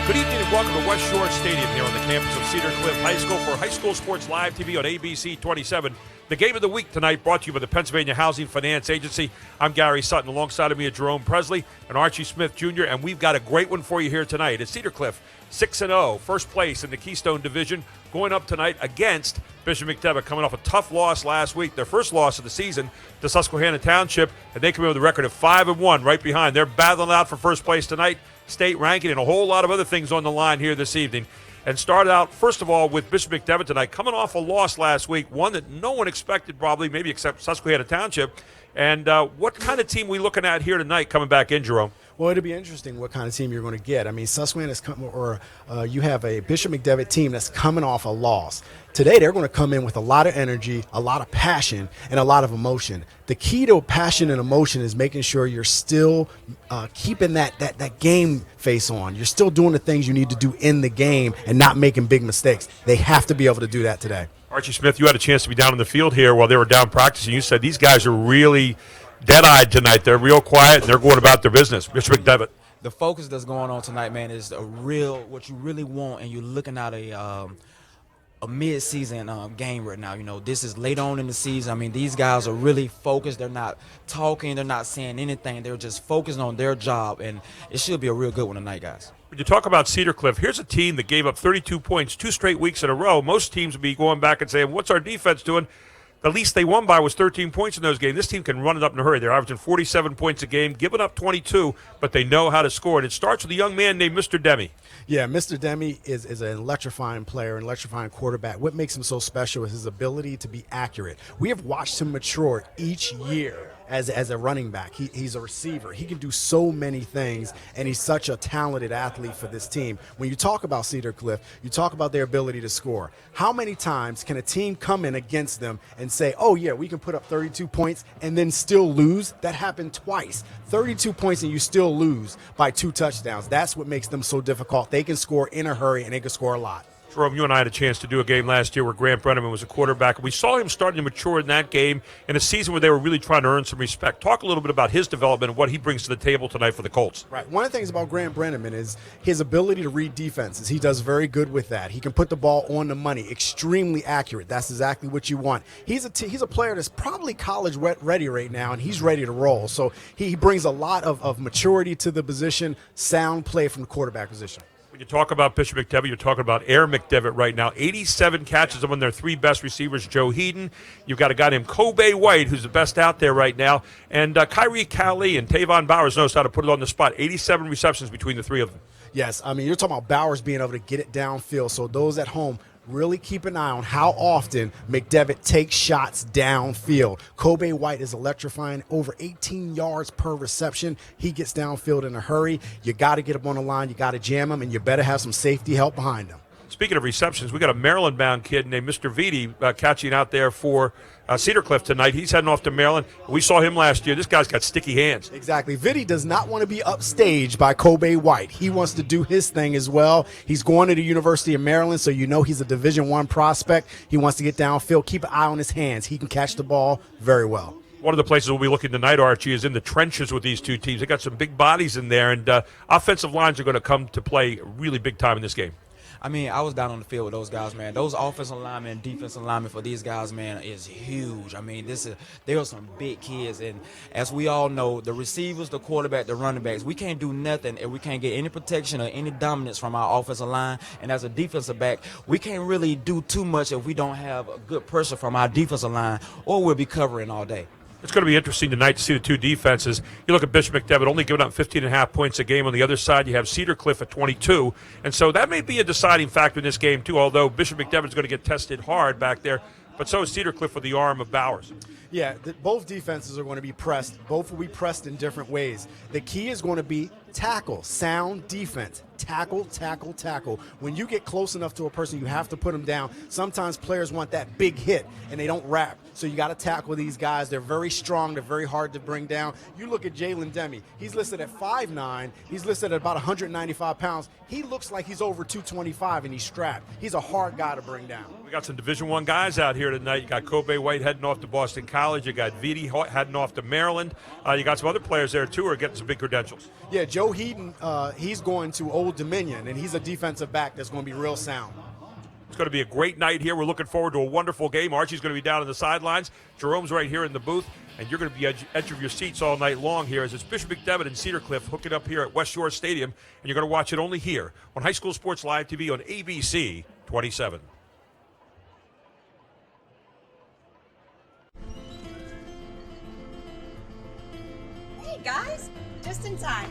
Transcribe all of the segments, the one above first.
Good evening and welcome to West Shore Stadium here on the campus of Cedar Cliff High School for High School Sports Live TV on ABC 27. The game of the week tonight brought to you by the Pennsylvania Housing Finance Agency. I'm Gary Sutton. Alongside of me are Jerome Presley and Archie Smith Jr., and we've got a great one for you here tonight. It's Cedar Cliff, 6-0, first place in the Keystone Division, going up tonight against Bishop McDevitt, coming off a tough loss last week, their first loss of the season to Susquehanna Township, and they come in with a record of 5-1 right behind. They're battling out for first place tonight, state ranking, and a whole lot of other things on the line here this evening. And started out, first of all, with Bishop McDevitt tonight, coming off a loss last week, one that no one expected probably, maybe except Susquehanna Township. And what kind of team we looking at here tonight coming back in, Jerome? Well, it'll be interesting what kind of team you're going to get. I mean, Susquehanna's you have a Bishop McDevitt team that's coming off a loss. Today, they're going to come in with a lot of energy, a lot of passion, and a lot of emotion. The key to passion and emotion is making sure you're still keeping that game face on. You're still doing the things you need to do in the game and not making big mistakes. They have to be able to do that today. Archie Smith, you had a chance to be down in the field here while they were down practicing. You said these guys are really dead-eyed tonight. They're real quiet, and they're going about their business. Bishop McDevitt. The focus that's going on tonight, man, is what you really want, and you're looking at a mid-season game right now. You know, this is late on in the season. I mean, these guys are really focused. They're not talking. They're not saying anything. They're just focusing on their job, and it should be a real good one tonight, guys. When you talk about Cedar Cliff, here's a team that gave up 32 points 2 straight weeks in a row. Most teams would be going back and saying, what's our defense doing? The least they won by was 13 points in those games. This team can run it up in a hurry. They're averaging 47 points a game, giving up 22, but they know how to score. And it starts with a young man named Mr. Demi. Yeah, Mr. Demi is an electrifying player, an electrifying quarterback. What makes him so special is his ability to be accurate. We have watched him mature each year as a running back. He's a receiver. He can do so many things, and he's such a talented athlete for this team. When you talk about Cedar Cliff, you talk about their ability to score. How many times can a team come in against them and say, oh, yeah, we can put up 32 points and then still lose? That happened twice. 32 points and you still lose by 2 touchdowns. That's what makes them so difficult. They can score in a hurry, and they can score a lot. Jerome, you and I had a chance to do a game last year where Grant Brenneman was a quarterback. We saw him starting to mature in that game in a season where they were really trying to earn some respect. Talk a little bit about his development and what he brings to the table tonight for the Colts. Right. One of the things about Grant Brenneman is his ability to read defenses. He does very good with that. He can put the ball on the money, extremely accurate. That's exactly what you want. He's a player that's probably college ready right now, and he's ready to roll. So he brings a lot of maturity to the position, sound play from the quarterback position. When you talk about Bishop McDevitt, you're talking about Air McDevitt right now. 87 catches among their 3 best receivers, Joe Heaton. You've got a guy named Kobe White, who's the best out there right now. And Kyrie Cowley and Tavon Bowers knows how to put it on the spot. 87 receptions between the 3 of them. Yes, I mean, you're talking about Bowers being able to get it downfield. So those at home, really keep an eye on how often McDevitt takes shots downfield. Kobe White is electrifying, over 18 yards per reception. He gets downfield in a hurry. You got to get him on the line. You got to jam him, and you better have some safety help behind him. Speaking of receptions, we got a Maryland-bound kid named Mr. Vitti catching out there for Cedar Cliff tonight. He's heading off to Maryland. We saw him last year. This guy's got sticky hands. Exactly. Vitti does not want to be upstaged by Kobe White. He wants to do his thing as well. He's going to the University of Maryland, so you know he's a Division I prospect. He wants to get downfield, keep an eye on his hands. He can catch the ball very well. One of the places we'll be looking tonight, Archie, is in the trenches with these two teams. They got some big bodies in there, and offensive lines are going to come to play really big time in this game. I mean, I was down on the field with those guys, man. Those offensive linemen and defensive linemen for these guys, man, is huge. I mean, they are some big kids. And as we all know, the receivers, the quarterback, the running backs, we can't do nothing if we can't get any protection or any dominance from our offensive line. And as a defensive back, we can't really do too much if we don't have a good pressure from our defensive line, or we'll be covering all day. It's going to be interesting tonight to see the two defenses. You look at Bishop McDevitt only giving up 15.5 points a game. On the other side, you have Cedar Cliff at 22. And so that may be a deciding factor in this game, too, although Bishop McDevitt is going to get tested hard back there. But so is Cedar Cliff with the arm of Bowers. Yeah, both defenses are going to be pressed. Both will be pressed in different ways. The key is going to be tackle, sound defense. Tackle, tackle, tackle. When you get close enough to a person, you have to put them down. Sometimes players want that big hit, and they don't wrap. So you got to tackle these guys. They're very strong. They're very hard to bring down. You look at Jalen Demi. He's listed at 5'9". He's listed at about 195 pounds. He looks like he's over 225, and he's strapped. He's a hard guy to bring down. We got some Division I guys out here tonight. You got Kobe White heading off to Boston College. You got Vitti heading off to Maryland. You got some other players there, too, who are getting some big credentials. Yeah, Joe Heaton, he's going to Old Dominion, and he's a defensive back that's going to be real sound. It's going to be a great night here. We're looking forward to a wonderful game. Archie's going to be down on the sidelines. Jerome's right here in the booth, and you're going to be edge of your seats all night long here as it's Bishop McDevitt and Cedar Cliff hooking up here at West Shore Stadium, and you're going to watch it only here on High School Sports Live TV on ABC 27. Hey guys, just in time.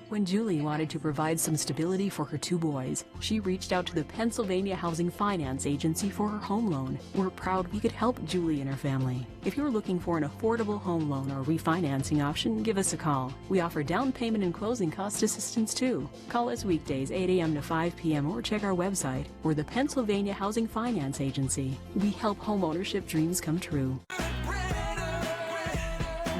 When Julie wanted to provide some stability for her 2 boys, she reached out to the Pennsylvania Housing Finance Agency for her home loan. We're proud we could help Julie and her family. If you're looking for an affordable home loan or refinancing option, give us a call. We offer down payment and closing cost assistance too. Call us weekdays 8 a.m. to 5 p.m. or check our website. We're the Pennsylvania Housing Finance Agency. We help homeownership dreams come true.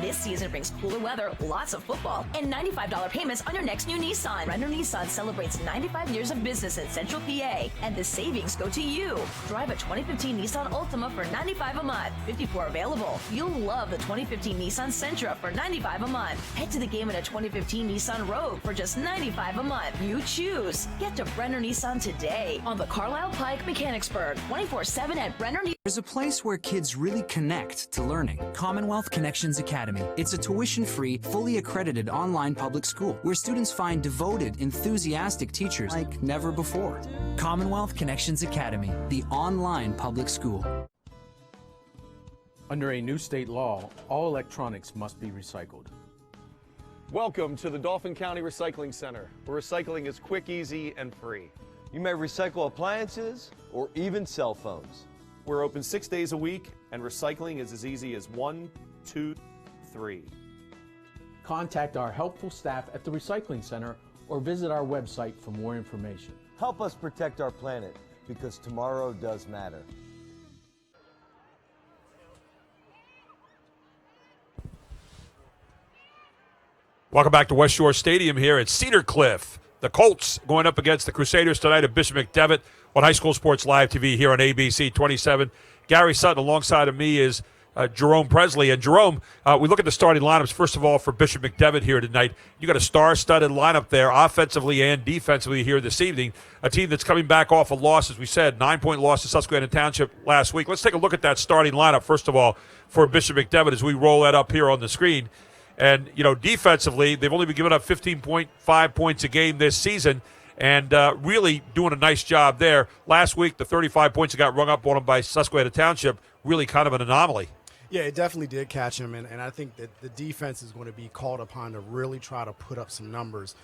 This season brings cooler weather, lots of football, and $95 payments on your next new Nissan. Renner Nissan celebrates 95 years of business in Central PA, and the savings go to you. Drive a 2015 Nissan Altima for $95 a month. 54 available. You'll love the 2015 Nissan Sentra for $95 a month. Head to the game in a 2015 Nissan Rogue for just $95 a month. You choose. Get to Brenner Nissan today on the Carlisle Pike Mechanicsburg, 24/7 at Brenner Nissan. There's a place where kids really connect to learning. Commonwealth Connections Academy. It's a tuition-free, fully accredited online public school where students find devoted, enthusiastic teachers like never before. Commonwealth Connections Academy, the online public school. Under a new state law, all electronics must be recycled. Welcome to the Dauphin County Recycling Center, where recycling is quick, easy, and free. You may recycle appliances or even cell phones. We're open 6 days a week, and recycling is as easy as 1, 2, 3. Contact our helpful staff at the Recycling Center or visit our website for more information. Help us protect our planet, because tomorrow does matter. Welcome back to West Shore Stadium here at Cedar Cliff. The Colts going up against the Crusaders tonight at Bishop McDevitt on High School Sports Live TV here on ABC 27. Gary Sutton alongside of me is Jerome Presley. And Jerome, we look at the starting lineups, first of all, for Bishop McDevitt here tonight. You got a star-studded lineup there, offensively and defensively here this evening. A team that's coming back off a loss, as we said, 9-point loss to Susquehanna Township last week. Let's take a look at that starting lineup, first of all, for Bishop McDevitt as we roll that up here on the screen. And, you know, defensively, they've only been giving up 15.5 points a game this season, and really doing a nice job there. Last week, the 35 points that got rung up on them by Susquehanna Township, really kind of an anomaly. Yeah, it definitely did catch him, and I think that the defense is going to be called upon to really try to put up some numbers.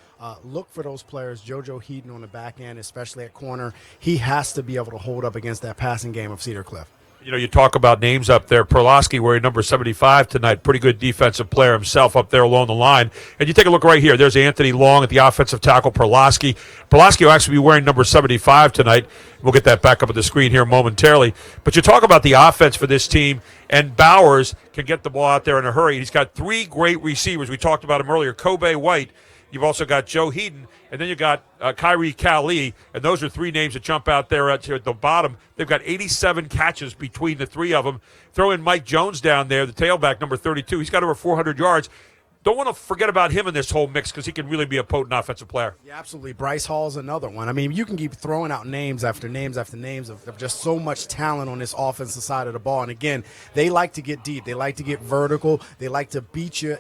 Look for those players. JoJo Heaton on the back end, especially at corner. He has to be able to hold up against that passing game of Cedar Cliff. You know, you talk about names up there. Perlosky wearing number 75 tonight. Pretty good defensive player himself up there along the line. And you take a look right here. There's Anthony Long at the offensive tackle, Perlosky. Perlosky will actually be wearing number 75 tonight. We'll get that back up on the screen here momentarily. But you talk about the offense for this team, and Bowers can get the ball out there in a hurry. He's got 3 great receivers. We talked about him earlier. Kobe White. You've also got Joe Heaton, and then you got Kyrie Cali, and those are 3 names that jump out there at the bottom. They've got 87 catches between the 3 of them. Throw in Mike Jones down there, the tailback, number 32. He's got over 400 yards. Don't want to forget about him in this whole mix because he can really be a potent offensive player. Yeah, absolutely. Bryce Hall's another one. I mean, you can keep throwing out names after names after names of just so much talent on this offensive side of the ball. And, again, they like to get deep. They like to get vertical. They like to beat you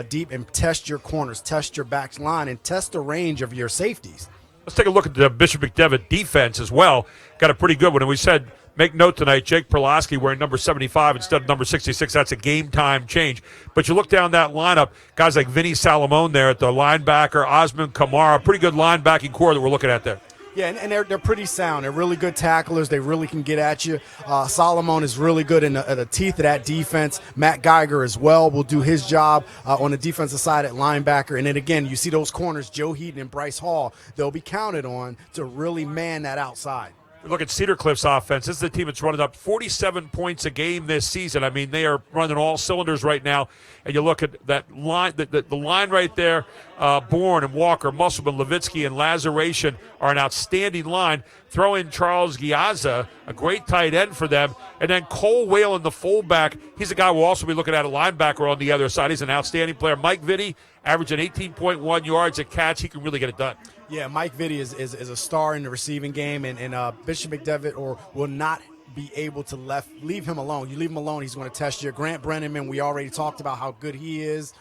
deep and test your corners, test your back line, and test the range of your safeties. Let's take a look at the Bishop McDevitt defense as well. Got a pretty good one. And we said, make note tonight, Jake Perlosky wearing number 75 instead of number 66. That's a game-time change. But you look down that lineup, guys like Vinny Salomon there at the linebacker, Osman Kamara, pretty good linebacking core that we're looking at there. Yeah, and they're pretty sound. They're really good tacklers. They really can get at you. Solomon is really good in the teeth of that defense. Matt Geiger as well will do his job on the defensive side at linebacker. And then, again, you see those corners, Joe Heaton and Bryce Hall. They'll be counted on to really man that outside. Look at Cedar Cliff's offense. This is the team that's running up 47 points a game this season. I mean, they are running all cylinders right now. And you look at that line, the line right there Bourne and Walker, Musselman, Levitsky, and Lazaration are an outstanding line. Throw in Charles Giazza, a great tight end for them. And then Cole Whalen, the fullback. He's a guy we'll also be looking at a linebacker on the other side. He's an outstanding player. Mike Vitti, averaging 18.1 yards a catch. He can really get it done. Yeah, Mike Vitti is a star in the receiving game, and Bishop McDevitt will not be able to leave him alone. You leave him alone, he's going to test you. Grant Brenneman, we already talked about how good he is.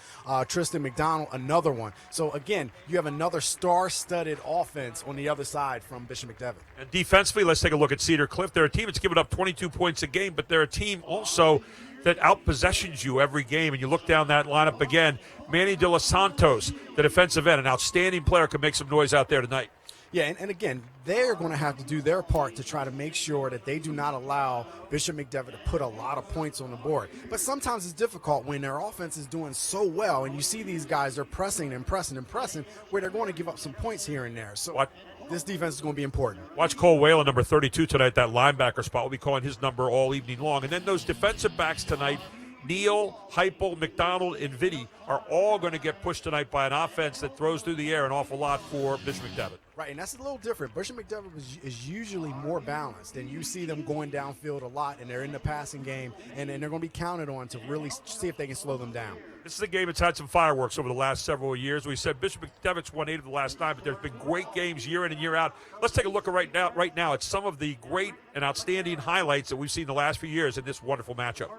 Tristan McDonald, another one. So, again, you have another star-studded offense on the other side from Bishop McDevitt. And defensively, let's take a look at Cedar Cliff. They're a team that's given up 22 points a game, but they're a team also that outpossessions you every game. And you look down that lineup again, Manny De Los Santos, the defensive end, an outstanding player, could make some noise out there tonight. Yeah, and again, they're going to have to do their part to try to make sure that they do not allow Bishop McDevitt to put a lot of points on the board. But sometimes it's difficult when their offense is doing so well, and you see these guys are pressing and pressing and pressing, where they're going to give up some points here and there. So this defense is going to be important. Watch Cole Whalen, number 32 tonight, that linebacker spot. We'll be calling his number all evening long. And then those defensive backs tonight, Neal, Heupel, McDonald, and Vitti are all going to get pushed tonight by an offense that throws through the air an awful lot for Bishop McDevitt. Right, and that's a little different. Bishop McDevitt is usually more balanced, and you see them going downfield a lot, and they're in the passing game, and they're going to be counted on to really see if they can slow them down. This is a game that's had some fireworks over the last several years. We said Bishop McDevitt's won 8 of the last 9, but there's been great games year in and year out. Let's take a look right now at some of the great and outstanding highlights that we've seen the last few years in this wonderful matchup.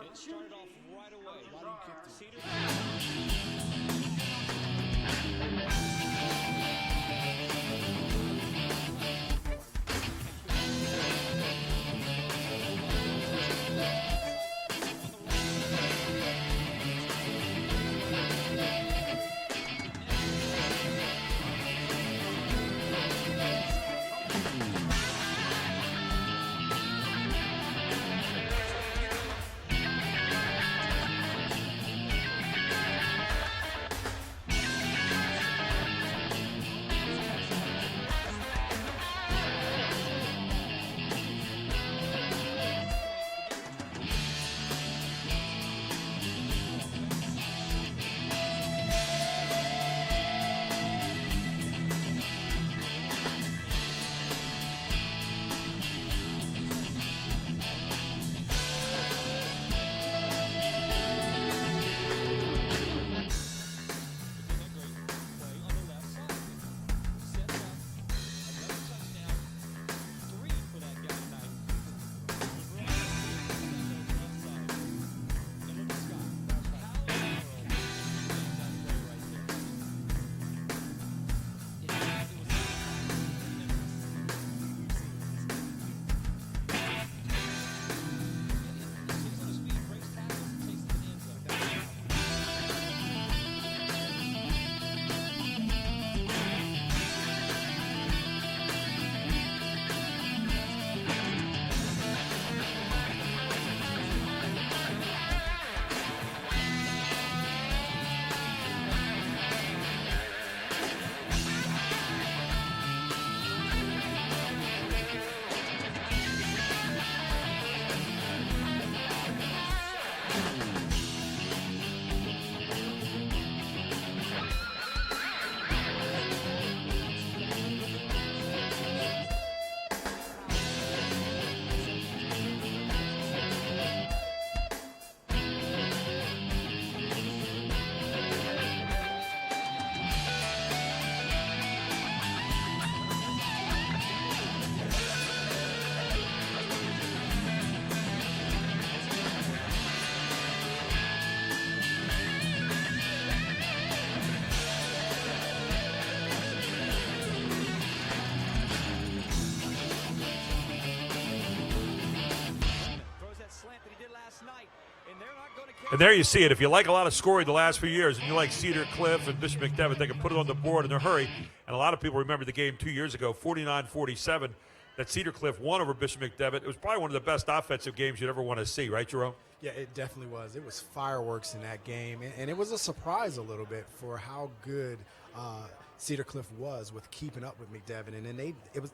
And there you see it. If you like a lot of scoring the last few years and you like Cedar Cliff and Bishop McDevitt, they can put it on the board in a hurry. And a lot of people remember the game 2 years ago, 49-47, that Cedar Cliff won over Bishop McDevitt. It was probably one of the best offensive games you'd ever want to see, right, Jerome? Yeah, it definitely was. It was fireworks in that game. And it was a surprise a little bit for how good Cedar Cliff was with keeping up with McDevitt. And then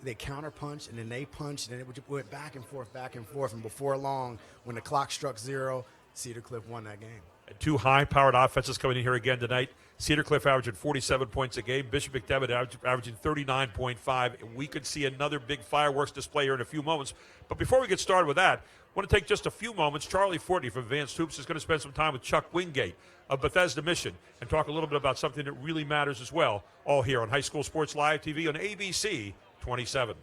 they counterpunched, and then they punched, and it went back and forth, back and forth. And before long, when the clock struck 0, Cedar Cliff won that game. And two high-powered offenses coming in here again tonight. Cedar Cliff averaging 47 points a game. Bishop McDevitt averaging 39.5. We could see another big fireworks display here in a few moments. But before we get started with that, I want to take just a few moments. Charlie Fortney from Advanced Hoops is going to spend some time with Chuck Wingate of Bethesda Mission and talk a little bit about something that really matters as well, all here on High School Sports Live TV on ABC 27.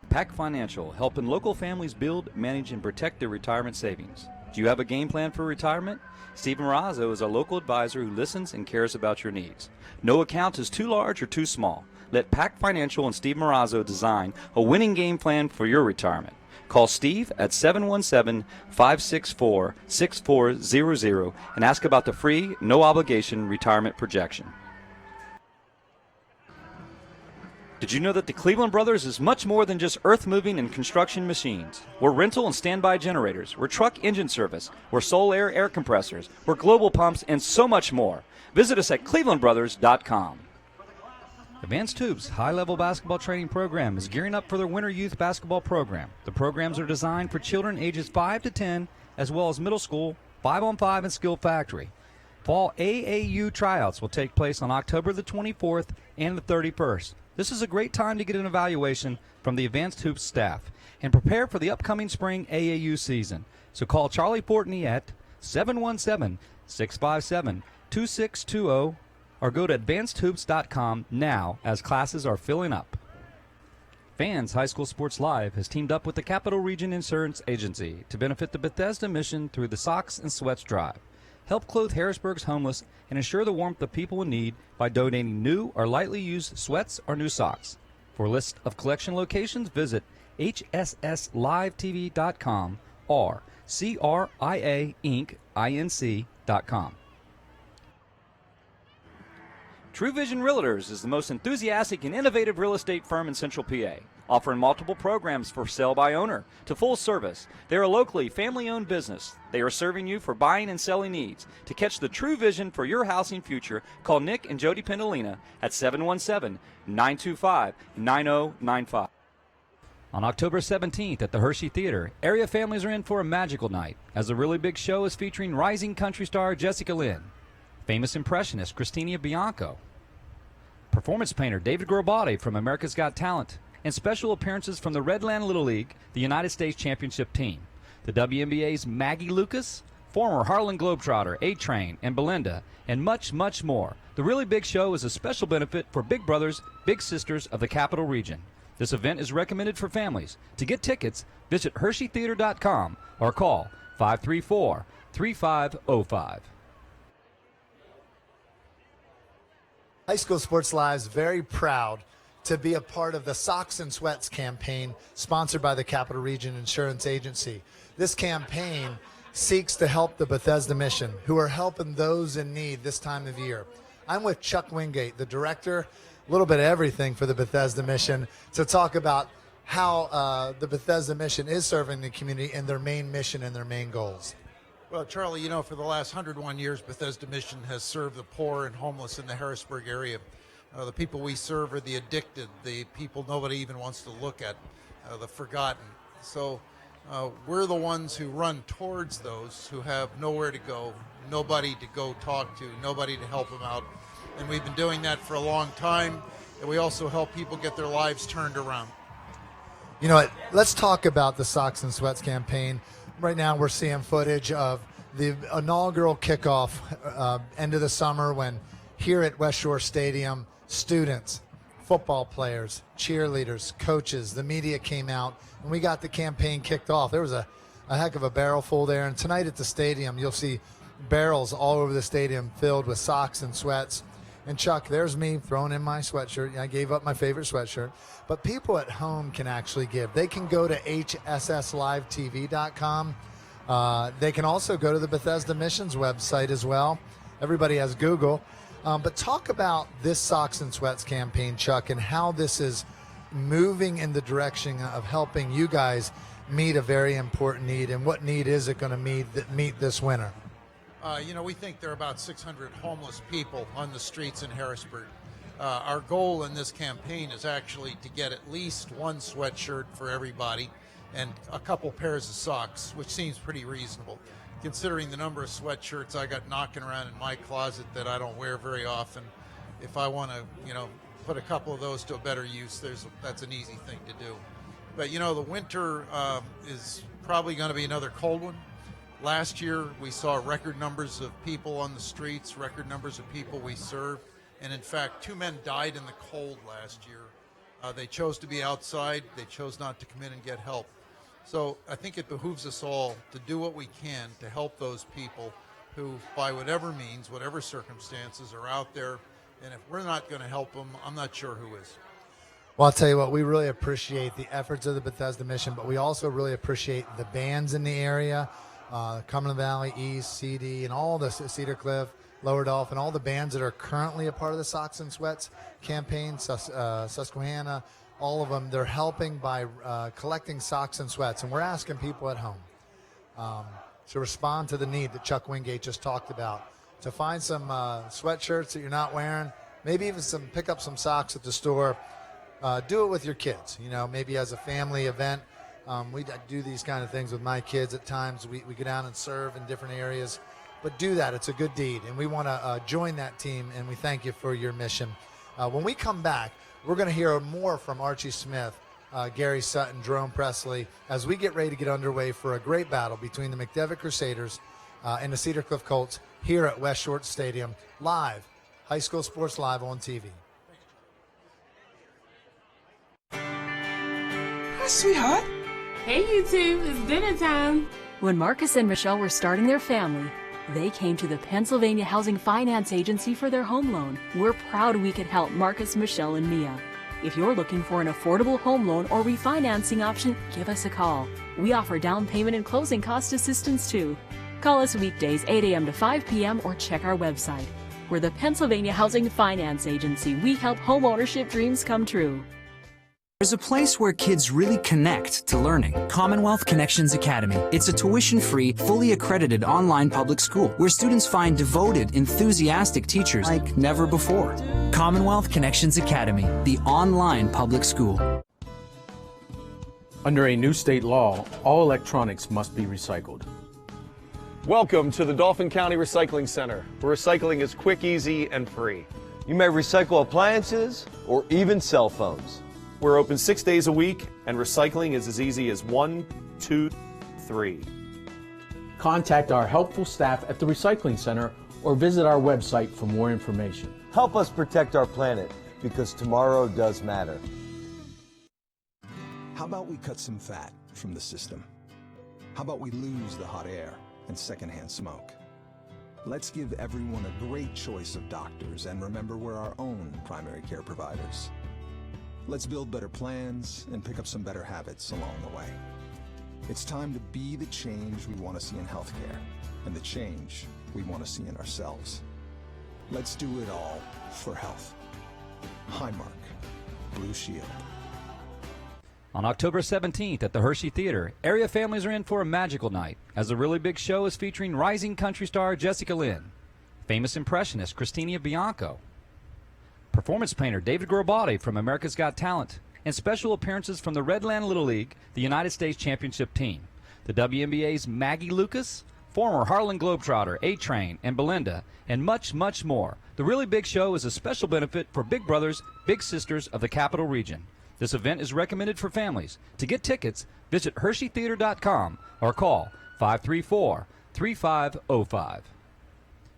Pac Financial, helping local families build, manage, and protect their retirement savings. Do you have a game plan for retirement? Stephen Marazzo is a local advisor who listens and cares about your needs. No account is too large or too small. Let Pac Financial and Steve Marazzo design a winning game plan for your retirement. Call Steve at 717-564-6400 and ask about the free, no-obligation retirement projection. Did you know that the Cleveland Brothers is much more than just earth-moving and construction machines? We're rental and standby generators. We're truck engine service. We're Solar air compressors. We're global pumps and so much more. Visit us at clevelandbrothers.com. Advanced Hoops high-level basketball training program is gearing up for their winter youth basketball program. The programs are designed for children ages 5 to 10, as well as middle school, 5-on-5, and skill factory. Fall AAU tryouts will take place on October the 24th and the 31st. This is a great time to get an evaluation from the Advanced Hoops staff and prepare for the upcoming spring AAU season. So call Charlie Fortney at 717-657-2620 or go to advancedhoops.com now as classes are filling up. Fans High School Sports Live has teamed up with the Capital Region Insurance Agency to benefit the Bethesda Mission through the Socks and Sweats Drive. Help clothe Harrisburg's homeless and ensure the warmth of people in need by donating new or lightly used sweats or new socks. For a list of collection locations, visit hsslivetv.com or criainc.com. True Vision Realtors is the most enthusiastic and innovative real estate firm in Central PA, offering multiple programs for sale by owner to full service. They are a locally family-owned business. They are serving you for buying and selling needs. To catch the true vision for your housing future, call Nick and Jody Pendolina at 717-925-9095. On October 17th at the Hershey Theater, area families are in for a magical night, as the really big show is featuring rising country star Jessica Lynn, famous impressionist Christina Bianco, performance painter David Garabati from America's Got Talent, and special appearances from the Redland Little League, the United States Championship team, the WNBA's Maggie Lucas, former Harlan Globetrotter A-Train and Belinda, and much, much more. The really big show is a special benefit for big brothers, big sisters of the Capital Region. This event is recommended for families. To get tickets, visit HersheyTheater.com or call 534-3505. High School Sports Live is very proud to be a part of the Socks and Sweats campaign sponsored by the Capital Region Insurance Agency. This campaign seeks to help the Bethesda Mission, who are helping those in need this time of year. I'm with Chuck Wingate, the director, a little bit of everything for the Bethesda Mission, to talk about how the Bethesda Mission is serving the community and their main mission and their main goals. Well, Charlie, you know, for the last 101 years, Bethesda Mission has served the poor and homeless in the Harrisburg area. The people we serve are the addicted, the people nobody even wants to look at, the forgotten. So we're the ones who run towards those who have nowhere to go, nobody to go talk to, nobody to help them out. And we've been doing that for a long time. And we also help people get their lives turned around. You know what? Let's talk about the Socks and Sweats campaign. Right now we're seeing footage of the inaugural kickoff end of the summer when here at West Shore Stadium, students, football players, cheerleaders, coaches, the media came out, and we got the campaign kicked off. There was a heck of a barrel full there, and tonight at the stadium you'll see barrels all over the stadium filled with socks and sweats. And Chuck, there's me throwing in my sweatshirt. I gave up my favorite sweatshirt. But people at home can actually give. They can go to hsslivetv.com. They can also go to the Bethesda Mission's website as well. Everybody has Google. But talk about this Socks and Sweats campaign, Chuck, and how this is moving in the direction of helping you guys meet a very important need. And what need is it going to meet this winter? You know, we think there are about 600 homeless people on the streets in Harrisburg. Our goal in this campaign is actually to get at least one sweatshirt for everybody and a couple pairs of socks, which seems pretty reasonable. considering the number of sweatshirts I got knocking around in my closet that I don't wear very often, if I want to, put a couple of those to a better use, that's an easy thing to do. But, the winter is probably going to be another cold one. Last year, we saw record numbers of people on the streets, record numbers of people we served. And in fact, 2 men died in the cold last year. They chose to be outside. They chose not to come in and get help. So I think it behooves us all to do what we can to help those people who, by whatever means, whatever circumstances, are out there. And if we're not going to help them, I'm not sure who is. Well, I'll tell you what, we really appreciate the efforts of the Bethesda Mission, but we also really appreciate the bands in the area, Cumberland Valley, East, CD, and all the Cedar Cliff, Lower Dolphin, all the bands that are currently a part of the Socks and Sweats campaign, Susquehanna, all of them, they're helping by collecting socks and sweats. And we're asking people at home to respond to the need that Chuck Wingate just talked about, to find some sweatshirts that you're not wearing, maybe even pick up some socks at the store. Do it with your kids, maybe as a family event. We do these kind of things with my kids at times. We go down and serve in different areas. But do that. It's a good deed, and we want to join that team, and we thank you for your mission. When we come back, we're going to hear more from Archie Smith, Gary Sutton, Jerome Presley, as we get ready to get underway for a great battle between the McDevitt Crusaders and the Cedar Cliff Colts here at West Short Stadium, live, High School Sports Live on TV. Hi, sweetheart. Hey, you two, it's dinner time. When Marcus and Michelle were starting their family, they came to the Pennsylvania Housing Finance Agency for their home loan. We're proud we could help Marcus, Michelle, and Mia. If you're looking for an affordable home loan or refinancing option, give us a call. We offer down payment and closing cost assistance too. Call us weekdays 8 a.m. to 5 p.m. or check our website. We're the Pennsylvania Housing Finance Agency. We help home ownership dreams come true. There's a place where kids really connect to learning. Commonwealth Connections Academy. It's a tuition-free, fully accredited online public school where students find devoted, enthusiastic teachers like never before. Commonwealth Connections Academy, the online public school. Under a new state law, all electronics must be recycled. Welcome to the Dauphin County Recycling Center, where recycling is quick, easy, and free. You may recycle appliances or even cell phones. We're open 6 days a week, and recycling is as easy as 1, 2, 3. Contact our helpful staff at the Recycling Center or visit our website for more information. Help us protect our planet, because tomorrow does matter. How about we cut some fat from the system? How about we lose the hot air and secondhand smoke? Let's give everyone a great choice of doctors and remember we're our own primary care providers. Let's build better plans and pick up some better habits along the way. It's time to be the change we want to see in healthcare and the change we want to see in ourselves. Let's do it all for health. Highmark, Blue Shield. On October 17th at the Hershey Theater, area families are in for a magical night as the really big show is featuring rising country star Jessica Lynn, famous impressionist Christina Bianco, performance painter David Garibaldi from America's Got Talent, and special appearances from the Redland Little League, the United States Championship team, the WNBA's Maggie Lucas, former Harlan Globetrotter A-Train and Belinda, and much, much more. The really big show is a special benefit for big brothers, big sisters of the Capital Region. This event is recommended for families. To get tickets, visit HersheyTheater.com or call 534-3505.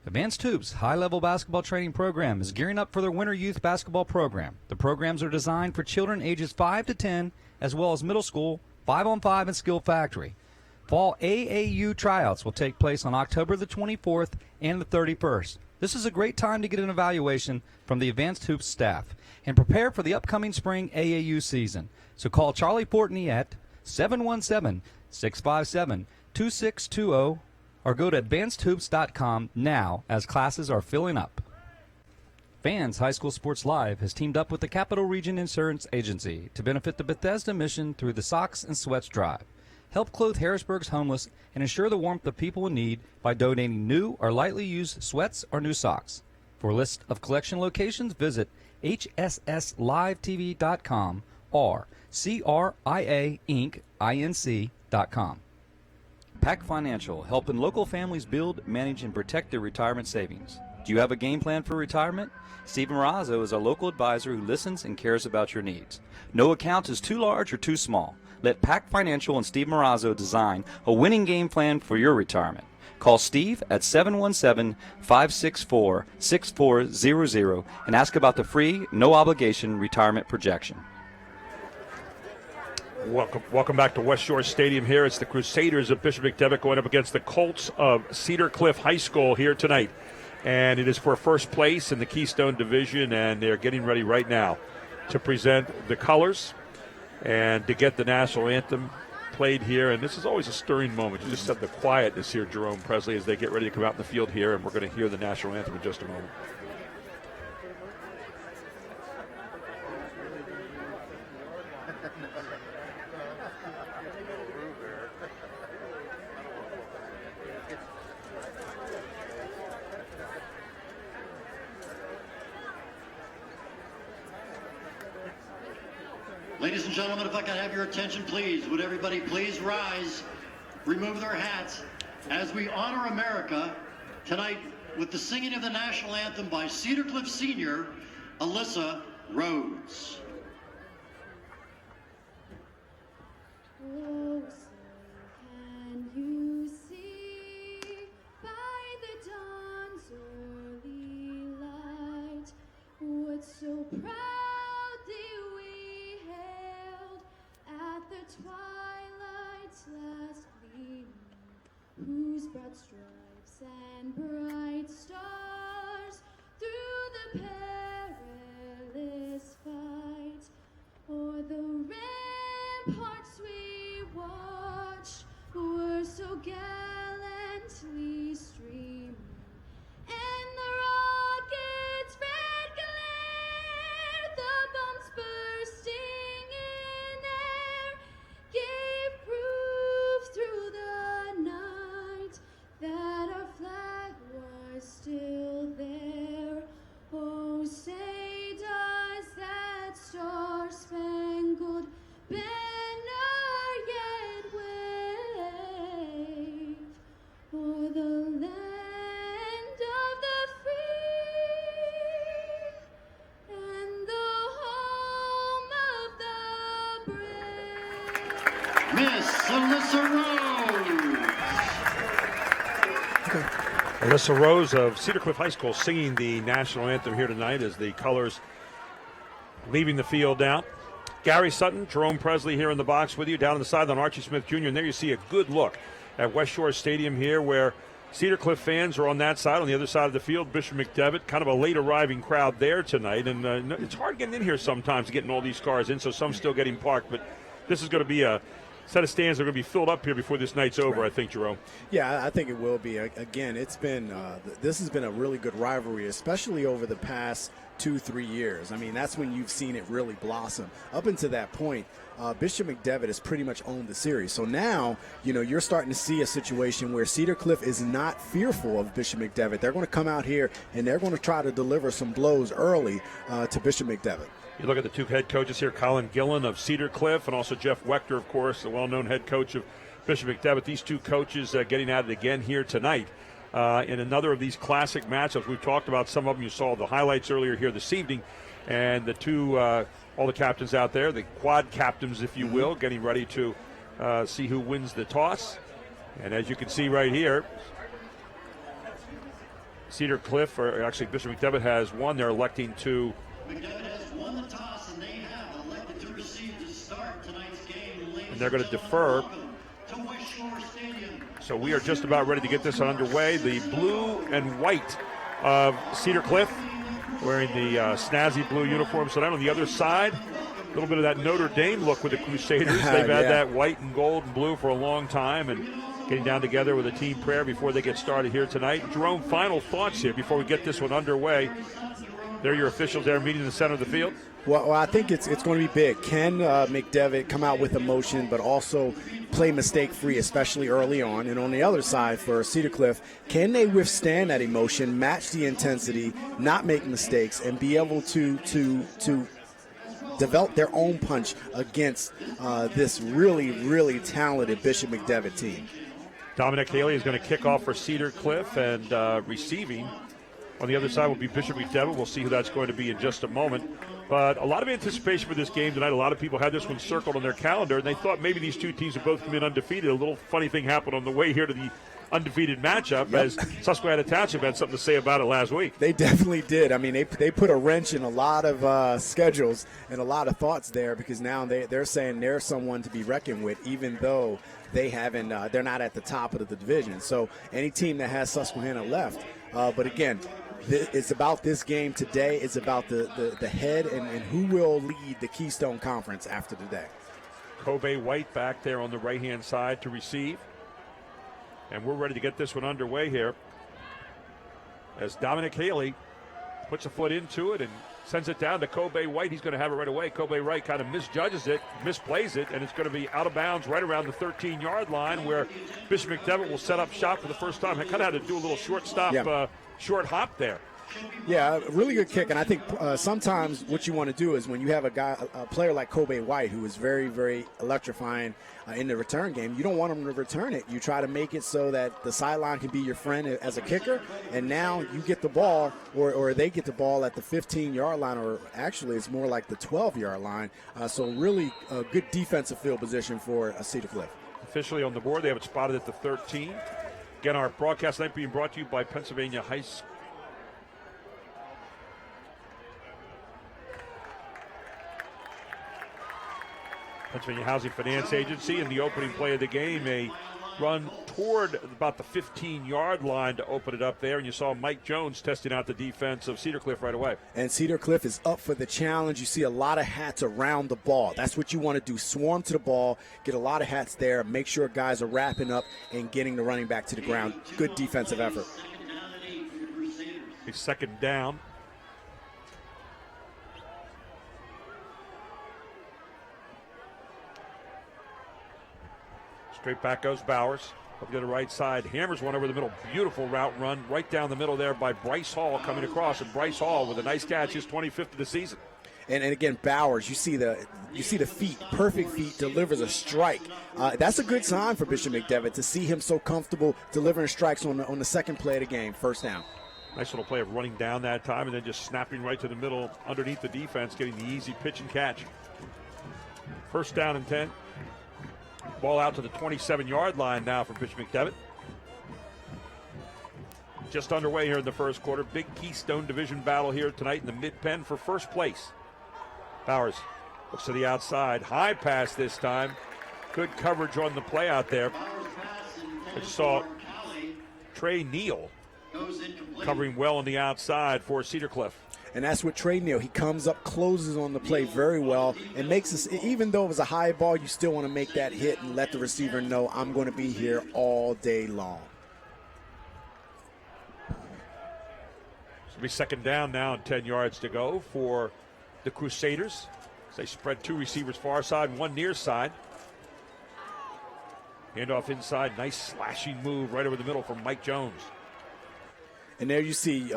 Advanced Hoops high-level basketball training program is gearing up for their winter youth basketball program. The programs are designed for children ages 5 to 10, as well as middle school, 5-on-5, and skill factory. Fall AAU tryouts will take place on October the 24th and the 31st. This is a great time to get an evaluation from the Advanced Hoops staff and prepare for the upcoming spring AAU season. So call Charlie Portney at 717-657-2620 or go to advancedhoops.com now as classes are filling up. Fans High School Sports Live has teamed up with the Capital Region Insurance Agency to benefit the Bethesda mission through the Socks and Sweats Drive. Help clothe Harrisburg's homeless and ensure the warmth of people in need by donating new or lightly used sweats or new socks. For a list of collection locations, visit hsslivetv.com or criainc.com. Pac Financial, helping local families build, manage, and protect their retirement savings. Do you have a game plan for retirement? Stephen Marazzo is a local advisor who listens and cares about your needs. No account is too large or too small. Let Pac Financial and Steve Marazzo design a winning game plan for your retirement. Call Steve at 717-564-6400 and ask about the free, no-obligation retirement projection. Welcome back to West Shore Stadium here. It's the Crusaders of Bishop McDevitt going up against the Colts of Cedar Cliff High School here tonight. And it is for first place in the Keystone Division, and they're getting ready right now to present the colors and to get the national anthem played here. And this is always a stirring moment. You just said the quietness here, Jerome Presley, as they get ready to come out in the field here, and we're going to hear the national anthem in just a moment. Ladies and gentlemen, if I could have your attention, please. Would everybody please rise, remove their hats, as we honor America tonight with the singing of the national anthem by Cedar Cliff Senior, Alyssa Rhodes. Oh, so can you see by the dawn's early light what so proudly we hailed at the twilight's last gleam, whose broad stripes and bright stars through the perilous fight o'er the ramparts we watched were so gallantly streaming, and the rocket's red glare, the bombs bursting in air, gave proof through the night that our flag was still there. Oh, say does that star-spangled banner yet wave o'er the land of the free and the home of the brave? Miss Alyssa Rhodes. Alyssa Rose of Cedar Cliff High School singing the national anthem here tonight as the colors leaving the field now. Gary Sutton, Jerome Presley here in the box with you. Down on the sideline, Archie Smith Jr. And there you see a good look at West Shore Stadium here, where Cedar Cliff fans are on that side. On the other side of the field, Bishop McDevitt, kind of a late arriving crowd there tonight. And it's hard getting in here sometimes, getting all these cars in, so some still getting parked. But this is going to be a set of stands that are going to be filled up here before this night's over, I think, Jerome. Yeah, I think it will be. Again, it's been this has been a really good rivalry, especially over the past 2-3 years. I mean, that's when you've seen it really blossom. Up until that point, Bishop McDevitt has pretty much owned the series. So now, you're starting to see a situation where Cedar Cliff is not fearful of Bishop McDevitt. They're going to come out here and they're going to try to deliver some blows early to Bishop McDevitt. You look at the two head coaches here, Colin Gillen of Cedar Cliff and also Jeff Wechter, of course, the well-known head coach of Bishop McDevitt. These two coaches getting at it again here tonight in another of these classic matchups. We've talked about some of them. You saw the highlights earlier here this evening. And the two, all the captains out there, the quad captains, if you will, getting ready to see who wins the toss. And as you can see right here, Cedar Cliff, or actually Bishop McDevitt has won. They're electing to McDevitt has won the toss, and they have elected to receive to start tonight's game. and they're going to defer. So we are just about ready to get this underway. The blue and white of Cedar Cliff, wearing the snazzy blue uniforms. So down on the other side, a little bit of that Notre Dame look with the Crusaders. They've had that white and gold and blue for a long time, and getting down together with a team prayer before they get started here tonight. Jerome, final thoughts here before we get this one underway. They're your officials there meeting in the center of the field. Well, I think it's going to be big. Can McDevitt come out with emotion, but also play mistake-free, especially early on? And on the other side for Cedar Cliff, can they withstand that emotion, match the intensity, not make mistakes, and be able to develop their own punch against this really, really talented Bishop McDevitt team? Dominic Haley is going to kick off for Cedar Cliff, and receiving on the other side will be Bishop McDevitt. We'll see who that's going to be in just a moment. But a lot of anticipation for this game tonight. A lot of people had this one circled on their calendar, and they thought maybe these two teams would both come in undefeated. A little funny thing happened on the way here to the undefeated matchup, as Susquehanna Township had something to say about it last week. They definitely did. I mean, they put a wrench in a lot of schedules and a lot of thoughts there, because now they're saying they're someone to be reckoned with, even though they haven't. They're not at the top of the division. So any team that has Susquehanna left, but again, it's about this game today. It's about the head and who will lead the Keystone Conference after today. Kobe White back there on the right-hand side to receive. And we're ready to get this one underway here, as Dominic Haley puts a foot into it and sends it down to Kobe White. He's going to have it right away. Kobe White kind of misjudges it, misplays it, and it's going to be out of bounds right around the 13-yard line, where Bishop McDevitt will set up shop for the first time. He kind of had to do a little short stop, short hop there. Yeah, a really good kick, and I think sometimes what you want to do is when you have a player like Kobe White, who is very, very electrifying in the return game, you don't want him to return it. You try to make it so that the sideline can be your friend as a kicker, and now you get the ball, or they get the ball at the 15-yard line, or actually it's more like the 12-yard line. So really a good defensive field position for Cedar Cliff. Officially on the board, they have it spotted at the 13. Again, our broadcast night being brought to you by Pennsylvania High School. Pennsylvania Housing Finance Agency, in the opening play of the game, a run toward about the 15-yard line to open it up there, and you saw Mike Jones testing out the defense of Cedar Cliff right away. And Cedar Cliff is up for the challenge. You see a lot of hats around the ball. That's what you want to do. Swarm to the ball, get a lot of hats there, make sure guys are wrapping up and getting the running back to the ground. Good defensive effort. A second down. Straight back goes Bowers. Up to the right side. Hammers one over the middle. Beautiful route run right down the middle there by Bryce Hall coming across. And Bryce Hall with a nice catch, his 25th of the season. And again, Bowers, you see the feet, perfect feet, delivers a strike. That's a good sign for Bishop McDevitt to see him so comfortable delivering strikes on the second play of the game, first down. Nice little play of running down that time and then just snapping right to the middle underneath the defense, getting the easy pitch and catch. First down and 10. Ball out to the 27-yard line now for Bishop McDevitt. Just underway here in the first quarter. Big Keystone Division battle here tonight in the mid-pen for first place. Bowers looks to the outside. High pass this time. Good coverage on the play out there. I just saw Trey Neal covering well on the outside for Cedar Cliff. And that's what Trey Neal, he comes up, closes on the play very well, and makes us, even though it was a high ball, you still want to make that hit and let the receiver know I'm going to be here all day long. It'll be second down now and 10 yards to go for the Crusaders. They spread two receivers far side and one near side. Handoff inside, nice slashing move right over the middle from Mike Jones. And there you see,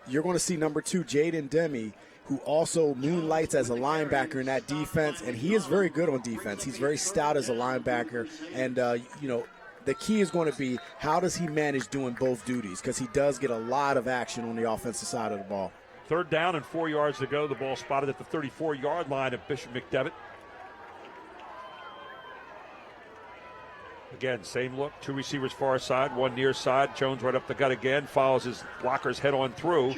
you're going to see number 2, Jaden Demi, who also moonlights as a linebacker in that defense, and he is very good on defense. He's very stout as a linebacker, and, the key is going to be how does he manage doing both duties, because he does get a lot of action on the offensive side of the ball. Third down and 4 yards to go. The ball spotted at the 34-yard line of Bishop McDevitt. Again, same look. Two receivers far side, one near side. Jones right up the gut again. Follows his blocker's head on through.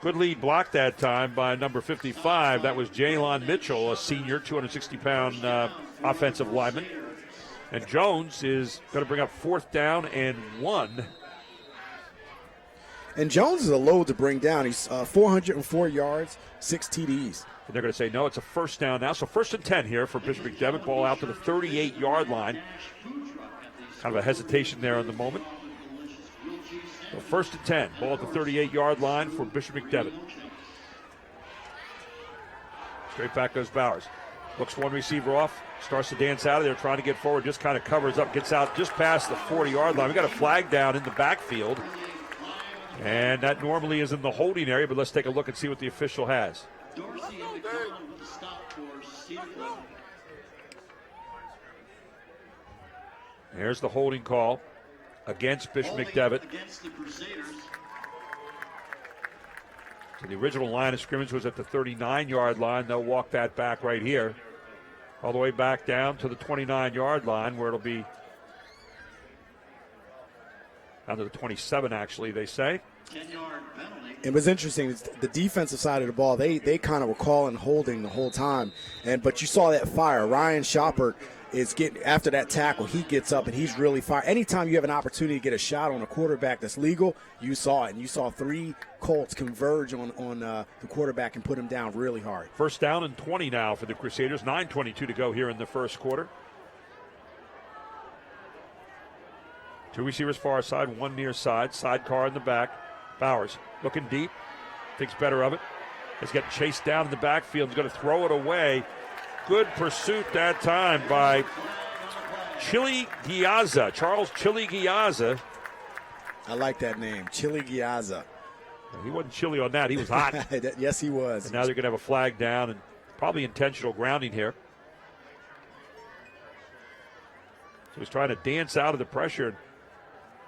Good lead block that time by number 55. That was Jalon Mitchell, a senior, 260-pound offensive lineman. And Jones is going to bring up fourth down and 1. And Jones is a load to bring down. He's 404 yards, 6 TDs. And they're going to say, no, it's a first down now. So first and 10 here for Bishop McDevitt. Ball out to the 38-yard line. Kind of a hesitation there in the moment. So first and 10. Ball at the 38-yard line for Bishop McDevitt. Straight back goes Bowers. Looks one receiver off. Starts to dance out of there, trying to get forward. Just kind of covers up. Gets out just past the 40-yard line. We got a flag down in the backfield. And that normally is in the holding area, but let's take a look and see what the official has. Dorsey and McDonald with the stop for Cedar Cliff. There's the holding call against Bishop McDevitt. Against the Crusaders. So the original line of scrimmage was at the 39-yard line. They'll walk that back right here, all the way back down to the 29-yard line, where it'll be down to the 27, actually, they say. 10-yard penalty. It was interesting. It's the defensive side of the ball, they kind of were calling holding the whole time. But you saw that fire. Ryan Shoppert is getting after that tackle. He gets up and he's really fire. Anytime you have an opportunity to get a shot on a quarterback that's legal, you saw it. And you saw 3 Colts converge on the quarterback and put him down really hard. First down and 20 now for the Crusaders. 9:22 to go here in the first quarter. 2 receivers far side, 1 near side. Sidecar in the back. Bowers looking deep. Thinks better of it. He's getting chased down in the backfield. He's going to throw it away. Good pursuit that time by Chili Giazza. Charles Chili Giazza. I like that name, Chili Giazza. He wasn't chilly on that. He was hot. Yes, he was. And now they're going to have a flag down and probably intentional grounding here. So he's trying to dance out of the pressure.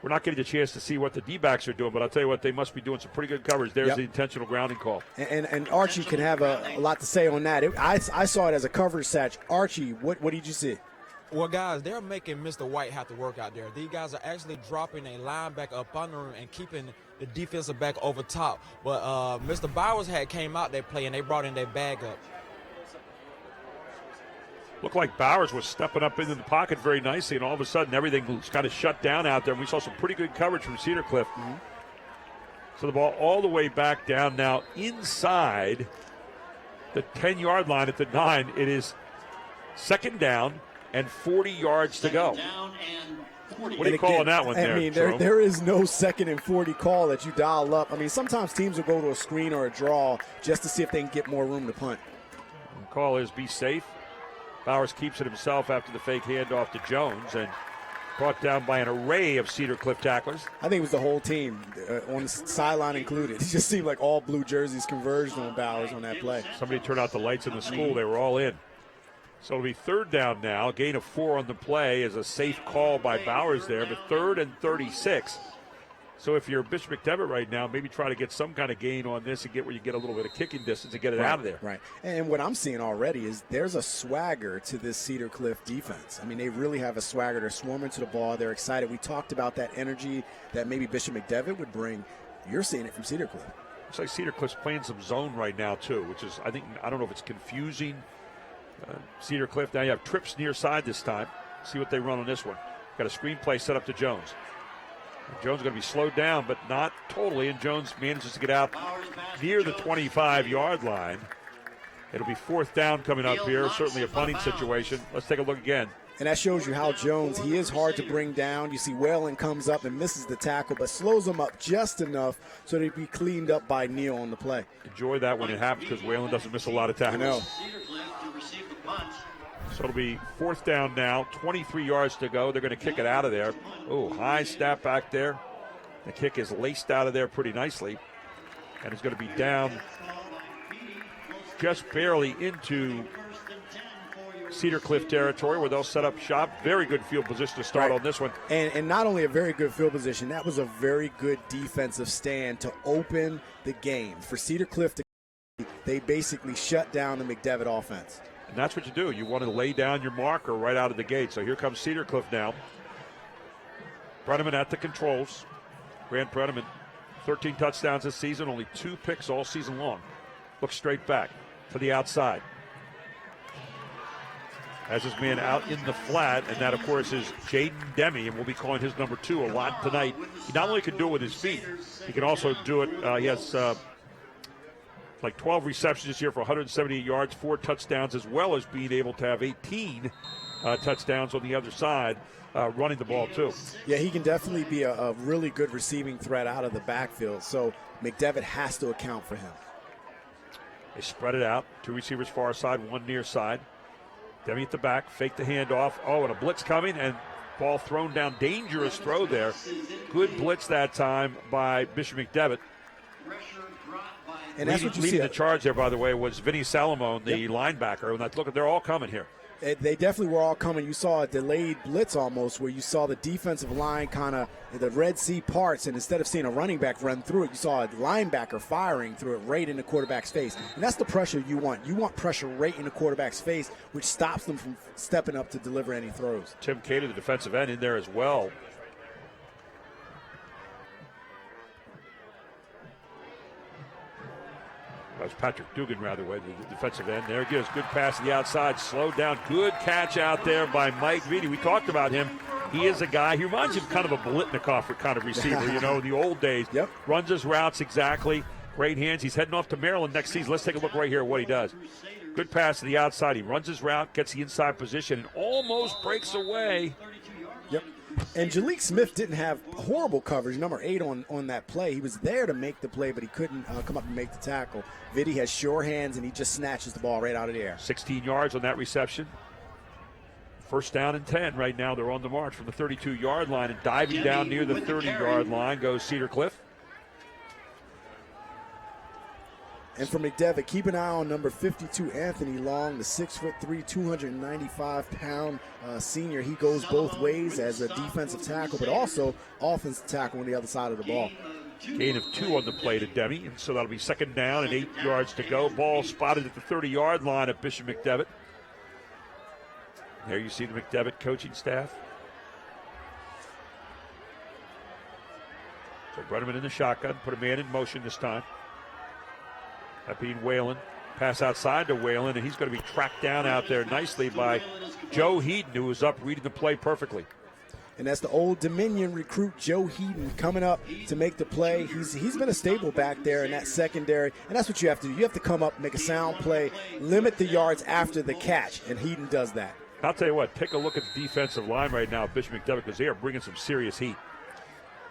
We're not getting a chance to see what the D-backs are doing, but I'll tell you what, they must be doing some pretty good coverage. There's the intentional grounding call. And Archie can have a lot to say on that. I saw it as a coverage satch. Archie, what did you see? Well, guys, they're making Mr. White have to work out there. These guys are actually dropping a linebacker up under him and keeping the defensive back over top. But Mr. Bowers had came out that play, and they brought in their bag up. Looked like Bowers was stepping up into the pocket very nicely, and all of a sudden everything was kind of shut down out there. And we saw some pretty good coverage from Cedar Cliff. Mm-hmm. So the ball all the way back down now inside the 10-yard line at the 9. It is second down and 40 yards to go. What are you calling that one there? I mean, there is no 2nd and 40 call that you dial up. I mean, sometimes teams will go to a screen or a draw just to see if they can get more room to punt. The call is be safe. Bowers keeps it himself after the fake handoff to Jones and brought down by an array of Cedar Cliff tacklers. I think it was the whole team, on the sideline included. It just seemed like all blue jerseys converged on Bowers on that play. Somebody turned out the lights in the school. They were all in. So it'll be third down now. A gain of 4 on the play is a safe call by Bowers there, but 3rd and 36. So if you're Bishop McDevitt right now, maybe try to get some kind of gain on this and get where you get a little bit of kicking distance and get it out of there. Right. And what I'm seeing already is there's a swagger to this Cedar Cliff defense. I mean, they really have a swagger. They're swarming to the ball. They're excited. We talked about that energy that maybe Bishop McDevitt would bring. You're seeing it from Cedar Cliff. Looks like Cedar Cliff's playing some zone right now, too, which is, I don't know if it's confusing Cedar Cliff. Now you have trips near side this time. See what they run on this one. Got a screen play set up to Jones. Jones is going to be slowed down, but not totally, and Jones manages to get out near the 25-yard line. It'll be 4th down coming up here, certainly a punting situation. Let's take a look again. And that shows you how Jones, he is hard to bring down. You see Whalen comes up and misses the tackle, but slows him up just enough so that he'd be cleaned up by Neal on the play. Enjoy that when it happens because Whalen doesn't miss a lot of tackles. I know. So it'll be 4th down now, 23 yards to go. They're going to kick it out of there. Oh, high snap back there. The kick is laced out of there pretty nicely. And it's going to be down just barely into Cedar Cliff territory where they'll set up shop. Very good field position to start on this one. And not only a very good field position, that was a very good defensive stand to open the game. For Cedar Cliff, they basically shut down the McDevitt offense. And that's what you do. You want to lay down your marker right out of the gate. So here comes Cedar Cliff now. Brenneman at the controls. Grant Brenneman, 13 touchdowns this season, only 2 picks all season long. Looks straight back to the outside. Has his man out in the flat, and that, of course, is Jaden Demi, and we'll be calling his number 2 a lot tonight. He not only can do it with his feet, he can also do it. He has like 12 receptions this year for 178 yards, 4 touchdowns, as well as being able to have 18 touchdowns on the other side, running the ball too. Yeah, he can definitely be a really good receiving threat out of the backfield, so McDevitt has to account for him. They spread it out. 2 receivers far side, 1 near side. Demi at the back, fake the handoff. Oh, and a blitz coming, and ball thrown down. Dangerous throw there. Good blitz that time by Bishop McDevitt. And that's what you leading see. The charge there, by the way, was Vinny Salamone, the linebacker. And look, they're all coming here. They definitely were all coming. You saw a delayed blitz almost where you saw the defensive line kind of the Red Sea parts, and instead of seeing a running back run through it, you saw a linebacker firing through it right in the quarterback's face. And that's the pressure you want. You want pressure right in the quarterback's face, which stops them from stepping up to deliver any throws. Tim Cater, the defensive end, in there as well. That was Patrick Dugan, rather, the defensive end. There he goes. Good pass to the outside. Slowed down. Good catch out there by Mike Vitti. We talked about him. He is a guy. He reminds you of kind of a Bolitnikoff kind of receiver, you know, the old days. Yep. Runs his routes exactly. Great hands. He's heading off to Maryland next season. Let's take a look right here at what he does. Good pass to the outside. He runs his route, gets the inside position, and almost breaks away. Yep. And Jalik Smith didn't have horrible coverage, number 8 on that play. He was there to make the play, but he couldn't come up and make the tackle. Vitti has sure hands, and he just snatches the ball right out of the air. 16 yards on that reception. First down and 10 right now. They're on the march from the 32-yard line, and diving down near the 30-yard line goes Cedar Cliff. And for McDevitt, keep an eye on number 52, Anthony Long, the 6'3", 295-pound senior. He goes both ways as a defensive tackle, but also offensive tackle on the other side of the ball. Gain of 2 on the play to Demi, and so that'll be second down and 8 yards to go. Ball spotted at the 30-yard line of Bishop McDevitt. There you see the McDevitt coaching staff. So Brenneman in the shotgun, put a man in motion this time. That being Whalen. Pass outside to Whalen, and he's going to be tracked down out there nicely by Joe Heaton, who was up reading the play perfectly. And that's the Old Dominion recruit, Joe Heaton, coming up to make the play. He's been a staple back there in that secondary, and that's what you have to do. You have to come up, make a sound play, limit the yards after the catch, and Heaton does that. I'll tell you what, take a look at the defensive line right now, Bishop McDevitt, because they are bringing some serious heat.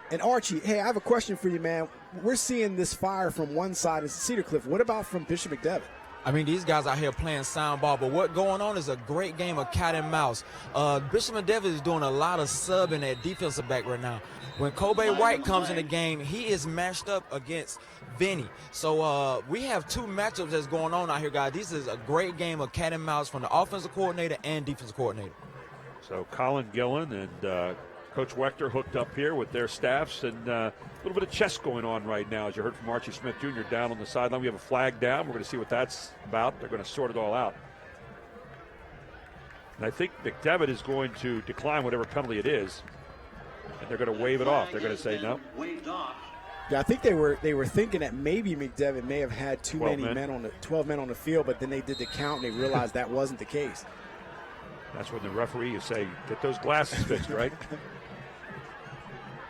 And Archie, hey, I have a question for you, man. We're seeing this fire from one side of Cedar Cliff. What about from Bishop McDevitt? I mean, these guys out here playing sound ball, but what going on is a great game of cat and mouse. Bishop McDevitt is doing a lot of subbing at defensive back right now. When Kobe White comes in the game, he is matched up against Vinny. So we have 2 matchups that's going on out here, guys. This is a great game of cat and mouse from the offensive coordinator and defensive coordinator. So Colin Gillen and Coach Wechter hooked up here with their staffs, and a little bit of chess going on right now, as you heard from Archie Smith Jr. down on the sideline. We have a flag down. We're going to see what that's about. They're going to sort it all out. And I think McDevitt is going to decline whatever penalty it is, and they're going to wave it off. They're going to say no. Yeah, I think they were thinking that maybe McDevitt may have had 12 men on the field, but then they did the count and they realized that wasn't the case. That's when the referee is saying, get those glasses fixed, right?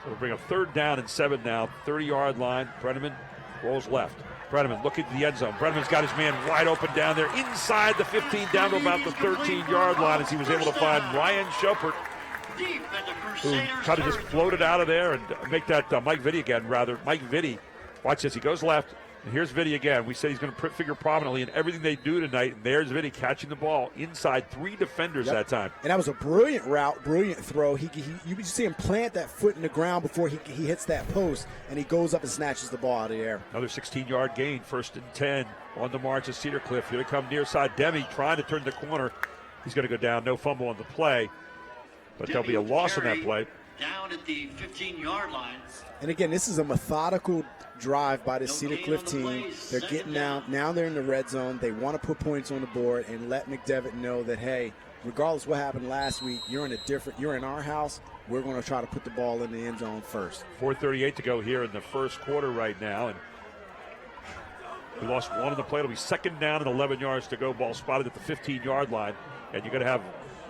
So we'll bring a 3rd down and 7 now, 30-yard line. Brenneman rolls left. Brenneman looking to the end zone. Brenneman's got his man wide open down there inside the 15, down to about the 13-yard line, as he was able to find Ryan Shopert, who kind of just floated out of there and make that Mike Vitti again, rather. Mike Vitti, watch this, he goes left. And here's Vitti again. We said he's going to figure prominently in everything they do tonight. And there's Vitti catching the ball inside 3 defenders that time. And that was a brilliant route, brilliant throw. You can see him plant that foot in the ground before he hits that post, and he goes up and snatches the ball out of the air. Another 16-yard gain, 1st and 10 on the march of Cedar Cliff. Here they come near side. Demi trying to turn the corner. He's going to go down. No fumble on the play, but there'll be a loss on that play. Down at the 15-yard line. And again, this is a methodical drive by the Cedar Cliff team. They're getting out. Now they're in the red zone. They want to put points on the board and let McDevitt know that, hey, regardless of what happened last week, you're in our house. We're going to try to put the ball in the end zone first. 4:38 to go here in the first quarter right now. And we lost 1 on the play. It'll be 2nd down and 11 yards to go. Ball spotted at the 15-yard line. And you're going to have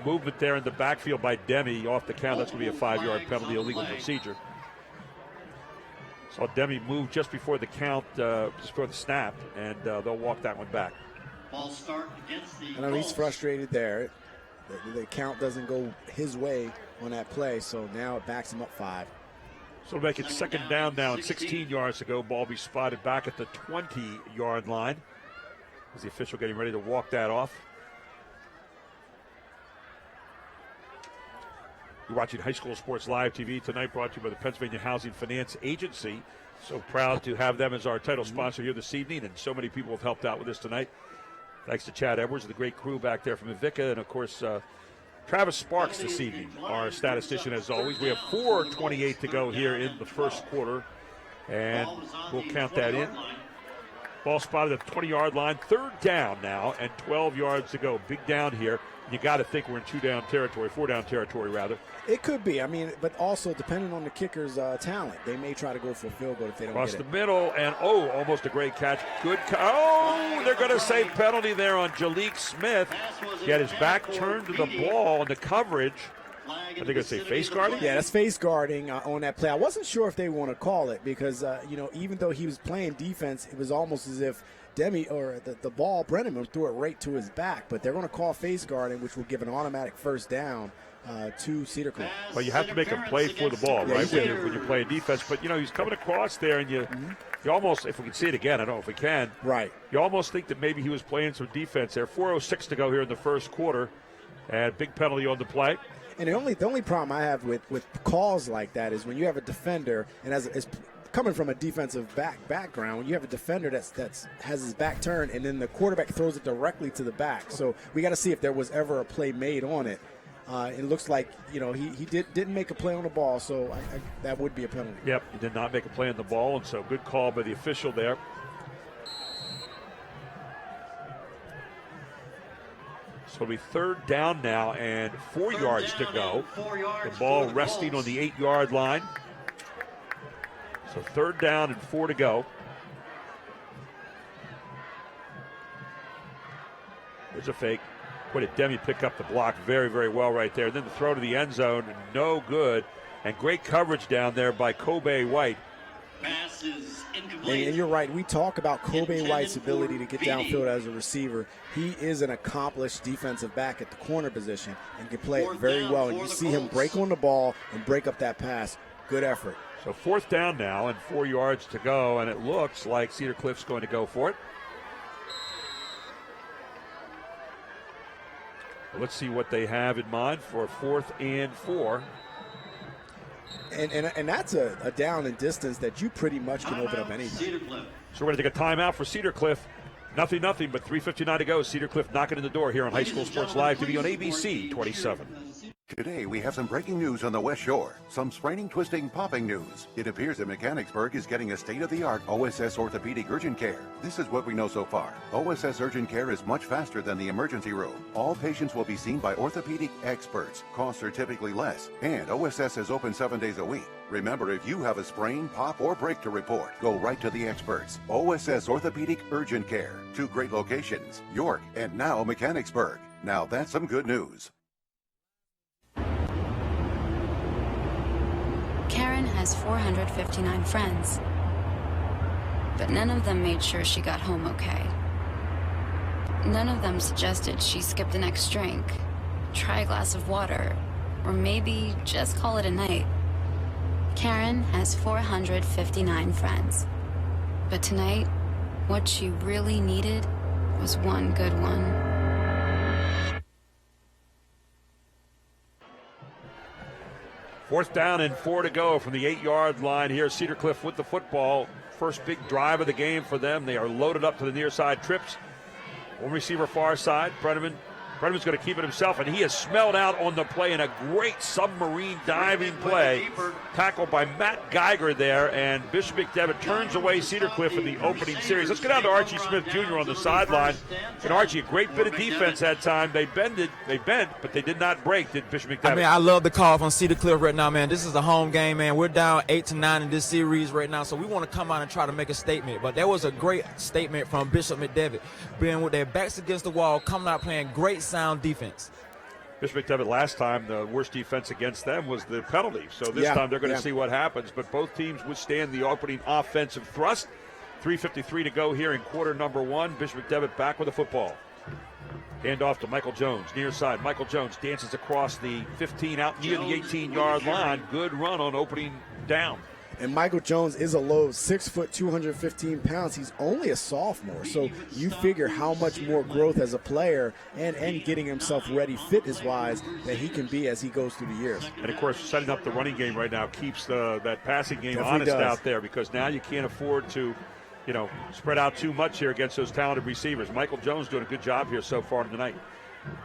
movement there in the backfield by Demi off the count. That's going to be a 5-yard penalty, illegal procedure. Saw Demi move just before the count, just before the snap, and they'll walk that one back. Ball start against the I know he's frustrated there. The count doesn't go his way on that play, so now it backs him up 5. So we'll make it 2nd down now and 16 yards to go. Ball be spotted back at the 20-yard line. Is the official getting ready to walk that off? You're watching High School Sports Live TV tonight, brought to you by the Pennsylvania Housing Finance Agency. So proud to have them as our title sponsor here this evening, and so many people have helped out with this tonight. Thanks to Chad Edwards and the great crew back there from Ivica, and of course Travis Sparks this evening, our statistician as always. We have 4:28 to go here in the first quarter, and we'll count that in. Ball spotted at the 20-yard line, 3rd down now, and 12 yards to go. Big down here. You got to think we're in 4-down territory rather. It could be. I mean, but also depending on the kicker's talent, they may try to go for a field goal if they don't Across get it. the middle, and almost a great catch. Good. They're going to say penalty there on Jalik Smith. He had his back turned to the ball and the coverage. I think I'd say face guarding. Yeah, that's face guarding on that play. I wasn't sure if they want to call it because even though he was playing defense, it was almost as if the ball, Brennan threw it right to his back. But they're going to call face guarding, which will give an automatic first down to Cedar Cliff. Well, you have to make a play for the ball, right? When you're playing defense. But he's coming across there, and you almost, if we can see it again, I don't know if we can. Right. You almost think that maybe he was playing some defense there. 4:06 to go here in the first quarter, and big penalty on the play. And the only problem I have with calls like that is when you have a defender, and as coming from a defensive background, when you have a defender that has his back turned, and then the quarterback throws it directly to the back. So we got to see if there was ever a play made on it. It looks like he didn't make a play on the ball, so that would be a penalty. Yep, he did not make a play on the ball, and so good call by the official there. So it'll be 3rd down now and 4 yards to go. The ball resting on the 8-yard line. So 3rd down and 4 to go. There's a fake. Boy, did Demi pick up the block very, very well right there. Then the throw to the end zone, no good. And great coverage down there by Kobe White. Pass is incomplete. And you're right. We talk about Kobe White's ability to get downfield as a receiver. He is an accomplished defensive back at the corner position and can play it very well. And you see him break on the ball and break up that pass. Good effort. So 4th down now and 4 yards to go, and it looks like Cedar Cliff's going to go for it. Let's see what they have in mind for 4th and 4. And that's a down and distance that you pretty much can open up anything. So we're going to take a timeout for Cedar Cliff. Nothing, but 3:59 to go. Cedar Cliff knocking in the door here on High School Sports Live TV on ABC 27. Today, we have some breaking news on the West Shore. Some spraining, twisting, popping news. It appears that Mechanicsburg is getting a state-of-the-art OSS orthopedic urgent care. This is what we know so far. OSS urgent care is much faster than the emergency room. All patients will be seen by orthopedic experts. Costs are typically less. And OSS is open 7 days a week. Remember, if you have a sprain, pop, or break to report, go right to the experts. OSS Orthopedic Urgent Care. 2 great locations, York and now Mechanicsburg. Now that's some good news. Karen has 459 friends, but none of them made sure she got home okay. None of them suggested she skip the next drink, try a glass of water, or maybe just call it a night. Karen has 459 friends, but tonight, what she really needed was one good one. Fourth down and 4 to go from the 8-yard line here. Cedar Cliff with the football. First big drive of the game for them. They are loaded up to the near side trips. One receiver far side. Brenneman's going to keep it himself, and he is smelled out on the play in a great submarine diving play. Tackled by Matt Geiger there, and Bishop McDevitt turns away Cedar Cliff in the opening series. Let's go down to Archie Smith Jr. on the sideline. And Archie, a great bit of defense that time. They bent, but they did not break, did Bishop McDevitt? I mean, I love the call from Cedar Cliff right now, man. This is a home game, man. We're down 8-9 in this series right now, so we want to come out and try to make a statement. But that was a great statement from Bishop McDevitt, being with their backs against the wall, coming out playing great sound defense. Bishop McDevitt last time, the worst defense against them was the penalty. So this time they're going to see what happens. But both teams withstand the opening offensive thrust. 3:53 to go here in quarter number 1. Bishop McDevitt back with the football. Hand off to Michael Jones, near side. Michael Jones dances across the 15 out near the 18-yard line. Good run on opening down. And Michael Jones is a low 6 foot, 215 pounds. He's only a sophomore, so you figure how much more growth as a player and getting himself ready fitness-wise that he can be as he goes through the years. And, of course, setting up the running game right now keeps that passing game Definitely honest does. out there, because now you can't afford to spread out too much here against those talented receivers. Michael Jones doing a good job here so far tonight.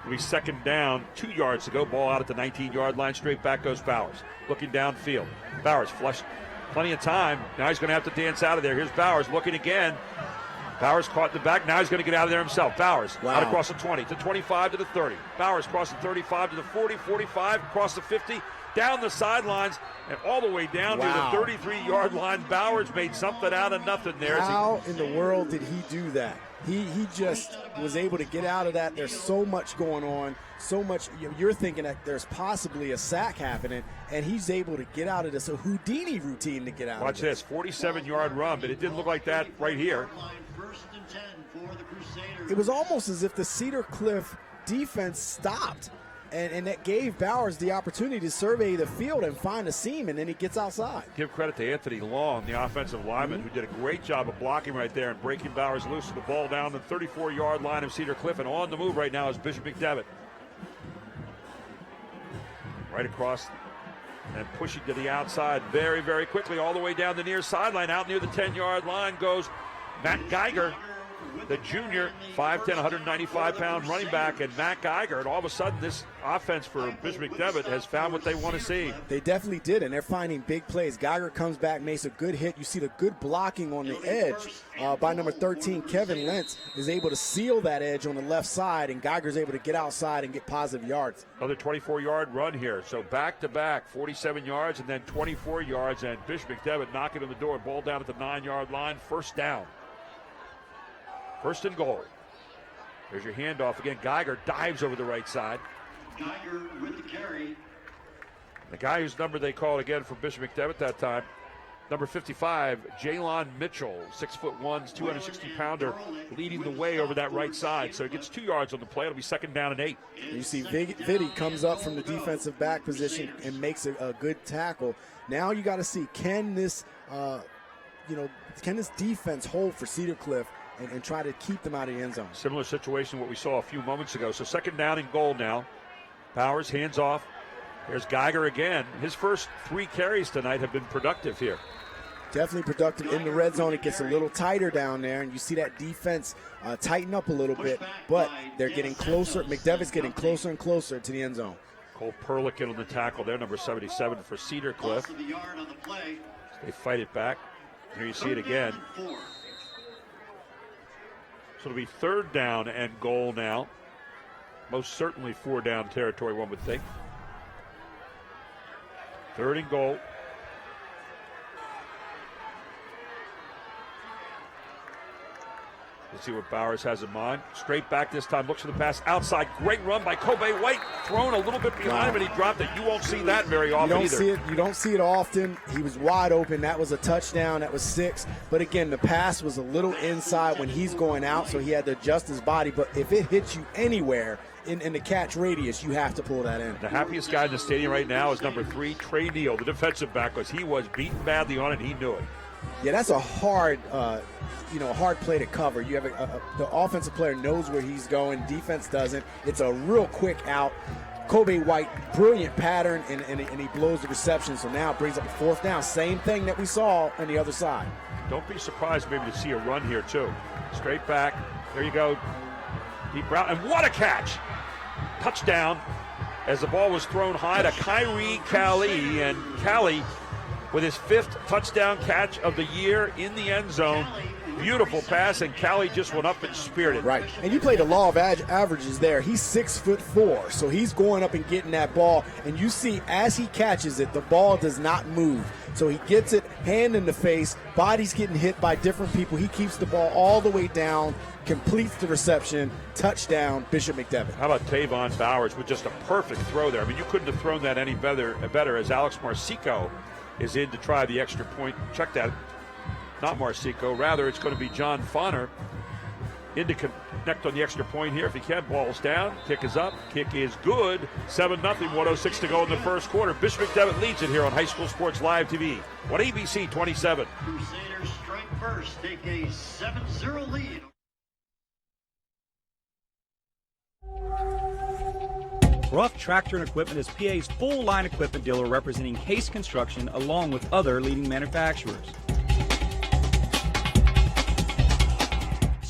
It'll be second down, 2 yards to go. Ball out at the 19-yard line. Straight back goes Bowers. Looking downfield. Bowers flushed. Plenty of time. Now he's going to have to dance out of there. Here's Bowers looking again. Bowers caught in the back. Now he's going to get out of there himself. Bowers out across the 20 to 25 to the 30. Bowers crossing 35 to the 40, 45, across the 50, down the sidelines, and all the way down to the 33-yard line. Bowers made something out of nothing there. How in the world did he do that? He just was able to get out of that. There's so much going on, so much. You're thinking that there's possibly a sack happening, and he's able to get out of this. A Houdini routine to get out Watch of this. Watch this, 47-yard run, but it didn't look like that right here. It was almost as if the Cedar Cliff defense stopped, and that gave Bowers the opportunity to survey the field and find a seam, and then he gets outside. Give credit to Anthony Long, the offensive lineman, who did a great job of blocking right there and breaking Bowers loose with the ball down the 34-yard line of Cedar Cliff, and on the move right now is Bishop McDevitt. Right across and pushing to the outside very, very quickly all the way down the near sideline. Out near the 10-yard line goes Matt Geiger, the junior, 5'10", 195-pound running back, and Matt Geiger. And all of a sudden, this offense for Bishop McDevitt has found what they want to see. They definitely did, and they're finding big plays. Geiger comes back, makes a good hit. You see the good blocking on the edge by number 13, Kevin Lentz, is able to seal that edge on the left side, and Geiger's able to get outside and get positive yards. Another 24-yard run here. So back-to-back, 47 yards and then 24 yards, and Bishop McDevitt knocking on the door. Ball down at the 9-yard line, first down. First and goal. There's your handoff again. Geiger dives over the right side. Geiger with the carry. The guy whose number they called again for Bishop McDevitt that time, number 55, Jalon Mitchell, 6'1", 260-pounder, leading the way over that right side. So he gets 2 yards on the play. It'll be second down and 8. You see Vitti comes up from the defensive back position and makes a good tackle. Now you got to see, can this defense hold for Cedar Cliff and try to keep them out of the end zone? Similar situation what we saw a few moments ago. So second down and goal now. Bowers hands off. There's Geiger again. His first 3 carries tonight have been productive here. Definitely productive in the red zone. It gets a little tighter down there, and you see that defense tighten up a little bit, but they're getting closer. McDevitt's getting closer and closer to the end zone. Cole Perlican on the tackle there, number 77 for Cedar Cliff. They fight it back. Here you see it again. So it'll be third down and goal now. Most certainly 4-down territory, one would think. Third and goal. Let's see what Bowers has in mind. Straight back this time, looks for the pass outside. Great run by Kobe White. Thrown a little bit behind him, and he dropped it. You won't see that very often either. You don't see it often. He was wide open. That was a touchdown. That was 6. But again, the pass was a little inside when he's going out, so he had to adjust his body. But if it hits you anywhere in the catch radius, you have to pull that in. The happiest guy in the stadium right now is number 3, Trey Neal, the defensive back, because he was beaten badly on it. He knew it. Yeah, that's a hard hard play to cover. You have the offensive player knows where he's going, defense doesn't. It's a real quick out. Kobe White, brilliant pattern, and he blows the reception, so now it brings up a fourth down. Same thing that we saw on the other side. Don't be surprised maybe to see a run here, too. Straight back. There you go. Deep route, and what a catch. Touchdown as the ball was thrown high to Kyrie Callie, and Callie with his 5th touchdown catch of the year in the end zone. Beautiful pass, and Callie just went up and speared it. Right, and you play the law of averages there. He's 6'4", so he's going up and getting that ball, and you see as he catches it, the ball does not move. So he gets it, hand in the face, body's getting hit by different people. He keeps the ball all the way down, completes the reception, touchdown, Bishop McDevitt. How about Tavon Bowers with just a perfect throw there? I mean, you couldn't have thrown that any better as Alex Marsico is in to try the extra point. Check that. Not Marsico. Rather, it's going to be John Fonner in to connect on the extra point here. If he can, ball's down. Kick is up. Kick is good. 7-0, 1:06 to go in the first quarter. Bishop McDevitt leads it here on High School Sports Live TV. On ABC 27. Crusaders strike first, take a 7-0 lead. Ruff Tractor and Equipment is PA's full-line equipment dealer representing Case Construction along with other leading manufacturers.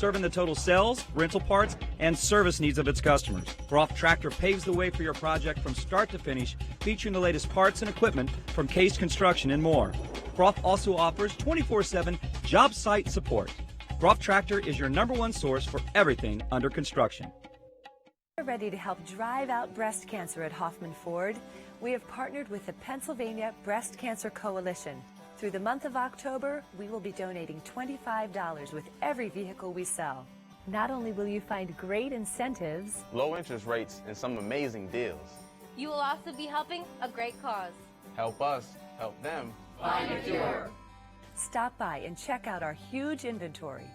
serving the total sales, rental parts, and service needs of its customers. Groff Tractor paves the way for your project from start to finish, featuring the latest parts and equipment from Case Construction and more. Groff also offers 24/7 job site support. Groff Tractor is your #1 source for everything under construction. We're ready to help drive out breast cancer at Hoffman Ford. We have partnered with the Pennsylvania Breast Cancer Coalition. Through the month of October, we will be donating $25 with every vehicle we sell. Not only will you find great incentives, low interest rates, and some amazing deals. You will also be helping a great cause. Help us, help them. Find a cure. Stop by and check out our huge inventory.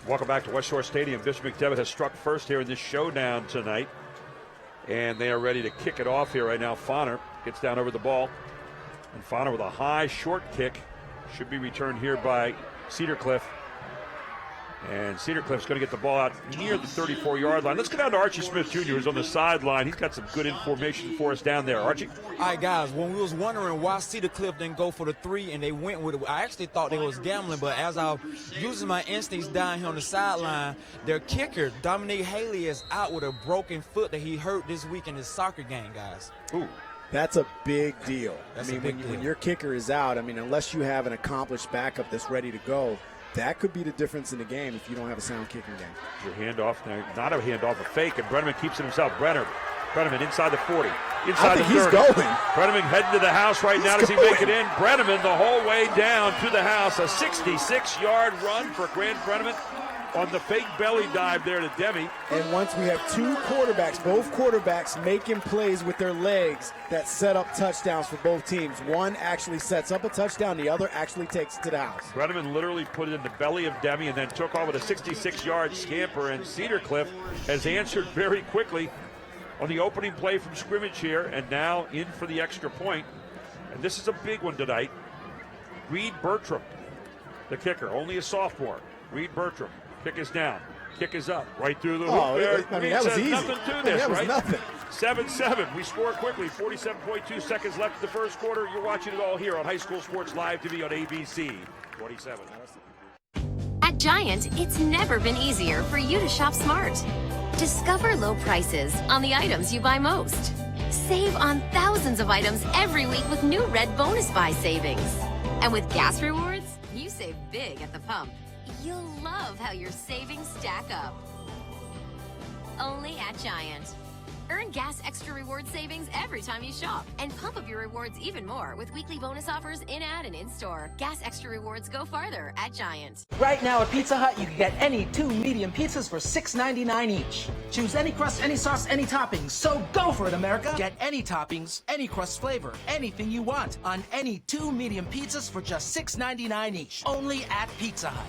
Welcome back to West Shore Stadium. Bishop McDevitt has struck first here in this showdown tonight. And they are ready to kick it off here right now. Fonner gets down over the ball. And Fonner with a high short kick. Should be returned here by Cedar Cliff. And Cedar Cliff's going to get the ball out near the 34-yard line. Let's go down to Archie Smith Jr., who's on the sideline. He's got some good information for us down there. Archie? All right, guys, when we was wondering why Cedar Cliff didn't go for the 3 and they went with it, I actually thought they was gambling, but as I was using my instincts down here on the sideline, their kicker, Dominique Haley, is out with a broken foot that he hurt this week in his soccer game, guys. Ooh. That's a big deal. That's I mean, a big deal. When your kicker is out, I mean, unless you have an accomplished backup that's ready to go, that could be the difference in the game if you don't have a sound kicking game. Your handoff, not a handoff, a fake, and Brenneman keeps it himself. Brenneman inside the 40, inside I think the 30. He's going. Brenneman heading to the house right now. Does he make it in? Brenneman the whole way down to the house. A 66-yard run for Grant Brenneman on the fake belly dive there to Demi. And once we have two quarterbacks, both quarterbacks making plays with their legs that set up touchdowns for both teams. One actually sets up a touchdown, the other actually takes it to the house. Brenneman literally put it in the belly of Demi and then took off with a 66-yard scamper, and Cedar Cliff has answered very quickly on the opening play from scrimmage here, and now in for the extra point. And this is a big one tonight. Reed Bertram, the kicker, only a sophomore. Reed Bertram. Kick is down. Kick is up. Right through the hoop there. I mean, that was easy. Nothing to this, that was right? nothing. 7-7. We score quickly. 47.2 seconds left in the first quarter. You're watching it all here on High School Sports Live TV on ABC 27. At Giant, it's never been easier for you to shop smart. Discover low prices on the items you buy most. Save on thousands of items every week with new Red Bonus Buy savings. And with gas rewards, you save big at the pump. You'll love how your savings stack up. Only at Giant. Earn Gas Extra Reward savings every time you shop. And pump up your rewards even more with weekly bonus offers in-ad and in-store. Gas Extra Rewards go farther at Giant. Right now at Pizza Hut, you can get any 2 medium pizzas for $6.99 each. Choose any crust, any sauce, any toppings. So go for it, America. Get any toppings, any crust flavor, anything you want on any 2 medium pizzas for just $6.99 each. Only at Pizza Hut.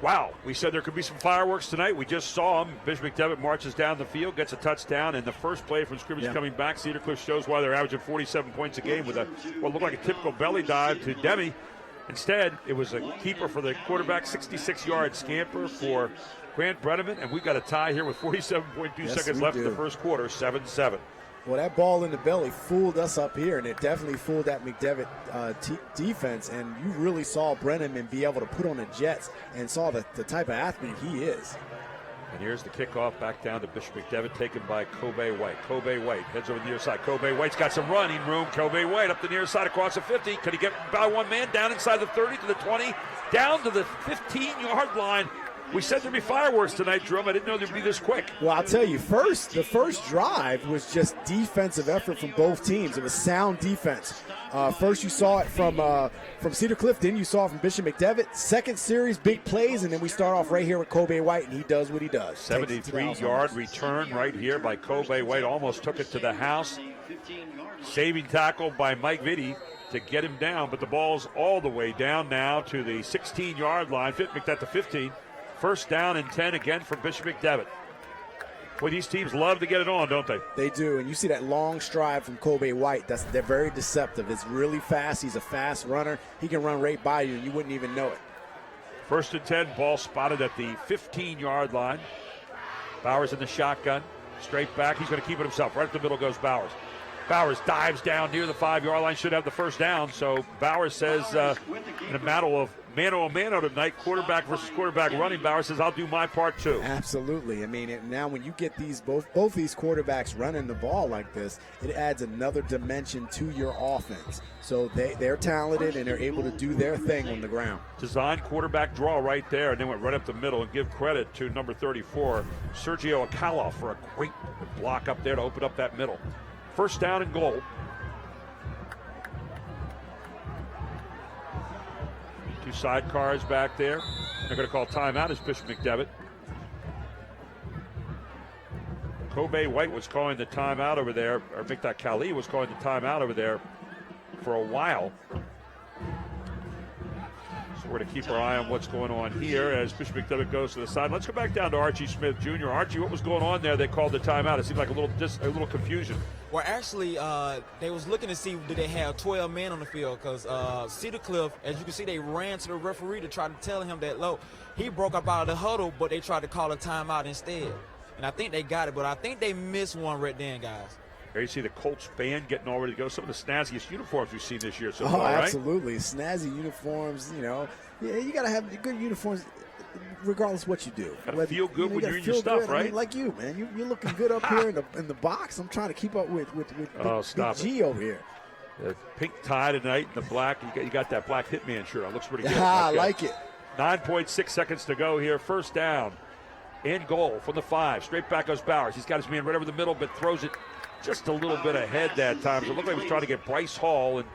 Wow, we said there could be some fireworks tonight. We just saw them. Bishop McDevitt marches down the field, gets a touchdown, and the first play from scrimmage coming back. Cedar Cliff shows why they're averaging 47 points a game with what looked like a typical belly dive to Demi. Instead, it was a keeper for the quarterback, 66-yard scamper for Grant Brenneman, and we've got a tie here with 47.2 seconds left in the first quarter, 7-7. Well, that ball in the belly fooled us up here, and it definitely fooled that McDevitt defense. And you really saw Brenneman be able to put on the Jets and saw the type of athlete he is. And here's the kickoff back down to Bishop McDevitt, taken by Kobe White. Kobe White heads over the near side. Kobe White's got some running room. Kobe White up the near side across the 50. Can he get by one man down inside the 30 to the 20, down to the 15-yard line? We said there'd be fireworks tonight, Drum. I didn't know they'd be this quick. Well, I'll tell you, the first drive was just defensive effort from both teams. It was sound defense. First you saw it from Cedar Cliff, then you saw it from Bishop McDevitt. Second series, big plays, and then we start off right here with Kobe White, and he does what he does. 73-yard return right here by Kobe White. Almost took it to the house. Saving tackle by Mike Vitti to get him down, but the ball's all the way down now to the 16-yard line. Make that to 15. First down and 10 again for Bishop McDevitt. Boy, these teams love to get it on, don't they? They do, and you see that long stride from Kobe White. They're very deceptive. It's really fast. He's a fast runner. He can run right by you, and you wouldn't even know it. First and 10, ball spotted at the 15-yard line. Bowers in the shotgun. Straight back. He's going to keep it himself. Right up the middle goes Bowers. Bowers dives down near the 5-yard line, should have the first down. So Bowers says, in a battle of mano-a-mano tonight, quarterback versus quarterback running, Bowers says, I'll do my part too. Absolutely. I mean, now when you get these both these quarterbacks running the ball like this, it adds another dimension to your offense. So they're talented and they're able to do their thing on the ground. Designed quarterback draw right there, and then went right up the middle, and give credit to number 34, Sergio Acala, for a great block up there to open up that middle. First down and goal. Two sidecars back there. They're going to call timeout as Bishop McDevitt. Kobe White was calling the timeout over there, or Miktat Kali was calling the timeout over there for a while. So we're going to keep our eye on what's going on here as Bishop McDevitt goes to the side. Let's go back down to Archie Smith Jr. Archie, what was going on there? They called the timeout. It seemed like a little confusion. Well, actually, they was looking to see did they have 12 men on the field, because Cedar Cliff, as you can see, they ran to the referee to try to tell him that, low. He broke up out of the huddle, but they tried to call a timeout instead. And I think they got it, but I think they missed one right then, guys. There you see the Colts band getting all ready to go. Some of the snazziest uniforms we've seen this year so far, right? Absolutely. Snazzy uniforms, Yeah, you got to have good uniforms regardless of what you do. Got to feel good when you're in your stuff, right? I mean, like you, man. You're looking good up here in the box. I'm trying to keep up with stop Big G over here. The pink tie tonight and the black. You got that black Hitman shirt on. Looks pretty good. I like it. 9.6 seconds to go here. First down and goal from the 5. Straight back goes Bowers. He's got his man right over the middle, but throws it just a little bit ahead that time. So it looked like he was trying to get Bryce Hall, and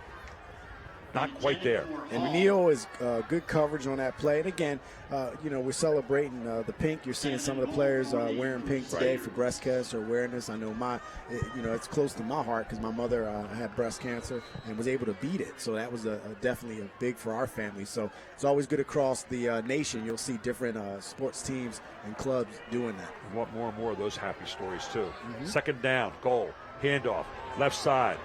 not quite there. And Neal is good coverage on that play. And again, we're celebrating the pink. You're seeing some of the players wearing pink today for breast cancer awareness. I know it's close to my heart because my mother had breast cancer and was able to beat it. So that was definitely a big for our family. So it's always good across the nation. You'll see different sports teams and clubs doing that. We want more and more of those happy stories too. Mm-hmm. Second down, goal, handoff, left side.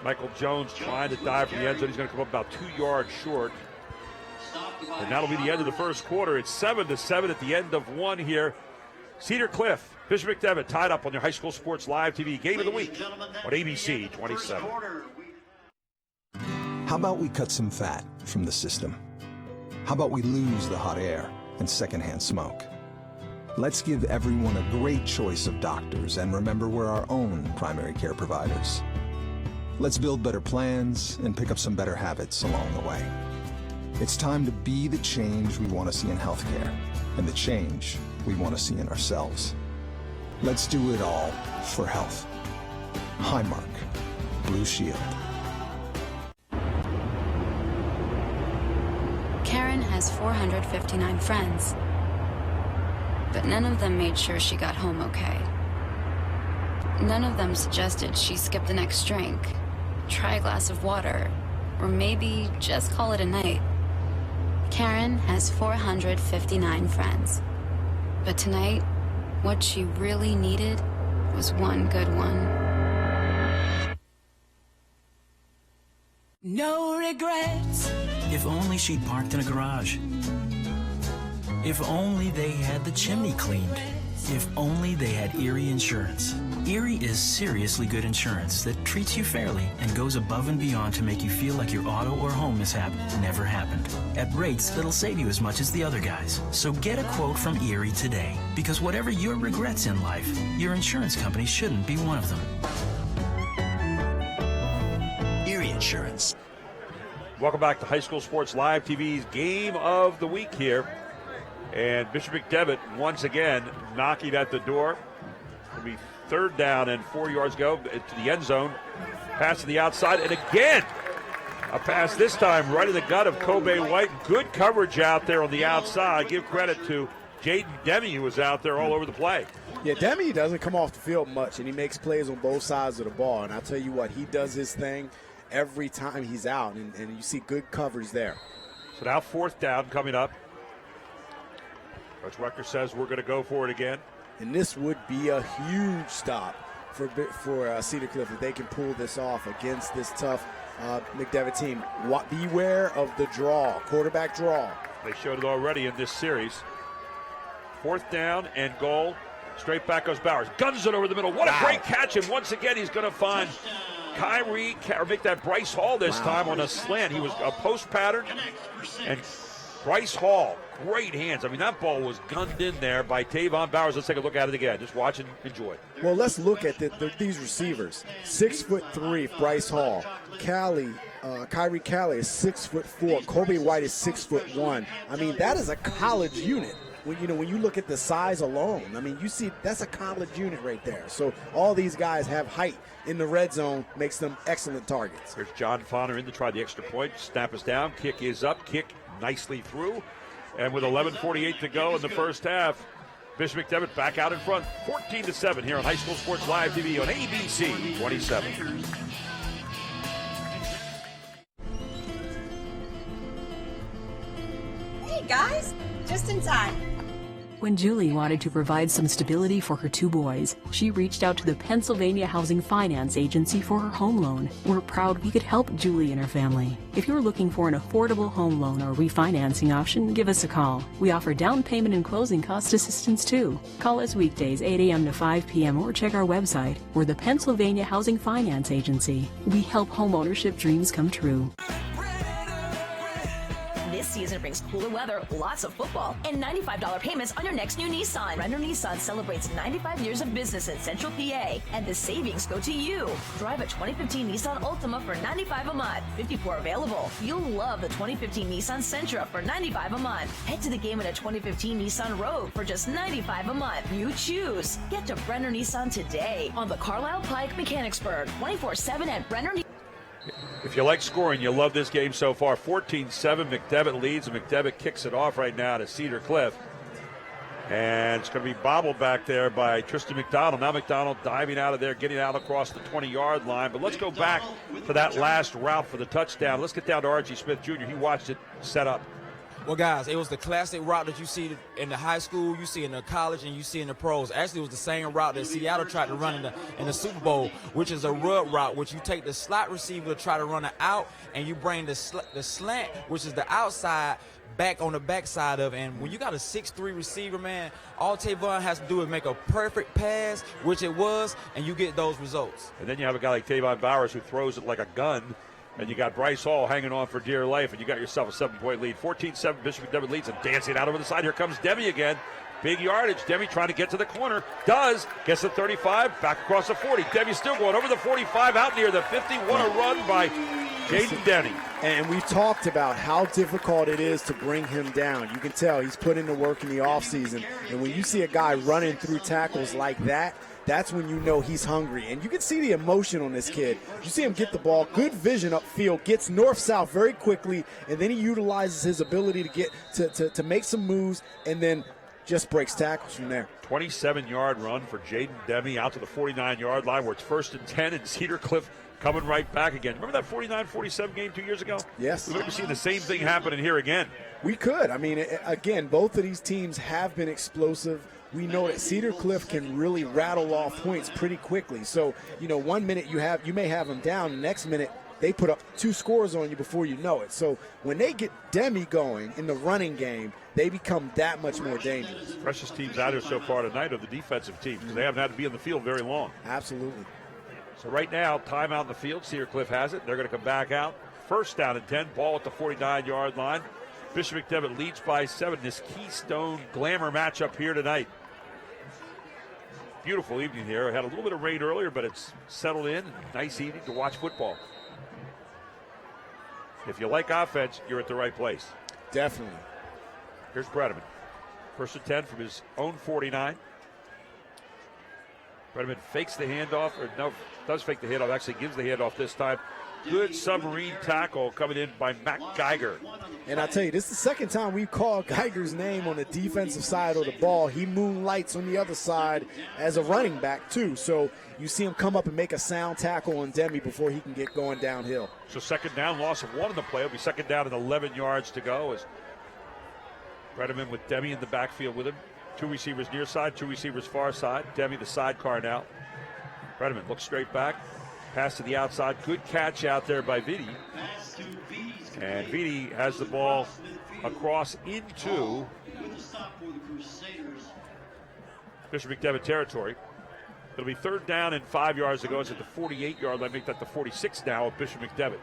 Michael Jones trying to dive from the end zone. He's going to come up about 2 yards short. And that'll be the end of the first quarter. It's 7-7 at the end of one here. Cedar Cliff, Bishop McDevitt tied up on your high school sports live TV game of the week on ABC 27. How about we cut some fat from the system? How about we lose the hot air and secondhand smoke? Let's give everyone a great choice of doctors and remember we're our own primary care providers. Let's build better plans and pick up some better habits along the way. It's time to be the change we want to see in healthcare and the change we want to see in ourselves. Let's do it all for health. Highmark, Blue Shield. Karen has 459 friends, but none of them made sure she got home okay. None of them suggested she skip the next drink, try a glass of water, or maybe just call it a night. Karen has 459 friends. But tonight, what she really needed was one good one. No regrets. If only she'd parked in a garage. If only they had the chimney cleaned. If only they had Erie Insurance. Erie is seriously good insurance that treats you fairly and goes above and beyond to make you feel like your auto or home mishap never happened. At rates that'll save you as much as the other guys. So get a quote from Erie today. Because whatever your regrets in life, your insurance company shouldn't be one of them. Erie Insurance. Welcome back to High School Sports Live TV's Game of the Week here. And Bishop McDevitt once again knocking at the door. It'll be third down and 4 yards go to the end zone. Pass to the outside, and again, a pass this time right in the gut of Kobe White. Good coverage out there on the outside. Give credit to Jaden Demi, who was out there all over the play. Yeah, Demi doesn't come off the field much, and he makes plays on both sides of the ball. And I'll tell you what, he does his thing every time he's out, and you see good coverage there. So now fourth down coming up. Coach Rucker says we're going to go for it again. And this would be a huge stop for Cedar Cliff if they can pull this off against this tough McDevitt team. Beware of the draw, quarterback draw. They showed it already in this series. Fourth down and goal Straight back goes Bowers. Guns it over the middle. What a great catch. And once again, he's going to find or make that Bryce Hall this time on a slant. He was a post pattern. And Bryce Hall, great hands. I mean, that ball was gunned in there by Tavon Bowers. Let's take a look at it again. Just watch and enjoy. Well, let's look at these receivers. 6'3", Bryce Hall. Kyrie Cali is 6'4". Kobe White is 6'1". I mean, that is a college unit. When you look at the size alone, I mean, you see that's a college unit right there. So all these guys have height in the red zone, makes them excellent targets. Here's John Fonner in to try the extra point. Snap is down, kick is up, kick nicely through. And with 11:48 to go in the first half, Bishop McDevitt back out in front, 14-7 here on High School Sports Live TV on ABC 27. Hey guys, just in time. When Julie wanted to provide some stability for her 2 boys, she reached out to the Pennsylvania Housing Finance Agency for her home loan. We're proud we could help Julie and her family. If you're looking for an affordable home loan or refinancing option, give us a call. We offer down payment and closing cost assistance too. Call us weekdays 8 a.m. to 5 p.m. or check our website. We're the Pennsylvania Housing Finance Agency. We help homeownership dreams come true. This season brings cooler weather, lots of football, and $95 payments on your next new Nissan. Brenner Nissan celebrates 95 years of business in Central PA, and the savings go to you. Drive a 2015 Nissan Altima for $95 a month. 54 available. You'll love the 2015 Nissan Sentra for $95 a month. Head to the game in a 2015 Nissan Rogue for just $95 a month. You choose. Get to Brenner Nissan today on the Carlisle Pike Mechanicsburg, 24/7 at Brenner Nissan. If you like scoring, you love this game so far. 14-7, McDevitt leads, and McDevitt kicks it off right now to Cedar Cliff. And it's going to be bobbled back there by Tristan McDonald. Now McDonald diving out of there, getting out across the 20-yard line. But let's go back to that last route for the touchdown. Let's get down to R.G. Smith Jr. He watched it set up. Well, guys, it was the classic route that you see in the high school, you see in the college, and you see in the pros. Actually, it was the same route that Seattle tried to run in the Super Bowl, which is a rub route, which you take the slot receiver to try to run it out, and you bring the slant, which is the outside, back on the backside of it. And when you got a 6'3" receiver, man, all Tavon has to do is make a perfect pass, which it was, and you get those results. And then you have a guy like Tavon Bowers who throws it like a gun. And you got Bryce Hall hanging on for dear life, and you got yourself a 7-point lead. 14-7, Bishop McDevitt leads, and dancing out over the side. Here comes Demi again. Big yardage. Demi trying to get to the corner. Does. Gets the 35, back across the 40. Demi still going over the 45, out near the 50. What a run by Jaden Denny. And we've talked about how difficult it is to bring him down. You can tell he's put in the work in the offseason. And when you see a guy running through tackles like that, that's when you know he's hungry. And you can see the emotion on this kid. You see him get the ball, good vision upfield, gets north-south very quickly, and then he utilizes his ability to get to make some moves and then just breaks tackles from there. 27-yard run for Jaden Demi out to the 49-yard line where it's 1st and 10, and Cedar Cliff coming right back again. Remember that 49-47 game 2 years ago? Yes. We might be seeing the same thing happening here again. We could. I mean, again, both of these teams have been explosive. We know that Cedar Cliff can really rattle off points pretty quickly. So, 1 minute you may have them down, the next minute they put up 2 scores on you before you know it. So when they get Demi going in the running game, they become that much more dangerous. Freshest teams out here so far tonight are the defensive teams because they haven't had to be in the field very long. Absolutely. So right now, timeout in the field. Cedar Cliff has it. They're going to come back out. 1st down and 10. Ball at the 49-yard line. Bishop McDevitt leads by 7. This Keystone Glamour matchup here tonight. Beautiful evening here. Had a little bit of rain earlier, but it's settled in. Nice evening to watch football. If you like offense, you're at the right place. Definitely. Here's Bredeman. 1st and 10 from his own 49. Bredeman fakes the handoff, or no, does fake the handoff, actually gives the handoff this time. Good submarine tackle coming in by Matt Geiger. And I tell you, this is the second time we've called Geiger's name on the defensive side of the ball. He moonlights on the other side as a running back, too. So you see him come up and make a sound tackle on Demi before he can get going downhill. So 2nd down, loss of 1 in the play. It'll be 2nd down and 11 yards to go as Bredeman with Demi in the backfield with him. 2 receivers near side, 2 receivers far side. Demi the sidecar now. Bredeman looks straight back. Pass to the outside. Good catch out there by Vitti. And Vitti has the ball across into Bishop McDevitt territory. It'll be 3rd down and 5 yards to go. It's at the 48-yard line. Make that the 46 now of Bishop McDevitt.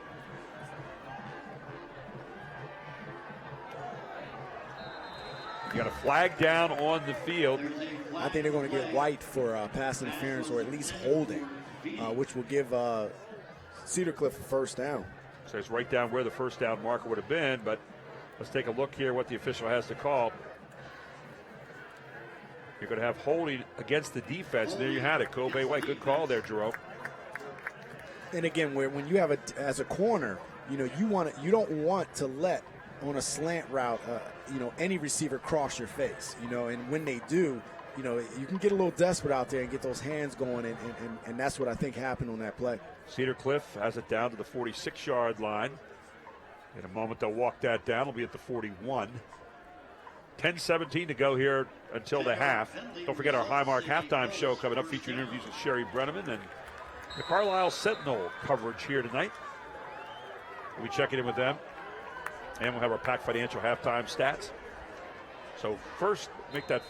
You got a flag down on the field. I think they're going to get white for pass interference or at least holding, which will give Cedar Cliff a first down. So it's right down where the first down marker would have been, but let's take a look here what the official has to call. You're going to have holding against the defense. There you had it. Kobe White. Good call there, Jerome. And again, when you have as a corner, you don't want to let on a slant route, any receiver cross your face, and when they do, you can get a little desperate out there and get those hands going, and that's what I think happened on that play. Cedar Cliff has it down to the 46-yard line. In a moment, they'll walk that down. It'll be at the 41. 10:17 to go here until the half. Don't forget our Highmark halftime show coming up, featuring interviews with Sherry Brenneman and the Carlisle Sentinel coverage here tonight. We'll be checking in with them. And we'll have our Pack Financial halftime stats. So first, make that.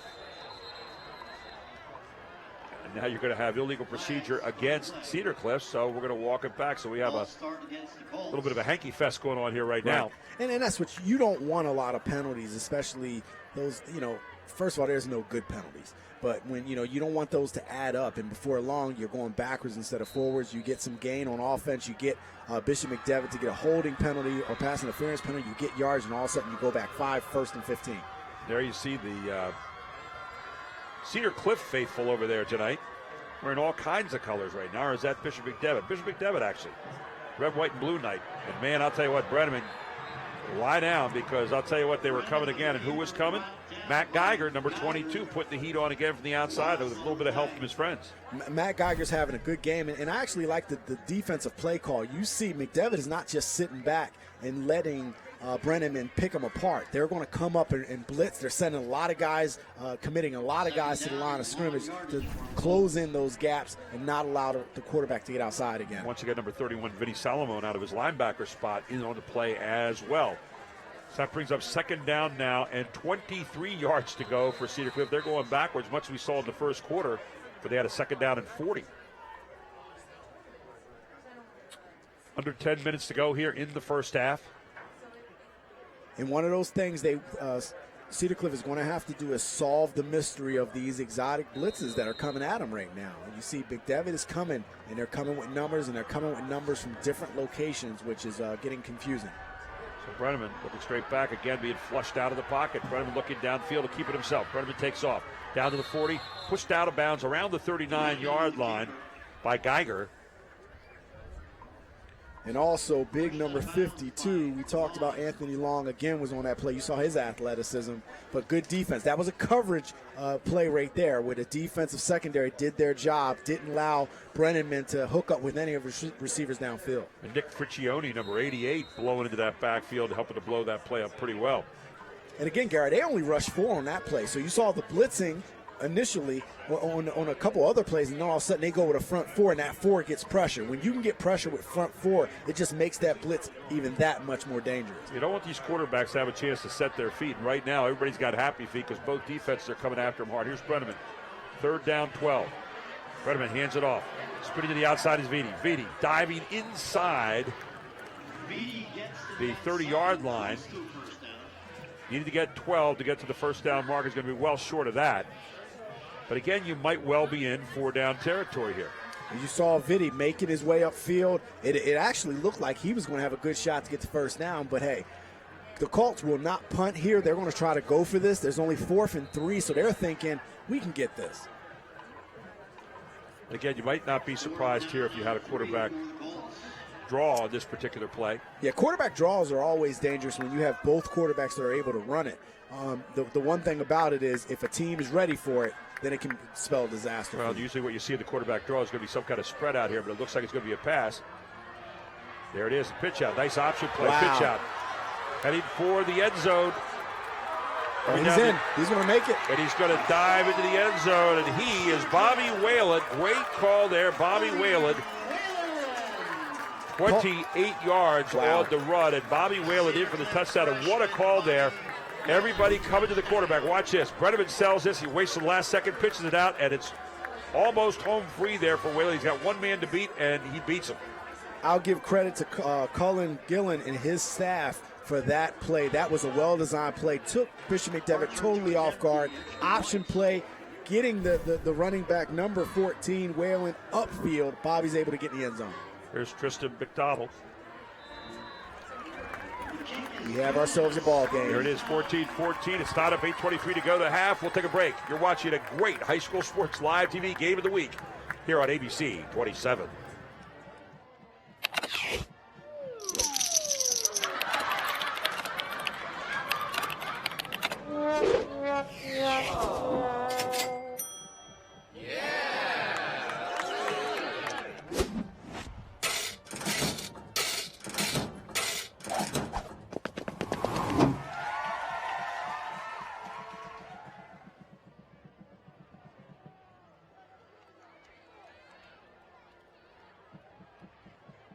And now you're going to have illegal procedure against Cedar Cliff, so we're going to walk it back. So we have a little bit of a hanky fest going on here right now. And that's what you don't want, a lot of penalties, especially those, first of all, there's no good penalties. But when, you don't want those to add up. And before long, you're going backwards instead of forwards. You get some gain on offense. You get Bishop McDevitt to get a holding penalty or pass interference penalty. You get yards, and all of a sudden you go back 5, 1st and 15. There you see the Cedar Cliff faithful over there tonight. Wearing all kinds of colors right now. Or is that Bishop McDevitt? Bishop McDevitt, actually. Red, white, and blue night. And, man, I'll tell you what, Brenneman, lie down, because I'll tell you what, they were coming again. And who was coming? Matt Geiger, number 22, putting the heat on again from the outside with a little bit of help from his friends. Matt Geiger's having a good game, and I actually like the defensive play call. You see McDevitt is not just sitting back and letting Brenneman pick them apart. They're going to come up and blitz. They're sending a lot of guys, committing a lot of guys to the line of scrimmage to close in those gaps and not allow the quarterback to get outside again. Once again, number 31, Vinny Salomon, out of his linebacker spot, in on the play as well. So that brings up 2nd down now and 23 yards to go for Cedar Cliff. They're going backwards, much as we saw in the first quarter, but they had a 2nd down and 40. Under 10 minutes to go here in the first half. And one of those things Cedar Cliff is going to have to do is solve the mystery of these exotic blitzes that are coming at them right now. And you see McDevitt is coming, and they're coming with numbers, and they're coming with numbers from different locations, which is getting confusing. So Brenneman looking straight back, again being flushed out of the pocket. Brenneman looking downfield to keep it himself. Brenneman takes off, down to the 40, pushed out of bounds around the 39-yard line by Geiger. And also big number 52, we talked about Anthony Long again was on that play. You saw his athleticism, but good defense. That was a coverage play right there where the defensive secondary did their job, didn't allow Brenneman to hook up with any of his receivers downfield. And Nick Friccione, number 88, blowing into that backfield, helping to blow that play up pretty well. And again, Gary, they only rushed 4 on that play. So you saw the blitzing initially on a couple other plays, and then all of a sudden they go with a front 4, and that 4 gets pressure. When you can get pressure with front 4, it just makes that blitz even that much more dangerous. You don't want these quarterbacks to have a chance to set their feet, and right now everybody's got happy feet because both defenses are coming after him hard. Here's Brenneman, 3rd down, 12. Brenneman hands it off. Spinning to the outside is Vidi. Vidi diving inside the 30-yard line. Needed to get 12 to get to the first down mark. Is going to be well short of that. But again, you might well be in 4-down territory here. And you saw Vidi making his way upfield. It actually looked like he was going to have a good shot to get the first down. But, hey, the Colts will not punt here. They're going to try to go for this. There's only 4th and 3, so they're thinking, we can get this. Again, you might not be surprised here if you had a quarterback draw on this particular play. Yeah, quarterback draws are always dangerous when you have both quarterbacks that are able to run it. The one thing about it is if a team is ready for it, then it can spell disaster. Well, usually what you see in the quarterback draw is going to be some kind of spread out here, but it looks like it's going to be a pass. There it is, pitch out. Nice option play, pitch out. Heading for the end zone. Oh, he's in. He's going to make it. And he's going to dive into the end zone, and he is Bobby Whalen. Great call there, Bobby Whalen. 28 yards on the run, and Bobby Whalen in for the touchdown. And what a call there Everybody coming to the quarterback. Watch this. Brenneman sells this. He wastes the last second, pitches it out, and it's almost home free there for Whaley. He's got one man to beat, and he beats him. I'll give credit to Cullen Gillen and his staff for that play. That was a well-designed play. Took Bishop McDevitt totally off guard. Option play, getting the running back number 14, Whalen, upfield. Bobby's able to get in the end zone. Here's Tristan McDonald. We have ourselves a ball game. Here it is, 14-14. It's tied up, 8:23 to go to half. We'll take a break. You're watching a great high school sports live TV game of the week here on ABC 27.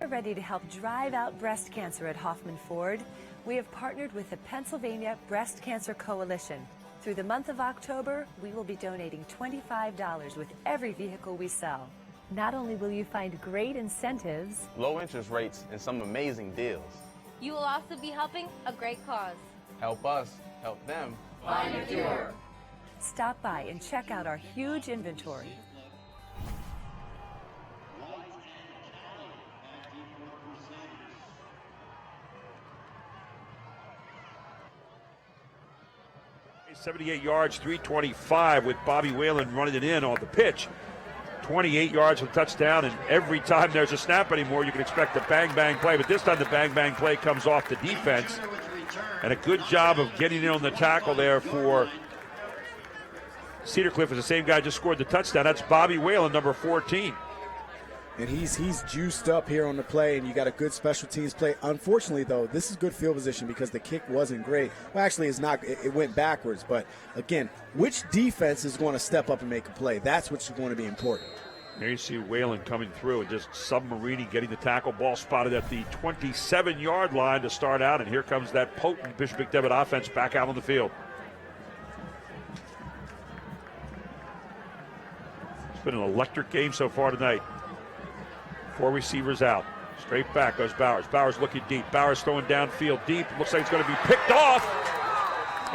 We're ready to help drive out breast cancer at Hoffman Ford. We have partnered with the Pennsylvania Breast Cancer Coalition. Through the month of October, we will be donating $25 with every vehicle we sell. Not only will you find great incentives, low interest rates, and some amazing deals. You will also be helping a great cause. Help us, help them. Find a cure. Stop by and check out our huge inventory. .78 yards, 325 with Bobby Whalen running it in on the pitch. 28 yards for the touchdown, and every time there's a snap anymore, you can expect a bang-bang play. But this time the bang-bang play comes off the defense. And a good job of getting in on the tackle there for Cedar Cliff is the same guy just scored the touchdown. That's Bobby Whalen, number 14. And he's juiced up here on the play, and you got a good special teams play. Unfortunately, though, this is good field position because the kick wasn't great. Well, actually, it's not. It went backwards. But, again, which defense is going to step up and make a play? That's what's going to be important. There you see Whalen coming through and just submarining, getting the tackle. Ball spotted at the 27-yard line to start out, and here comes that potent Bishop McDevitt offense back out on the field. It's been an electric game so far tonight. 4 receivers out. Straight back goes Bowers. Bowers looking deep. Bowers throwing downfield deep. Looks like it's going to be picked off.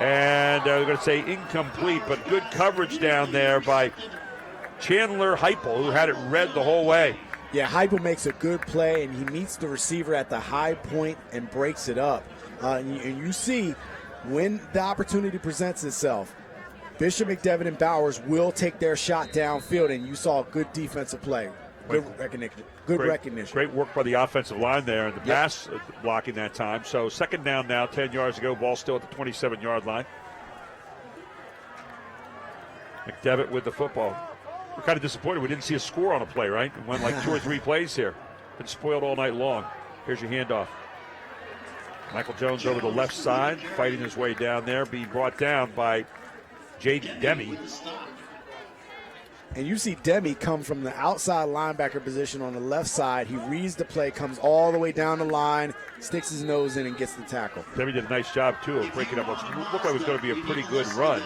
And they're going to say incomplete, but good coverage down there by Chandler Heupel, who had it read the whole way. Yeah, Heupel makes a good play, and he meets the receiver at the high point and breaks it up. And you see, when the opportunity presents itself, Bishop McDevitt and Bowers will take their shot downfield, and you saw a good defensive play. Good recognition. Great work by the offensive line there, and the pass blocking that time. So second down now, 10 yards to go. Ball still at the 27-yard line. McDevitt with the football. We're kind of disappointed we didn't see a score on a play, right? It went like 2 or 3 plays here. Been spoiled all night long. Here's your handoff. Michael Jones over the left side, fighting his way down there, being brought down by Jaden Demi. And you see Demi come from the outside linebacker position on the left side. He reads the play, comes all the way down the line, sticks his nose in, and gets the tackle. Demi did a nice job, too, of breaking up what looked like it was going to be a pretty good run.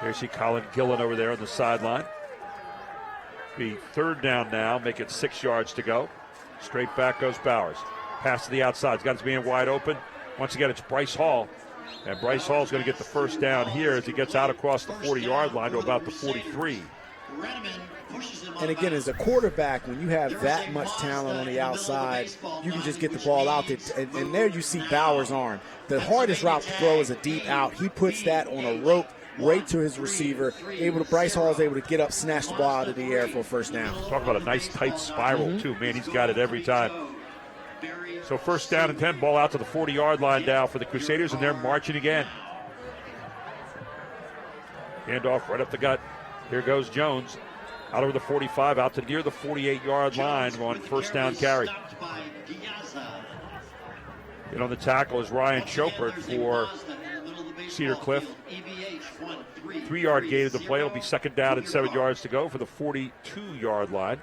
Here's see Colin Gillen over there on the sideline. Be third down now, make it 6 yards to go. Straight back goes Bowers. Pass to the outside. He's got his man wide open. Once again, it's Bryce Hall. And Bryce Hall's going to get the first down here as he gets out across the 40-yard line to about the 43. And again, as a quarterback, when you have that much talent on the outside, you can just get the ball out there. And there you see Bowers' arm. The hardest route to throw is a deep out. He puts that on a rope right to his receiver. Bryce Hall is able to get up, snatch the ball out of the air for a first down. Talk about a nice tight spiral, too. Man, he's got it every time. So first down and 10, ball out to the 40-yard line now for the Crusaders, and they're marching again. Handoff right up the gut. Here goes Jones. Out over the 45, out to near the 48-yard line on first down carry. In on the tackle is Ryan Chopert for Cedar Cliff. 3-yard gain of the play. It'll be second down and 7 yards to go for the 42-yard line.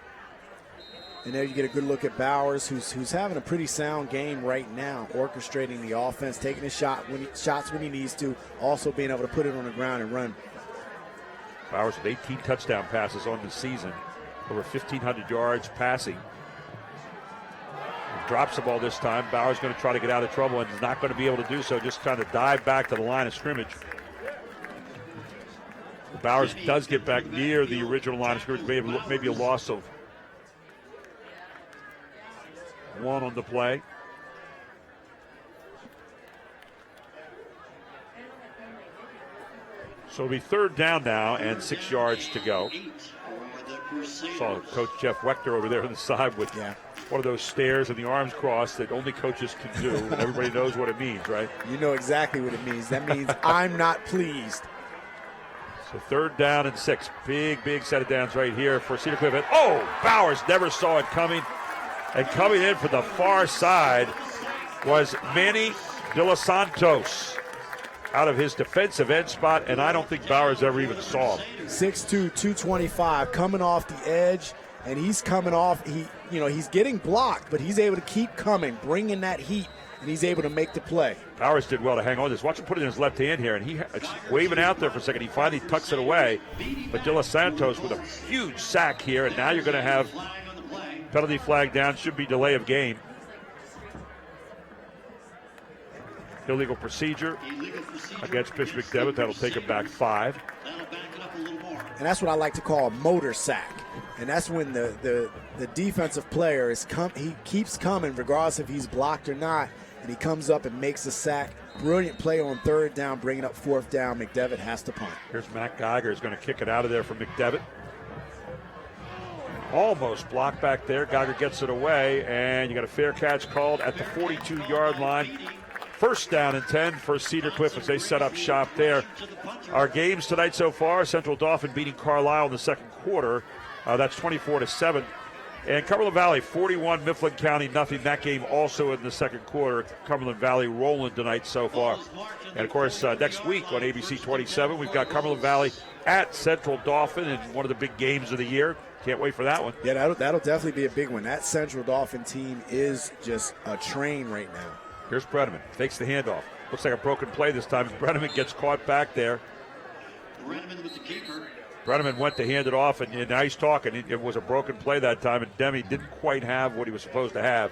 And there you get a good look at Bowers, who's having a pretty sound game right now, orchestrating the offense, taking his shots when he needs to, also being able to put it on the ground and run. Bowers with 18 touchdown passes on the season, over 1,500 yards passing. He drops the ball this time. Bowers going to try to get out of trouble and is not going to be able to do so, just trying to dive back to the line of scrimmage. Bowers does get back near the original line of scrimmage, maybe a loss of 1 on the play. So it'll be 3rd down now and 6 yards to go. Saw Coach Jeff Wechter over there on the side with one of those stares and the arms crossed that only coaches can do. Everybody knows what it means, right? You know exactly what it means. That means I'm not pleased. So 3rd down and 6. Big set of downs right here for Cedar Cliff. And, Bowers never saw it coming. And coming in from the far side was Manny De Los Santos out of his defensive end spot, and I don't think Bowers ever even saw him. 6'2", 225, coming off the edge, and he's coming off. He's getting blocked, but he's able to keep coming, bringing that heat, and he's able to make the play. Bowers did well to hang on to this. Watch him put it in his left hand here, and he waving out there for a second. He finally tucks it away, but De Los Santos with a huge sack here, and now you're going to have penalty flag down, should be delay of game. Illegal procedure against Bishop McDevitt. That'll take him back 5. And that's what I like to call a motor sack. And that's when the defensive player he keeps coming regardless if he's blocked or not, and he comes up and makes a sack. Brilliant play on 3rd down, bringing up 4th down. McDevitt has to punt. Here's Matt Geiger is going to kick it out of there for McDevitt. Almost blocked back there. Geiger gets it away, and you got a fair catch called at the 42-yard line. 1st down and 10 for Cedar Cliff as they set up shop there. Our games tonight so far, Central Dauphin beating Carlisle in the 2nd quarter. That's 24-7. And Cumberland Valley, 41, Mifflin County, nothing. That game also in the 2nd quarter. Cumberland Valley rolling tonight so far. And, of course, next week on ABC 27, we've got Cumberland Valley at Central Dauphin in one of the big games of the year. Can't wait for that one. Yeah, that'll definitely be a big one. That Central Dauphin team is just a train right now. Here's Brenneman, fakes the handoff. Looks like a broken play this time. Brenneman gets caught back there. Brenneman with the keeper. Brenneman went to hand it off, and now he's talking. It was a broken play that time, and Demi didn't quite have what he was supposed to have.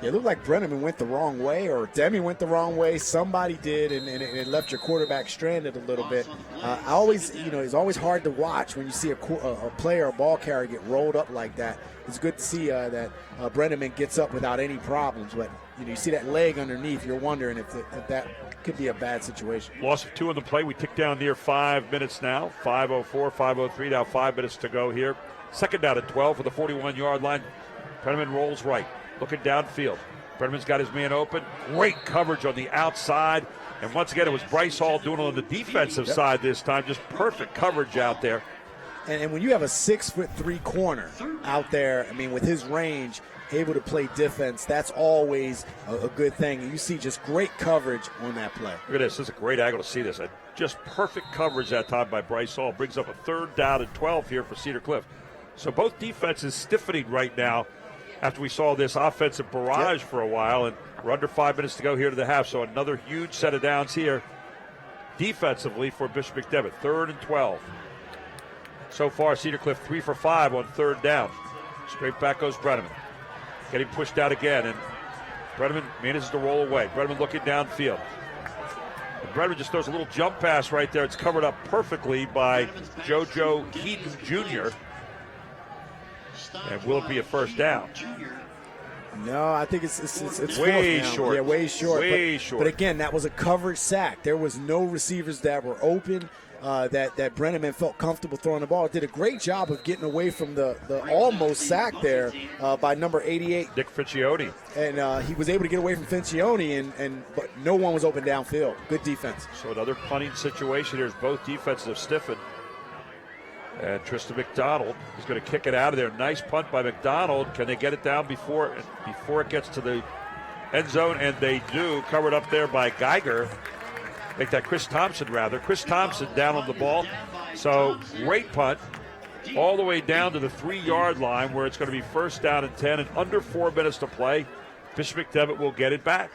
Yeah, it looked like Brenneman went the wrong way, or Demi went the wrong way. Somebody did, and it left your quarterback stranded a little bit. It's always hard to watch when you see a player, a ball carrier get rolled up like that. It's good to see that Brenneman gets up without any problems, but you see that leg underneath. You're wondering if that could be a bad situation. Loss of 2 on the play. We tick down near 5 minutes now. 5:04, 5:03. Now 5 minutes to go here. 2nd down at 12 for the 41-yard line. Brenneman rolls right, looking downfield. Brenneman's got his man open. Great coverage on the outside. And once again, it was Bryce Hall doing it on the defensive side this time. Just perfect coverage out there. And when you have a 6'3" corner out there, with his range, able to play defense, that's always a good thing. And you see just great coverage on that play. Look at this. This is a great angle to see this. Just perfect coverage that time by Bryce Hall. Brings up a 3rd down and 12 here for Cedar Cliff. So both defenses stiffening right now after we saw this offensive barrage for a while. And we're under 5 minutes to go here to the half. So another huge set of downs here defensively for Bishop McDevitt. 3rd and 12. So far, Cedar Cliff 3 for 5 on 3rd down. Straight back goes Brenneman. Getting pushed out again, and Brenneman manages to roll away. Brenneman looking downfield. And Brenneman just throws a little jump pass right there. It's covered up perfectly by JoJo Heaton Jr. And will it be a 1st down? No, I think it's way short. Yeah, way short. Way short. But again, that was a covered sack. There was no receivers that were open. That Brenneman felt comfortable throwing the ball. Did a great job of getting away from the almost sack there by number 88. Dick Ficcioni. And he was able to get away from Ficcioni, but no one was open downfield. Good defense. So another punting situation here as both defenses have stiffened. And Tristan McDonald is going to kick it out of there. Nice punt by McDonald. Can they get it down before it gets to the end zone? And they do. Covered up there by Geiger. Make that Chris Thompson, rather. Chris Thompson down on the ball. So great punt. all the way down to the 3-yard line where it's going to be first down and 10 and under 4 minutes to play. Bishop McDevitt will get it back.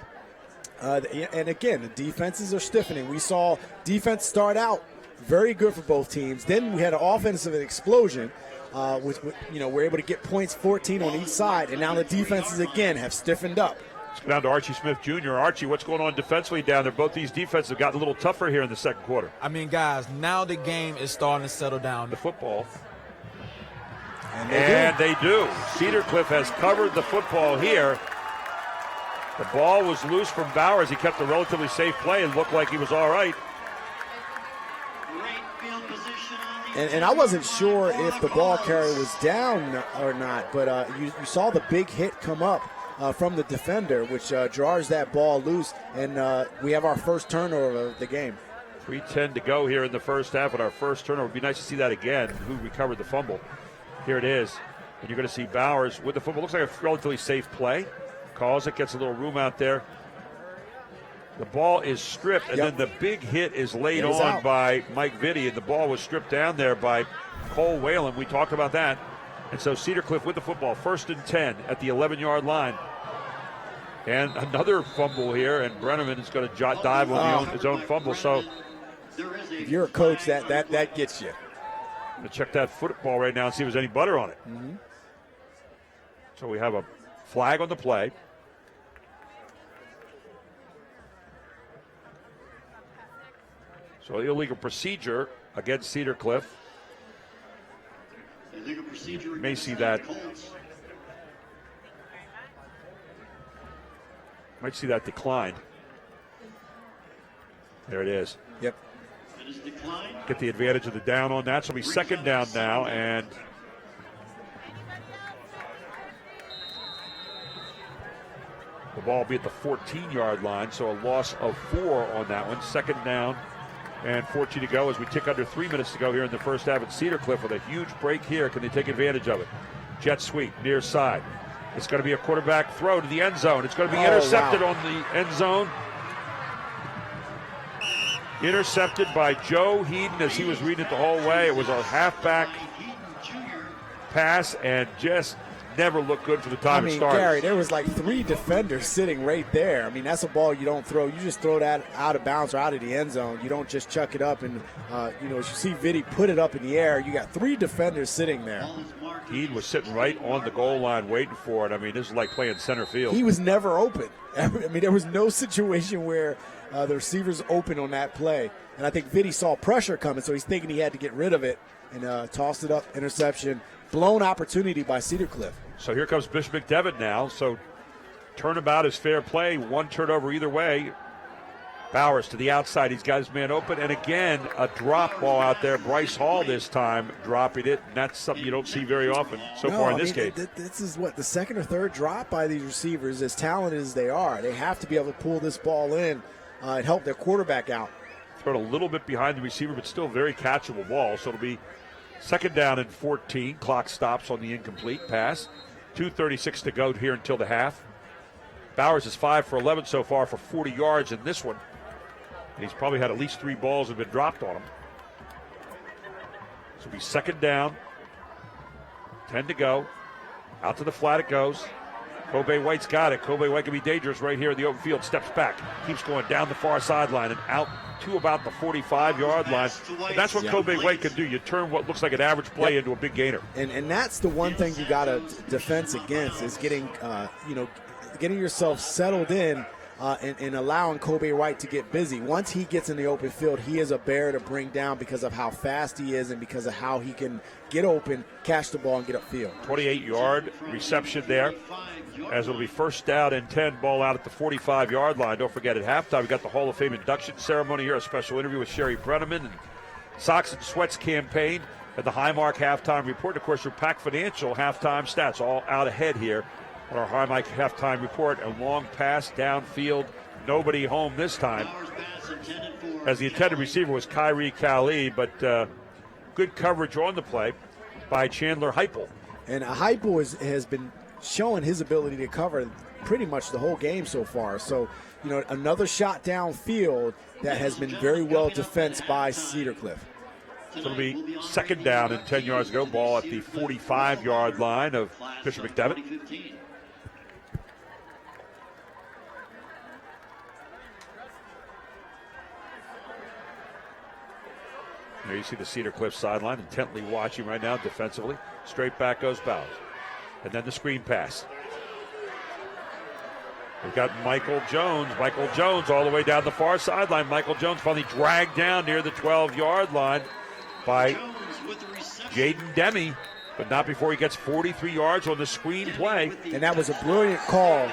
And again, the defenses are stiffening. We saw defense start out very good for both teams. Then we had an offensive explosion. We're able to get points, 14 on each side, and now the defenses again have stiffened up. Let's go down to Archie Smith Jr. Archie, what's going on defensively down there? Both these defenses have gotten a little tougher here in the second quarter. I mean, guys, now the game is starting to settle down. The football. And they do. Cedar Cliff has covered the football here. The ball was loose from Bowers. He kept a relatively safe play and looked like he was all right. And I wasn't sure if the ball carrier was down or not, but you saw the big hit come up from the defender, which jars that ball loose, and we have our first turnover of the game. 3:10 to go here in the first half, and our first turnover. It would be nice to see that again, who recovered the fumble. Here it is. And you're going to see Bowers with the football. Looks like a relatively safe play. Calls it, gets a little room out there. The ball is stripped, and then the big hit is laid on by Mike Vitti, and the ball was stripped down there by Cole Whalen. We talked about that. And so Cedar Cliff with the football, 1st and 10 at the 11-yard line. And another fumble here, and Brenneman is going to dive on his own fumble. So if you're a coach, that gets you. I'm going to check that football right now and see if there's any butter on it. Mm-hmm. So we have a flag on the play. So illegal procedure against Cedar Cliff. Illegal procedure. You may see that. Might see that declined. There it is. Yep. It is declined. Get the advantage of the down on that. So it'll be second down now, and the ball will be at the 14-yard line. So a loss of 4 on that one. Second down. And 14 to go as we tick under 3 minutes to go here in the first half at Cedar Cliff with a huge break here. Can they take advantage of it? Jet sweep, near side. It's going to be a quarterback throw to the end zone. It's going to be intercepted on the end zone. Intercepted by Joe Heaton as he was reading it the whole way. It was a halfback pass and just never looked good for the time it started. Gary, there was like 3 defenders sitting right there. I mean, that's a ball you don't throw. You just throw that out of bounds or out of the end zone. You don't just chuck it up. And, as you see Vitti put it up in the air, you got 3 defenders sitting there. Heaton was sitting right on the goal line waiting for it. I mean, this is like playing center field. He was never open. I mean, there was no situation where the receiver's open on that play. And I think Vitti saw pressure coming, so he's thinking he had to get rid of it and tossed it up, interception. Blown opportunity by Cedar Cliff. So here comes Bishop McDevitt now. So turnabout is fair play. 1 turnover either way. Bowers to the outside. He's got his man open. And again, a drop ball out there. Bryce Hall this time dropping it. And that's something you don't see very often so far in this game. This is the second or third drop by these receivers. As talented as they are, they have to be able to pull this ball in and help their quarterback out. Thrown a little bit behind the receiver, but still very catchable ball. So it'll be second down and 14. Clock stops on the incomplete pass. 2:36 to go here until the half. Bowers is 5 for 11 so far for 40 yards in this one. And he's probably had at least 3 balls that have been dropped on him. So it'll be second down. 10 to go. Out to the flat it goes. Kobe White's got it. Kobe White can be dangerous right here in the open field. Steps back. Keeps going down the far sideline and out to about the 45-yard line. And that's what Kobe White can do. You turn what looks like an average play into a big gainer. And that's the one thing you got to defense against is getting yourself settled in and allowing Kobe White to get busy. Once he gets in the open field, he is a bear to bring down because of how fast he is and because of how he can get open, catch the ball, and get upfield. 28-yard reception there. As it'll be first down and 10, ball out at the 45-yard line. Don't forget, at halftime, we got the Hall of Fame induction ceremony here, a special interview with Sherry Brenneman and Socks and Sweats campaign at the Highmark halftime report. Of course, your Pack Financial halftime stats all out ahead here on our Highmark halftime report. A long pass downfield, nobody home this time. As the intended receiver was Kyrie Kali, but good coverage on the play by Chandler Heupel. And Heupel has been showing his ability to cover pretty much the whole game so far. So, another shot downfield that has been very well defensed by Cedar Cliff. So it'll be second down and 10 yards to go. Ball at the 45-yard line of Bishop McDevitt. There you see the Cedar Cliff sideline intently watching right now defensively. Straight back goes Bowers. And then the screen pass. We've got Michael Jones. Michael Jones all the way down the far sideline. Michael Jones finally dragged down near the 12-yard line by Jaden Demi, but not before he gets 43 yards on the screen play. And that was a brilliant call.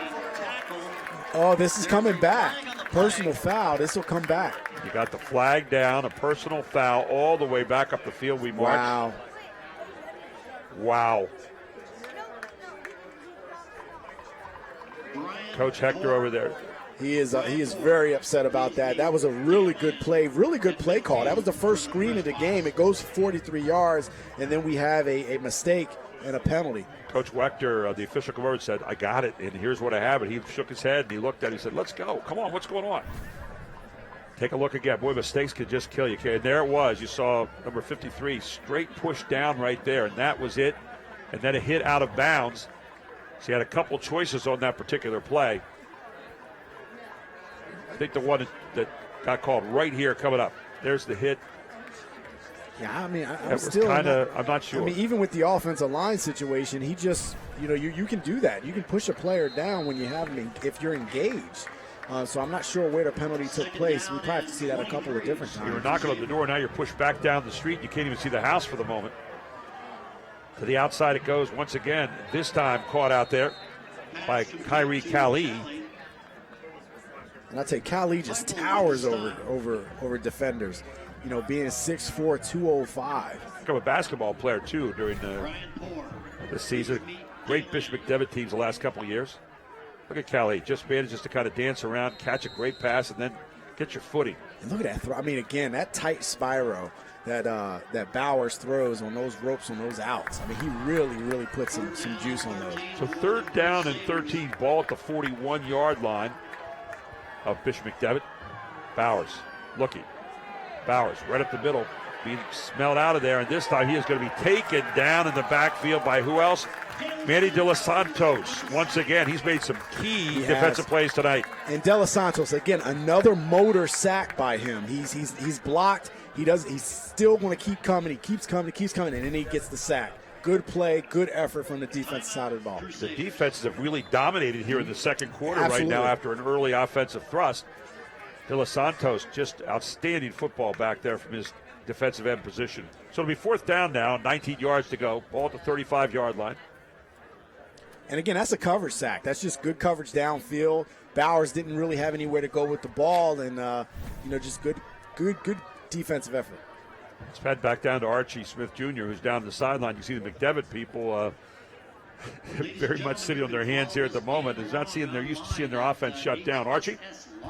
Oh, this is coming back. Personal foul. This will come back. You got the flag down, a personal foul all the way back up the field. We march. Wow. Coach Hector over there. He is very upset about that. That was a really good play call. That was the first screen of the game. It goes 43 yards, and then we have a mistake and a penalty. Coach Wechter, the official converter, said, I got it, and here's what I have. And he shook his head, and he looked at it, he said, let's go. Come on, what's going on? Take a look again. Boy, mistakes could just kill you. And there it was. You saw number 53 straight push down right there, and that was it. And then a hit out of bounds. So he had a couple choices on that particular play. I think the one that got called right here coming up. There's the hit. Yeah, I mean, I'm not sure. I mean, even with the offensive line situation, he just, you can do that. You can push a player down when you have him, if you're engaged. So I'm not sure where the penalty took place. We probably have to see that a couple of different times. You were knocking on the door, now you're pushed back down the street. You can't even see the house for the moment. To the outside it goes once again. This time caught out there by Kyrie Kali. And I'll tell you, Kali just towers over defenders. Being 6'4", 205. Become a basketball player, too, during the season. Great Bishop McDevitt teams the last couple of years. Look at Kali. Just manages to kind of dance around, catch a great pass, and then get your footing. And look at that throw. I mean, again, that tight spiral that Bowers throws on those ropes, on those outs. I mean, he really puts some juice on those. So third down and 13, ball at the 41-yard line of Bishop McDevitt. Bowers looking. Bowers right up the middle, being smelled out of there, and this time he is going to be taken down in the backfield by who else? Manny De Los Santos. Once again, he's made some key defensive plays tonight. And De Los Santos, again, another motor sack by him. He's blocked. He's still going to keep coming. He keeps coming, and then he gets the sack. Good play, good effort from the defensive side of the ball. The defenses have really dominated here in the second quarter. Absolutely. Right now after an early offensive thrust. De Los Santos, just outstanding football back there from his defensive end position. So it'll be fourth down now, 19 yards to go. Ball at the 35-yard line. And again, that's a coverage sack. That's just good coverage downfield. Bowers didn't really have anywhere to go with the ball, and just good defensive effort. Let's head back down to Archie Smith Jr., who's down the sideline. You see the McDevitt people very much sitting on their hands here at the moment. They're used to seeing their offense shut down. Archie?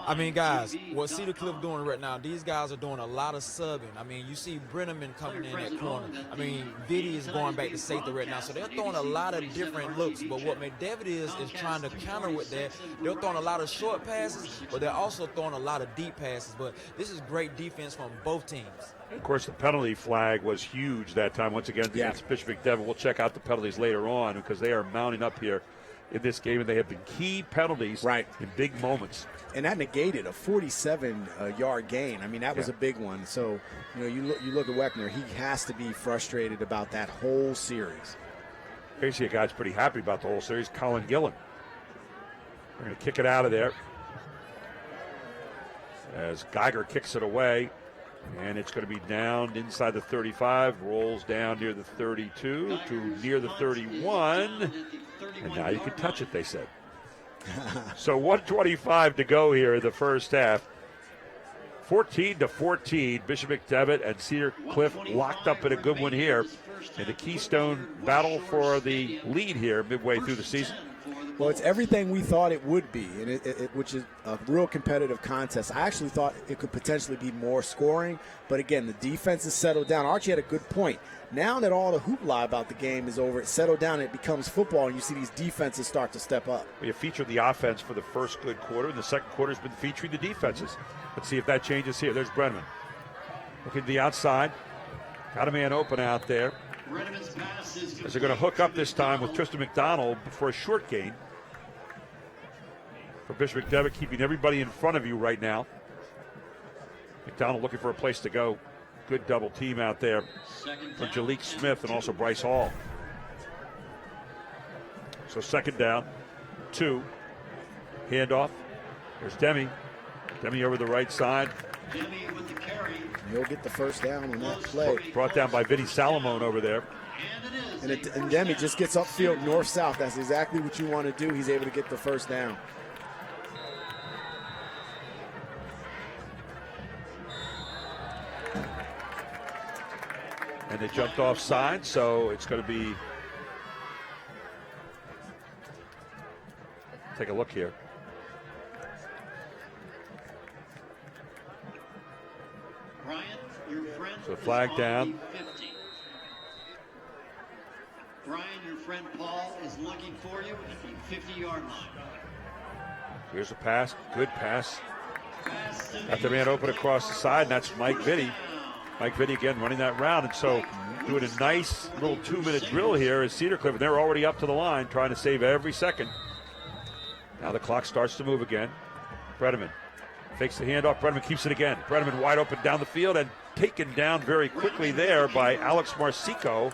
I mean, guys, what Cedar Cliff doing right now, these guys are doing a lot of subbing. I mean, you see Brenneman coming in that corner. I mean, Biddy is going back to safety right now. So they're throwing a lot of different looks. But what McDevitt is trying to counter with that. They're throwing a lot of short passes, but they're also throwing a lot of deep passes. But this is great defense from both teams. Of course, the penalty flag was huge that time. Once again, against Bishop McDevitt. We'll check out the penalties later on because they are mounting up here in this game, and they have been key penalties in big moments. And that negated a 47-yard gain. I mean, that was a big one. So, you look at Weckner, he has to be frustrated about that whole series. Here you see a guy that's pretty happy about the whole series, Colin Gillen. They're going to kick it out of there as Geiger kicks it away. And it's going to be down inside the 35, rolls down near the 32 to near the 31. And now you can touch it, they said. So 1:25 to go here in the first half. 14-14, Bishop McDevitt and Cedar Cliff locked up in a good one here in the Keystone battle for the lead here midway through the season. Well, it's everything we thought it would be, and which is a real competitive contest. I actually thought it could potentially be more scoring, but again, the defense has settled down. Archie had a good point. Now that all the hoopla about the game is over, it's settled down, and it becomes football, and you see these defenses start to step up. We have featured the offense for the first good quarter, and the second quarter has been featuring the defenses. Let's see if that changes here. There's Brenneman. Looking to the outside. Got a man open out there. As they're going to hook up this time with Tristan McDonald for a short gain. For Bishop McDevitt, keeping everybody in front of you right now. McDonald looking for a place to go. Good double team out there for Jalik Smith and also Bryce Hall. So second down, 2. Handoff. There's Demi. Demi over the right side. He'll get the first down on that play. Brought down by Vinny Salamone over there. And Demi just gets upfield north-south. That's exactly what you want to do. He's able to get the first down. And they jumped offside, so it's going to be. Take a look here. So flag down. Brian, your friend Paul is looking for you at the 50-yard line. Here's a pass. Good pass. Got the man open across the side, and that's Mike Vitti. Mike Vitti again running that route, and so doing a nice little 2-minute drill here is Cedar Cliff, and they're already up to the line trying to save every second. Now the clock starts to move again. Bredeman fakes the handoff. Bredeman keeps it again. Bredeman wide open down the field and taken down very quickly there by Alex Marsico.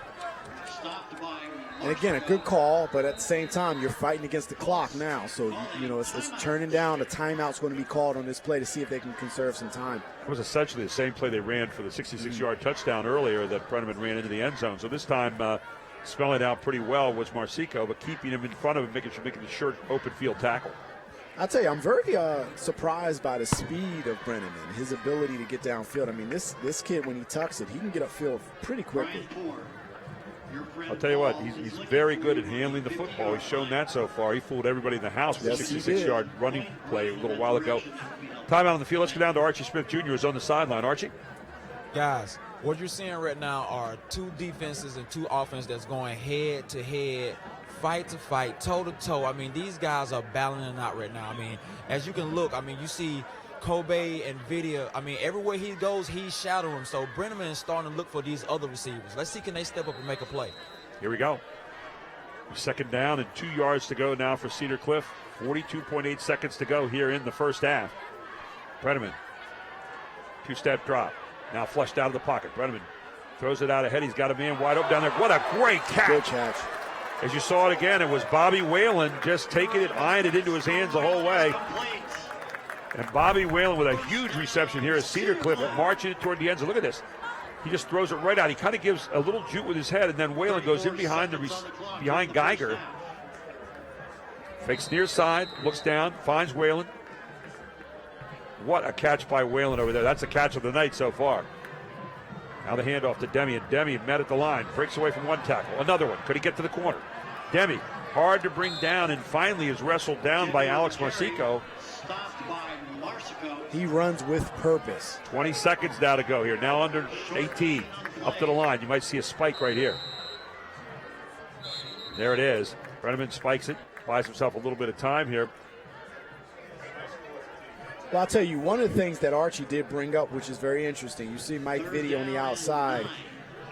And again, a good call, but at the same time, you're fighting against the clock now. So, you know, it's turning down. A timeout's going to be called on this play to see if they can conserve some time. It was essentially the same play they ran for the 66-yard touchdown earlier that Bredeman ran into the end zone. So this time, spelling out pretty well was Marsico, but keeping him in front of him, making the short open field tackle. I'll tell you, I'm very surprised by the speed of Brennan and his ability to get downfield. I mean, this kid, when he tucks it, he can get upfield pretty quickly. I'll tell you what, he's very good at handling the football. He's shown that so far. He fooled everybody in the house with a 66-yard running play a little while ago. Timeout on the field. Let's go down to Archie Smith Jr., who's on the sideline. Archie? Guys, what you're seeing right now are two defenses and two offenses that's going head-to-head, fight to fight, toe to toe. I mean, these guys are battling it out right now. I mean, as you can look, I mean, you see Kobe and Vidia. I mean, everywhere he goes, he's shadowing him. So Brenneman is starting to look for these other receivers. Let's see, can they step up and make a play? Here we go. Second down and 2 yards to go now for Cedar Cliff. 42.8 seconds to go here in the first half. Brenneman, 2-step drop. Now flushed out of the pocket. Brenneman throws it out ahead. He's got a man wide open down there. What a great catch. Good catch. As you saw it again, it was Bobby Whalen just taking it, eyeing it into his hands the whole way. And Bobby Whalen with a huge reception here as Cedar Cliff marching it toward the end zone. Look at this. He just throws it right out. He kind of gives a little juke with his head, and then Whalen goes in behind behind Geiger. Fakes near side, looks down, finds Whalen. What a catch by Whalen over there. That's the catch of the night so far. Now the handoff to Demi, and Demi met at the line. Breaks away from one tackle. Another one. Could he get to the corner? Demi, hard to bring down, and finally is wrestled down by Alex Marsico. He runs with purpose. 20 seconds now to go here. Now under 18. Up to the line. You might see a spike right here. There it is. Brenneman spikes it. Buys himself a little bit of time here. Well, I'll tell you, one of the things that Archie did bring up, which is very interesting, you see Mike Vitti on the outside.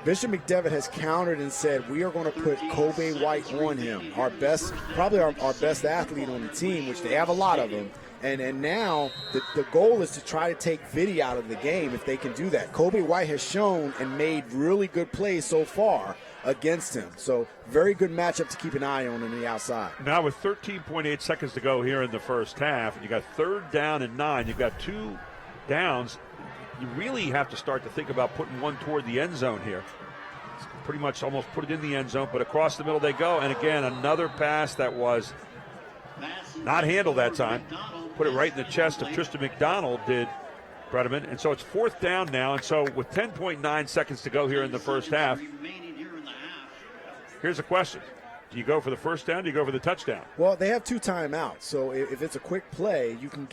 Bishop McDevitt has countered and said, we are going to put Kobe White on him, probably our best athlete on the team, which they have a lot of them. And now the goal is to try to take Vitti out of the game if they can do that. Kobe White has shown and made really good plays so far against him. So very good matchup to keep an eye on the outside. Now with 13.8 seconds to go here in the first half, and you got 3rd down and 9. You've got 2 downs. You really have to start to think about putting one toward the end zone here. It's pretty much almost put it in the end zone, but across the middle they go. And again, another pass that was not handled that time. Put it right in the chest of Tristan McDonald, did Bredeman. And so it's 4th down now. And so with 10.9 seconds to go here in the first half, here's a question. Do you go for the first down? Do you go for the touchdown? Well, they have 2 timeouts. So if it's a quick play, you can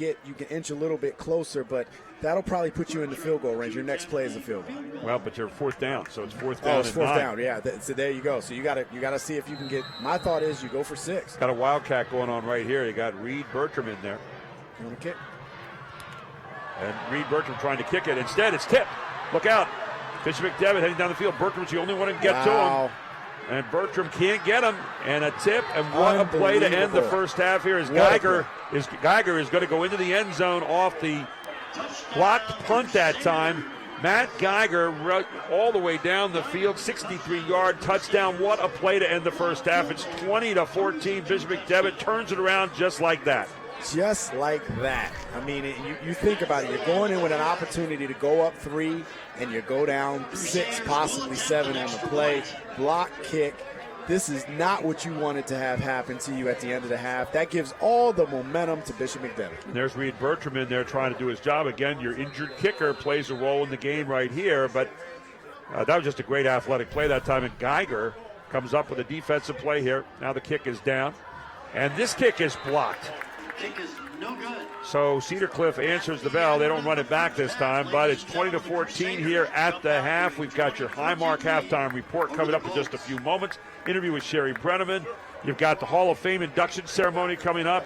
inch a little bit closer, but that'll probably put you in the field goal range. Your next play is a field goal. Well, but you're 4th down, so it's 4th down. Oh, it's 4th 9. down. Yeah. So there you go. So you got to see if you can get. My thought is you go for 6. Got a wildcat going on right here. You got Reed Bertram in there. You want to kick? And Reed Bertram trying to kick it. Instead, it's tipped. Look out. Bishop McDevitt heading down the field. Bertram's the only one who can get to him. And Bertram can't get him. And a tip, and what a play to end the first half here as Geiger is going to go into the end zone off the blocked punt that time. Matt Geiger all the way down the field, 63-yard touchdown. What a play to end the first half. It's 20-14. Bishop McDevitt turns it around just like that. Just like that. I mean, you think about it. You're going in with an opportunity to go up 3, and you go down 6, possibly 7 on the play. Block kick. This is not what you wanted to have happen to you at the end of the half. That gives all the momentum to Bishop McDevitt. And there's Reed Bertram in there trying to do his job. Again, your injured kicker plays a role in the game right here, but that was just a great athletic play that time. And Geiger comes up with a defensive play here. Now the kick is down, and this kick is blocked. Kick is no good. So Cedar Cliff answers the bell. They don't run it back this time, but it's 20-14 here at the half. We've got your Highmark halftime report coming up in just a few moments. Interview with Sherry Brenneman. You've got the Hall of Fame induction ceremony coming up.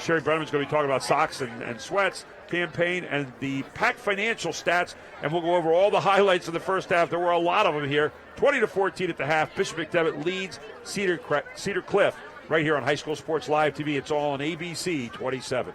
Sherry Brenneman's going to be talking about socks and sweats campaign and the Pack Financial stats, and we'll go over all the highlights of the first half. There were a lot of them here. 20-14 at the half. Bishop McDevitt leads Cedar Cliff. Right here on High School Sports Live TV. It's all on ABC 27.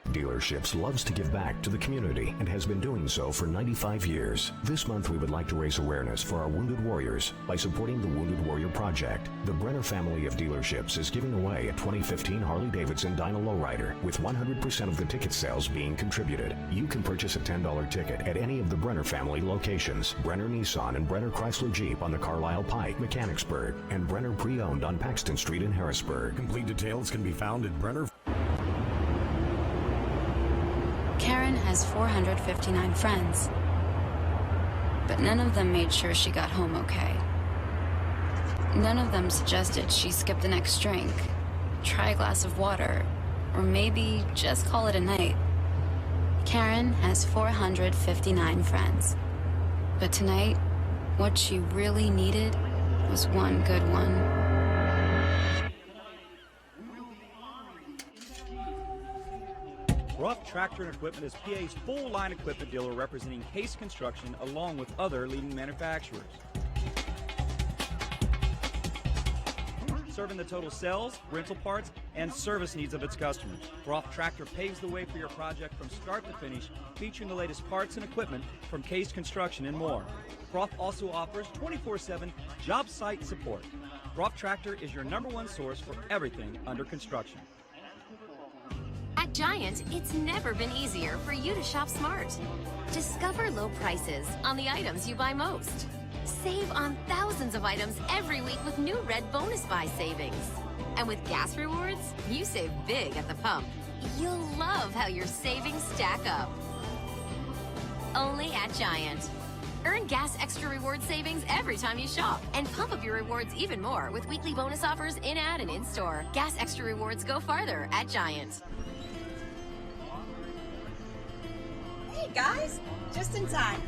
Dealerships loves to give back to the community and has been doing so for 95 years. This month we would like to raise awareness for our Wounded Warriors by supporting the Wounded Warrior Project. The Brenner family of dealerships is giving away a 2015 Harley-Davidson Dyna Lowrider with 100% of the ticket sales being contributed. You can purchase a $10 ticket at any of the Brenner family locations. Brenner Nissan and Brenner Chrysler Jeep on the Carlisle Pike, Mechanicsburg, and Brenner Pre-Owned on Paxton Street in Harrisburg. Complete details can be found at Brenner. Karen has 459 friends, but none of them made sure she got home okay. None of them suggested she skip the next drink, try a glass of water, or maybe just call it a night. Karen has 459 friends, but tonight, what she really needed was one good one. Ruff Tractor and Equipment is PA's full-line equipment dealer representing Case Construction along with other leading manufacturers. Serving the total sales, rental parts, and service needs of its customers. Ruff Tractor paves the way for your project from start to finish, featuring the latest parts and equipment from Case Construction and more. Ruff also offers 24/7 job site support. Ruff Tractor is your #1 source for everything under construction. At Giant, it's never been easier for you to shop smart. Discover low prices on the items you buy most. Save on thousands of items every week with new Red Bonus Buy savings. And with gas rewards, you save big at the pump. You'll love how your savings stack up. Only at Giant. Earn Gas Extra Reward savings every time you shop. And pump up your rewards even more with weekly bonus offers in-ad and in-store. Gas Extra Rewards go farther at Giant. Hey guys, just in time.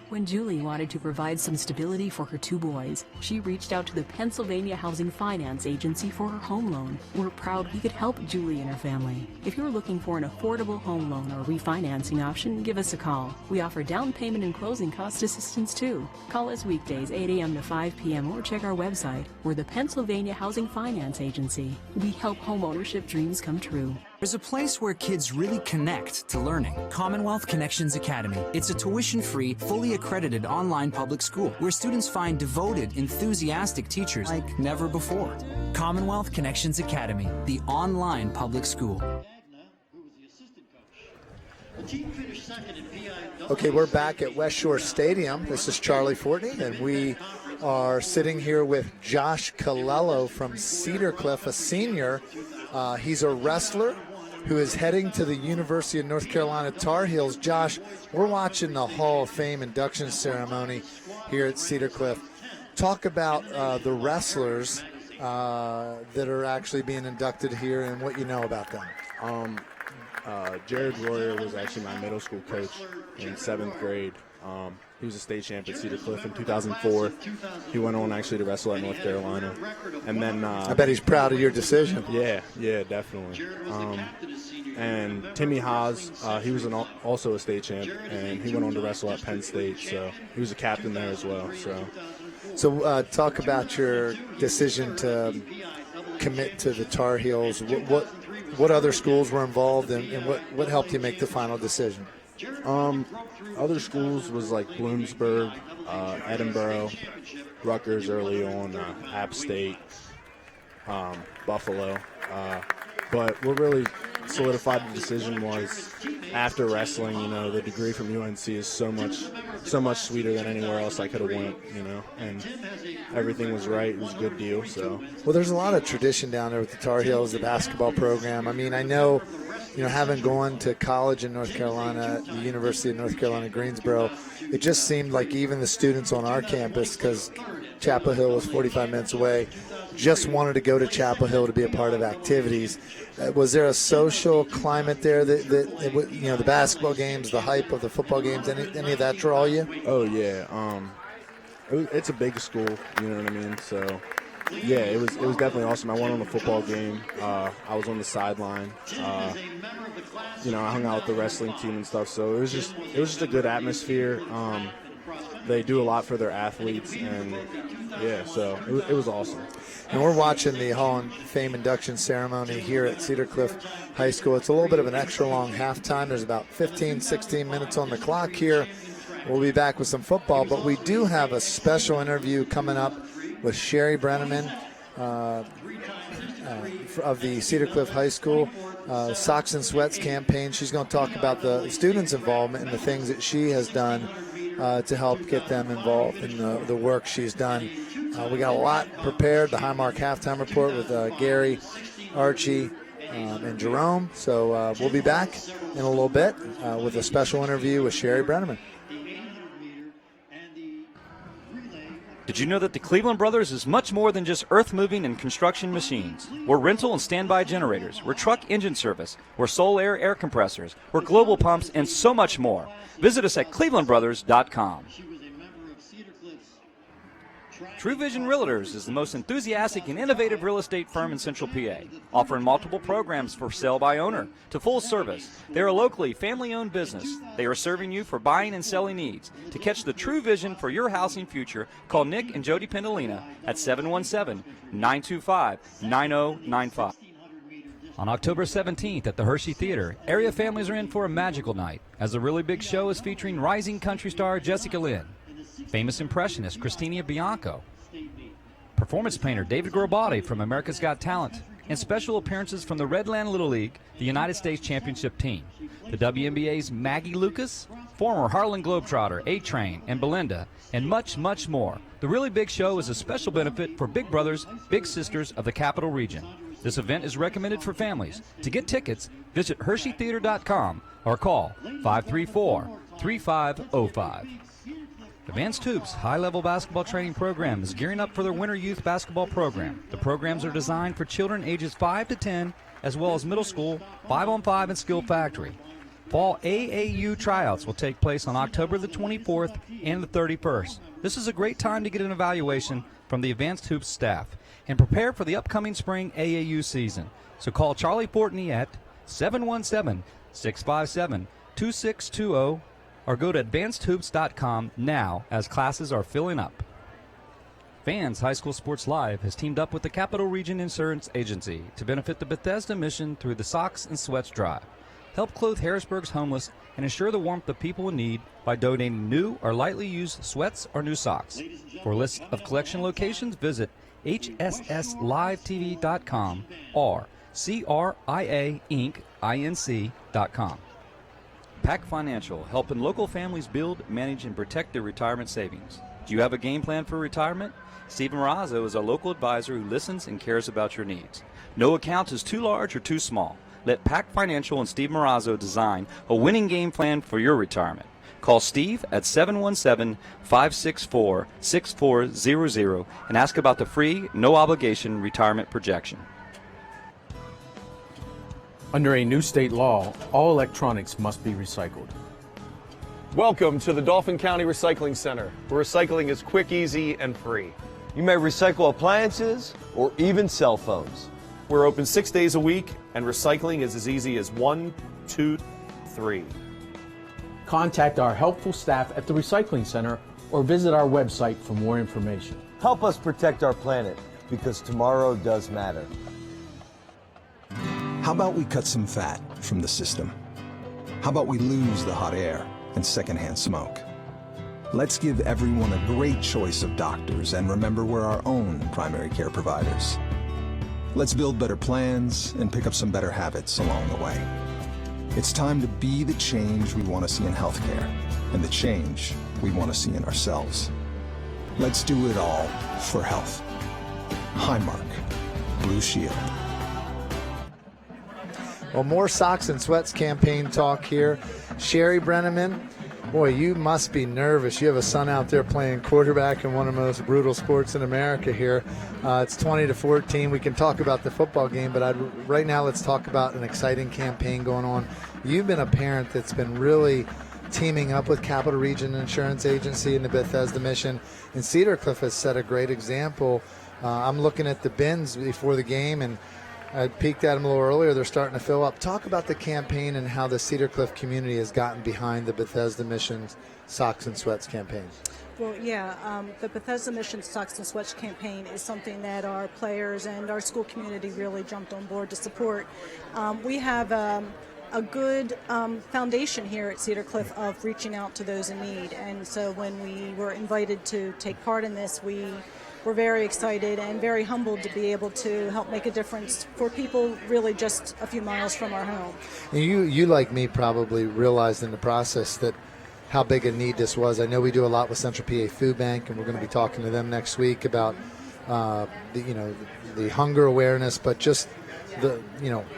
When Julie wanted to provide some stability for her 2 boys, she reached out to the Pennsylvania Housing Finance Agency for her home loan. We're proud we could help Julie and her family. If you're looking for an affordable home loan or refinancing option, give us a call. We offer down payment and closing cost assistance too. Call us weekdays 8 a.m. to 5 p.m. or check our website. We're the Pennsylvania Housing Finance Agency. We help home ownership dreams come true. There's a place where kids really connect to learning. Commonwealth Connections Academy. It's a tuition-free, fully accredited online public school where students find devoted, enthusiastic teachers like never before. Commonwealth Connections Academy, the online public school. Okay, we're back at West Shore Stadium. This is Charlie Fortney, and we are sitting here with Josh Colello from Cedar Cliff, a senior. He's a wrestler who is heading to the University of North Carolina Tar Heels. Josh, we're watching the Hall of Fame induction ceremony here at Cedar Cliff. Talk about the wrestlers that are actually being inducted here and what you know about them. Jared Royer was actually my middle school coach in 7th grade. He was a state champ at Cedar Cliff in 2004. He went on actually to wrestle at North Carolina. And then I bet he's proud of your decision. Yeah, definitely. And Timmy Haas, he was also a state champ, and he went on to wrestle at Penn State. So he was a captain there as well. So talk about your decision to commit to the Tar Heels. What other schools were involved, and what helped you make the final decision? Other schools was like Bloomsburg, Edinburgh, Rutgers early on, App State, Buffalo. But what really solidified the decision was after wrestling, the degree from UNC is so much sweeter than anywhere else I could have went, and everything was right. It was a good deal. So, well, there's a lot of tradition down there with the Tar Heels, the basketball program. I mean, I know, having gone to college in North Carolina, the University of North Carolina, Greensboro, it just seemed like even the students on our campus, because Chapel Hill was 45 minutes away, just wanted to go to Chapel Hill to be a part of activities. Was there a social climate there that the basketball games, the hype of the football games, any of that draw you? Oh, yeah. It's a big school, you know what I mean? So, yeah, it was definitely awesome. I went on a football game. I was on the sideline. I hung out with the wrestling team and stuff. So it was just a good atmosphere. They do a lot for their athletes, and yeah, so it was awesome. And we're watching the Hall of Fame induction ceremony here at Cedar Cliff High School. It's a little bit of an extra long halftime. There's about 15, 16 minutes on the clock here. We'll be back with some football, but we do have a special interview coming up with Sherry Brenneman of the Cedar Cliff High School Socks and Sweats campaign. She's going to talk about the students' involvement and the things that she has done to help get them involved in the work she's done. We got a lot prepared, the Highmark Halftime Report with Gary, Archie, and Jerome. So we'll be back in a little bit with a special interview with Sherry Brenneman. Did you know that the Cleveland Brothers is much more than just earth-moving and construction machines? We're rental and standby generators. We're truck engine service. We're Soul air compressors. We're global pumps and so much more. Visit us at clevelandbrothers.com. True Vision Realtors is the most enthusiastic and innovative real estate firm in Central PA, offering multiple programs for sale by owner to full service. They are a locally family-owned business. They are serving you for buying and selling needs. To catch the true vision for your housing future, call Nick and Jody Pendolina at 717-925-9095. On October 17th at the Hershey Theater, area families are in for a magical night, as the Really Big Show is featuring rising country star Jessica Lynn, famous impressionist Christina Bianco, performance painter David Grobati from America's Got Talent, and special appearances from the Redland Little League, the United States Championship team, the WNBA's Maggie Lucas, former Harlan Globetrotter A-Train and Belinda, and much, much more. The Really Big Show is a special benefit for big brothers, big sisters of the Capital Region. This event is recommended for families. To get tickets, visit HersheyTheater.com or call 534-3505. Advanced Hoops high-level basketball training program is gearing up for their Winter Youth Basketball program. The programs are designed for children ages 5 to 10, as well as middle school, 5-on-5, and Skill Factory. Fall AAU tryouts will take place on October the 24th and the 31st. This is a great time to get an evaluation from the Advanced Hoops staff and prepare for the upcoming spring AAU season. So call Charlie Fortney at 717-657-2620 or go to advancedhoops.com now as classes are filling up. Fans High School Sports Live has teamed up with the Capital Region Insurance Agency to benefit the Bethesda mission through the Socks and Sweats Drive. Help clothe Harrisburg's homeless and ensure the warmth of people in need by donating new or lightly used sweats or new socks. For a list of collection locations, visit hsslivetv.com or criainc.com. Pack Financial, helping local families build, manage, and protect their retirement savings. Do you have a game plan for retirement? Steve Marazzo is a local advisor who listens and cares about your needs. No account is too large or too small. Let Pack Financial and Steve Marazzo design a winning game plan for your retirement. Call Steve at 717-564-6400 and ask about the free, no-obligation retirement projection. Under a new state law, all electronics must be recycled. Welcome to the Dauphin County Recycling Center, where recycling is quick, easy, and free. You may recycle appliances or even cell phones. We're open 6 days a week, and recycling is as easy as 1, 2, 3. Contact our helpful staff at the Recycling Center or visit our website for more information. Help us protect our planet, because tomorrow does matter. How about we cut some fat from the system? How about we lose the hot air and secondhand smoke? Let's give everyone a great choice of doctors and remember we're our own primary care providers. Let's build better plans and pick up some better habits along the way. It's time to be the change we want to see in healthcare and the change we want to see in ourselves. Let's do it all for health. Highmark, Blue Shield. Well, more Socks and Sweats campaign talk here. Sherry Brenneman, boy, you must be nervous. You have a son out there playing quarterback in one of the most brutal sports in America here. It's 20-14. We can talk about the football game, but right now let's talk about an exciting campaign going on. You've been a parent that's been really teaming up with Capital Region Insurance Agency and the Bethesda Mission, and Cedar Cliff has set a great example. I'm looking at the bins before the game, and I peeked at them a little earlier. They're starting to fill up. Talk about the campaign and how the Cedar Cliff community has gotten behind the Bethesda Mission's Socks and Sweats campaign. Well, yeah, the Bethesda Mission Socks and Sweats campaign is something that our players and our school community really jumped on board to support. We have a good foundation here at Cedar Cliff of reaching out to those in need. And so when we were invited to take part in this, we were very excited and very humbled to be able to help make a difference for people really just a few miles from our home. And you like me, probably realized in the process that how big a need this was. I know we do a lot with Central PA Food Bank, and we're going to be talking to them next week about the hunger awareness, but just the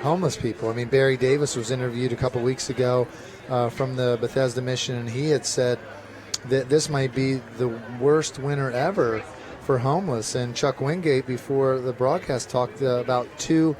homeless people. I mean, Barry Davis was interviewed a couple weeks ago from the Bethesda Mission, and he had said that this might be the worst winter ever for homeless. And Chuck Wingate before the broadcast talked about 2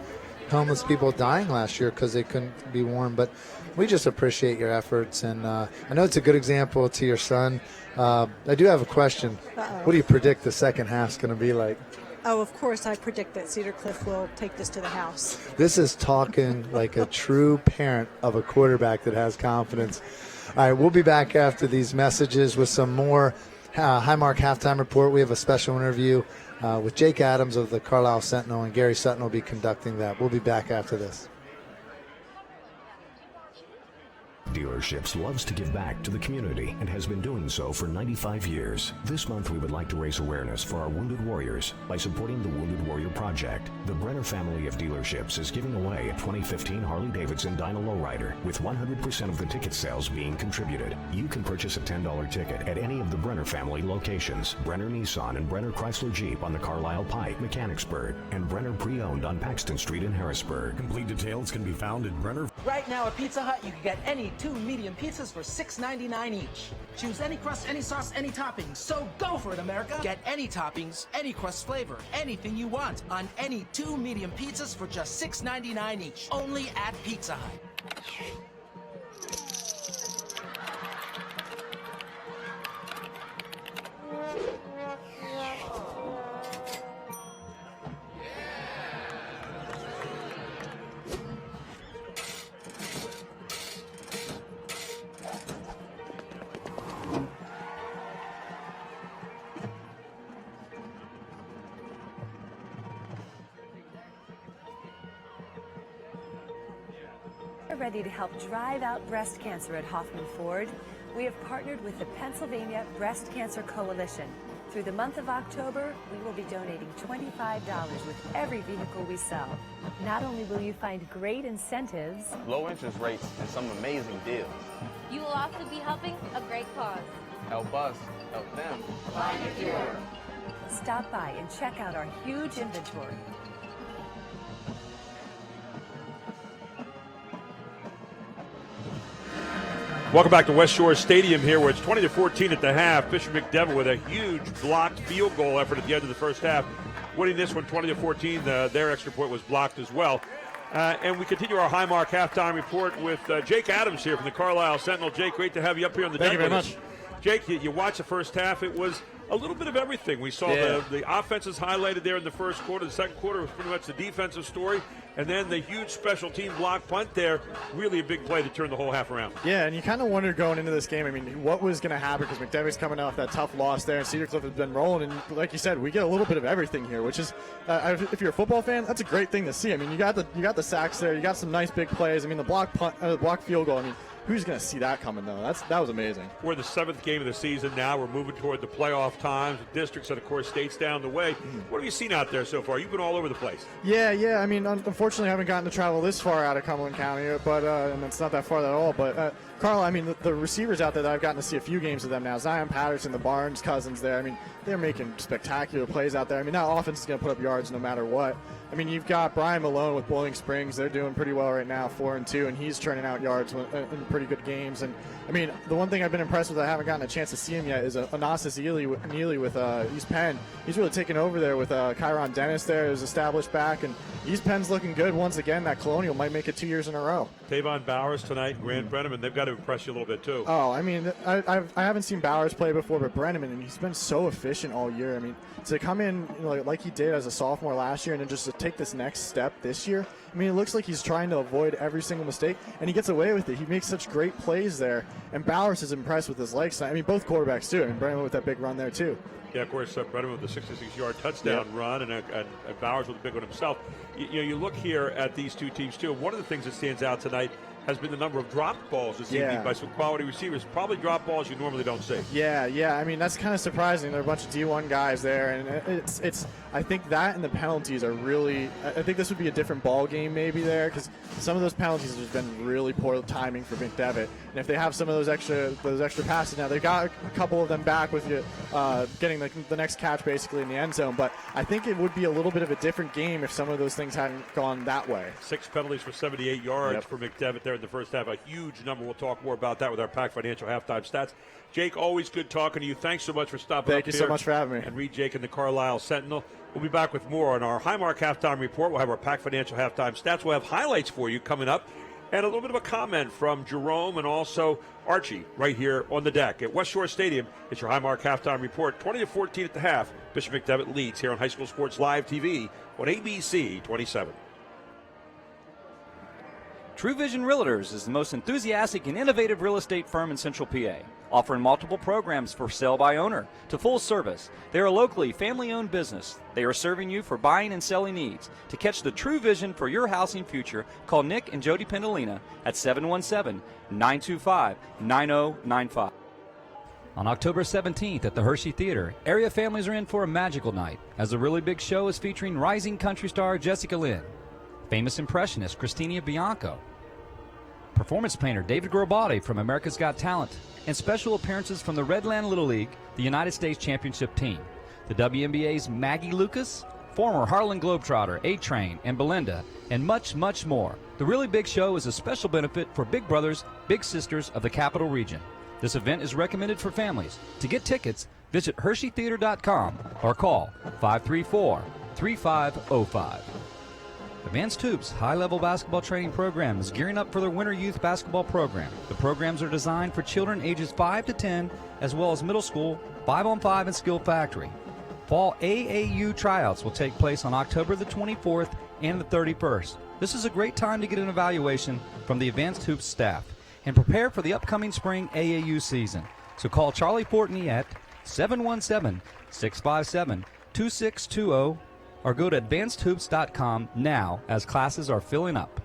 homeless people dying last year because they couldn't be warm. But we just appreciate your efforts, and I know it's a good example to your son. I do have a question. What do you predict the second half's going to be like? Oh, of course, I predict that Cedar Cliff will take this to the house. This is talking like a true parent of a quarterback that has confidence. All right, we'll be back after these messages with some more Highmark Halftime Report. We have a special interview with Jake Adams of the Carlisle Sentinel, and Gary Sutton will be conducting that. We'll be back after this. Dealerships loves to give back to the community and has been doing so for 95 years. This month we would like to raise awareness for our wounded warriors by supporting the Wounded Warrior Project. The Brenner family of dealerships is giving away a 2015 Harley-Davidson Dyna Lowrider with 100% of the ticket sales being contributed. You can purchase a $10 ticket at any of the Brenner family locations: Brenner Nissan and Brenner Chrysler Jeep on the Carlisle Pike, Mechanicsburg, and Brenner Pre-Owned on Paxton Street in Harrisburg. Complete details can be found at Brenner. Right now at Pizza Hut, you can get any 2 medium pizzas for $6.99 each. Choose any crust, any sauce, any toppings. So go for it, America. Get any toppings, any crust flavor, anything you want on any 2 medium pizzas for just $6.99 each. Only at Pizza Hut. Ready to help drive out breast cancer at Hoffman Ford, we have partnered with the Pennsylvania Breast Cancer Coalition. Through the month of October, we will be donating $25 with every vehicle we sell. Not only will you find great incentives, Low interest rates and some amazing deals. You will also be helping a great cause. Help us, help them. Find a cure. stop by and check out our huge inventory. Welcome back to West Shore Stadium here, where it's 20-14 at the half. Fisher McDevitt with a huge blocked field goal effort at the end of the first half, winning this one 20-14. Their extra point was blocked as well. And we continue our Highmark halftime report with Jake Adams here from the Carlisle Sentinel. Jake, great to have you up here on the deck. Thank you very much. Jake, you watched the first half. It was a little bit of everything. We saw the offenses highlighted there in the first quarter. The second quarter was pretty much the defensive story. And then the huge special team block punt there, really a big play to turn the whole half around. Yeah, and you kind of wondered going into this game, I mean, what was going to happen because McDevitt's coming off that tough loss there, and Cedar Cliff has been rolling. And like you said, we get a little bit of everything here, which is, if you're a football fan, that's a great thing to see. I mean, you got the sacks there, you got some nice big plays. I mean, the block field goal. I mean, who's going to see that coming, though? That was amazing. We're the 7th game of the season now. We're moving toward the playoff times, districts, and, of course, states down the way. What have you seen out there so far? You've been all over the place. Yeah. I mean, unfortunately, I haven't gotten to travel this far out of Cumberland County, but and it's not that far at all. But, Carl, I mean, the receivers out there that I've gotten to see a few games of them now, Zion Patterson, the Barnes cousins there, I mean, they're making spectacular plays out there. I mean, that offense is going to put up yards no matter what. I mean, you've got Brian Malone with Bowling Springs. They're doing pretty well right now, 4-2, and he's churning out yards in pretty good games. And, I mean, the one thing I've been impressed with, I haven't gotten a chance to see him yet, is Onassis Neely with East Penn. He's really taken over there with Kyron Dennis there, who's established back. And East Penn's looking good once again. That Colonial might make it 2 years in a row. Tavon Bowers tonight, Grant Brenneman, they've got to impress you a little bit, too. Oh, I mean, I haven't seen Bowers play before, but Brenneman, and he's been so efficient all year. I mean, to come in like he did as a sophomore last year and then just to take this next step this year, I mean, it looks like he's trying to avoid every single mistake, and he gets away with it. He makes such great plays there, and Bowers is impressed with his legs. I mean, both quarterbacks, too. I mean, Brenneman with that big run there, too. Yeah, of course, Brenneman with the 66-yard touchdown run, and Bowers with a big one himself. You look here at these two teams, too. One of the things that stands out tonight has been the number of dropped balls this evening by some quality receivers. Probably drop balls you normally don't see. Yeah. I mean, that's kind of surprising. There are a bunch of D1 guys there, and it's. I think that and the penalties are really. I think this would be a different ball game maybe there because some of those penalties have just been really poor timing for McDevitt. And if they have some of those extra passes now, they've got a couple of them back with you getting the next catch basically in the end zone. But I think it would be a little bit of a different game if some of those things hadn't gone that way. 6 penalties for 78 yards for McDevitt there in the first half. A huge number. We'll talk more about that with our Pack Financial halftime stats. Jake, always good talking to you. Thanks so much for stopping Thank you so much for having me. And read Jake in the Carlisle Sentinel. We'll be back with more on our Highmark halftime report. We'll have our Pack Financial halftime stats. We'll have highlights for you coming up. And a little bit of a comment from Jerome and also Archie right here on the deck at West Shore Stadium. It's your Highmark halftime report. 20-14 at the half. Bishop McDevitt leads here on High School Sports Live TV on ABC 27. True Vision Realtors is the most enthusiastic and innovative real estate firm in Central PA, offering multiple programs for sale by owner to full service. They are a locally family-owned business. They are serving you for buying and selling needs. To catch the true vision for your housing future, call Nick and Jody Pendolina at 717-925-9095. On October 17th at the Hershey Theater, area families are in for a magical night as the Really Big Show is featuring rising country star Jessica Lynn, famous impressionist Christina Bianco, performance painter David Grobati from America's Got Talent, and special appearances from the Redland Little League, the United States Championship team, the WNBA's Maggie Lucas, former Harlan Globetrotter, A-Train, and Belinda, and much, much more. The Really Big Show is a special benefit for big brothers, big sisters of the Capital Region. This event is recommended for families. To get tickets, visit HersheyTheater.com or call 534-3505. Advanced Hoops high-level basketball training program is gearing up for their winter youth basketball program. The programs are designed for children ages 5 to 10, as well as middle school, 5-on-5, and skill factory. Fall AAU tryouts will take place on October the 24th and the 31st. This is a great time to get an evaluation from the Advanced Hoops staff and prepare for the upcoming spring AAU season. So call Charlie Fortney at 717-657-2620 or go to advancedhoops.com now as classes are filling up.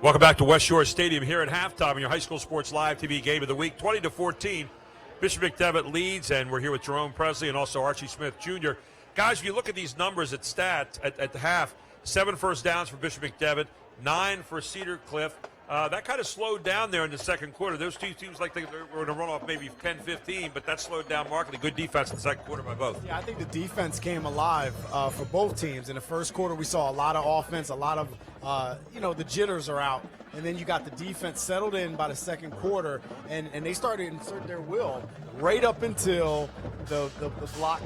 Welcome back to West Shore Stadium here at halftime in your High School Sports Live TV game of the week. 20-14, Bishop McDevitt leads, and we're here with Jerome Presley and also Archie Smith Jr. Guys, if you look at these numbers at stats at the half, 7 first downs for Bishop McDevitt, 9 for Cedar Cliff. That kind of slowed down there in the second quarter. Those two teams like they were going to run off maybe 10-15, but that slowed down markedly. Good defense in the second quarter by both. Yeah, I think the defense came alive for both teams. In the first quarter, we saw a lot of offense, a lot of, the jitters are out. And then you got the defense settled in by the second quarter, and they started to insert their will right up until the block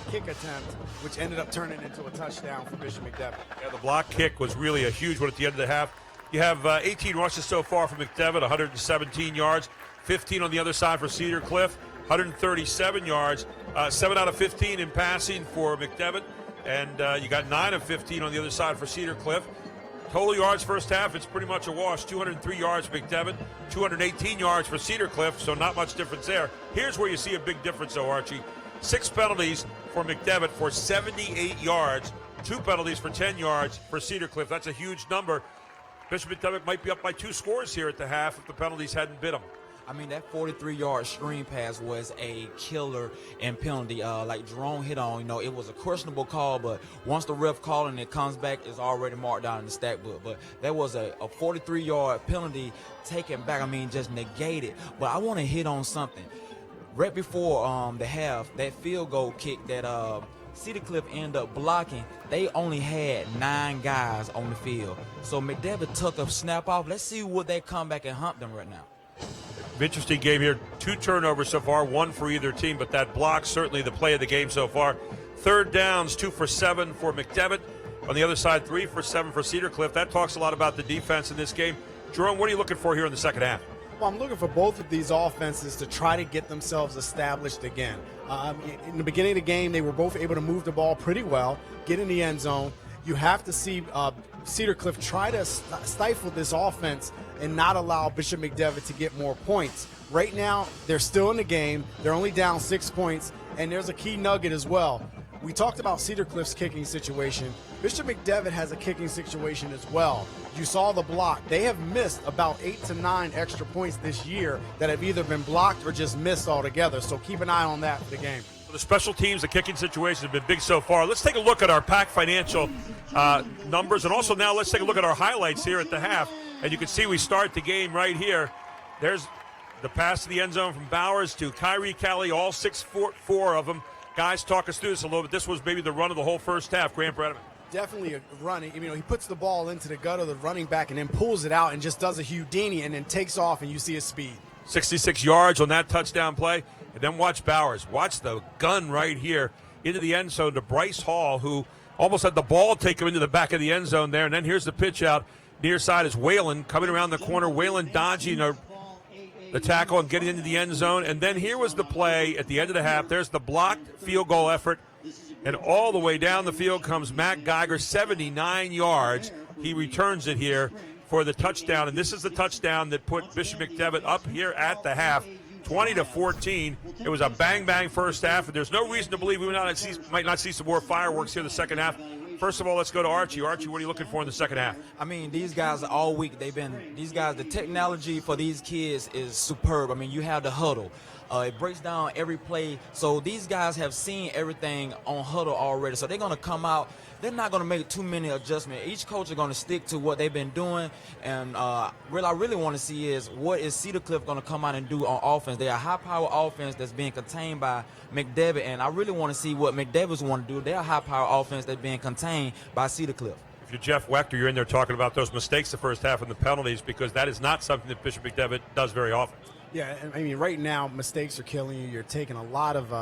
kick attempt, which ended up turning into a touchdown for Bishop McDevitt. Yeah, the block kick was really a huge one at the end of the half. You have 18 rushes so far for McDevitt, 117 yards, 15 on the other side for Cedar Cliff, 137 yards, 7 out of 15 in passing for McDevitt, and you got 9 of 15 on the other side for Cedar Cliff. Total yards first half, it's pretty much a wash. 203 yards for McDevitt, 218 yards for Cedar Cliff, so not much difference there. Here's where you see a big difference, though, Archie. 6 penalties for McDevitt for 78 yards, 2 penalties for 10 yards for Cedar Cliff. That's a huge number. Bishop McDevitt might be up by 2 scores here at the half if the penalties hadn't bit him. I mean, that 43-yard screen pass was a killer and penalty. Like Jerome hit on, it was a questionable call, but once the ref called and it comes back, it's already marked down in the stat book. But that was a 43-yard penalty taken back, just negated. But I want to hit on something. Right before the half, that field goal kick that Cedar Cliff ended up blocking, they only had 9 guys on the field. So McDevitt took a snap off. Let's see would they come back and hump them right now. Interesting game here. 2 turnovers so far, 1 for either team, but that block certainly the play of the game so far. Third downs, 2 for 7 for McDevitt. On the other side, 3 for 7 for Cedar Cliff. That talks a lot about the defense in this game. Jerome, what are you looking for here in the second half? Well, I'm looking for both of these offenses to try to get themselves established again. In the beginning of the game, they were both able to move the ball pretty well, get in the end zone. You have to see Cedar Cliff try to stifle this offense and not allow Bishop McDevitt to get more points. Right now, they're still in the game. They're only down 6 points, and there's a key nugget as well. We talked about Cedar Cliff's kicking situation. Bishop McDevitt has a kicking situation as well. You saw the block. They have missed about 8 to 9 extra points this year that have either been blocked or just missed altogether. So keep an eye on that for the game. The special teams, the kicking situation have been big so far. Let's take a look at our Pack Financial numbers, and also now let's take a look at our highlights here at the half. And you can see we start the game right here. There's the pass to the end zone from Bowers to Kyrie Kelly, all 6'4" of them. Guys, talk us through this a little bit. This was maybe the run of the whole first half. Grant Bradman. Definitely a running. He puts the ball into the gut of the running back and then pulls it out and just does a Houdini and then takes off, and you see his speed. 66 yards on that touchdown play. And then watch Bowers. Watch the gun right here into the end zone to Bryce Hall, who almost had the ball take him into the back of the end zone there. And then here's the pitch out. Near side is Whalen coming around the corner. Whalen dodging the tackle and getting into the end zone. And then here was the play at the end of the half. There's the blocked field goal effort. And all the way down the field comes Matt Geiger, 79 yards. He returns it here for the touchdown. And this is the touchdown that put Bishop McDevitt up here at the half, 20-14. It was a bang-bang first half, and there's no reason to believe we might not see some more fireworks here in the second half. First of all, let's go to Archie. Archie, what are you looking for in the second half? These guys all week, the technology for these kids is superb. You have the huddle. It breaks down every play. So these guys have seen everything on huddle already. So they're going to come out. They're not going to make too many adjustments. Each coach is going to stick to what they've been doing. And I really want to see is what is Cedar Cliff going to come out and do on offense. They're a high-power offense that's being contained by McDevitt. And I really want to see what McDevitt's want to do. They're a high-power offense that's being contained by Cedar Cliff. If you're Jeff Wechter, you're in there talking about those mistakes the first half and the penalties, because that is not something that Bishop McDevitt does very often. Yeah, right now mistakes are killing you. You're taking a lot of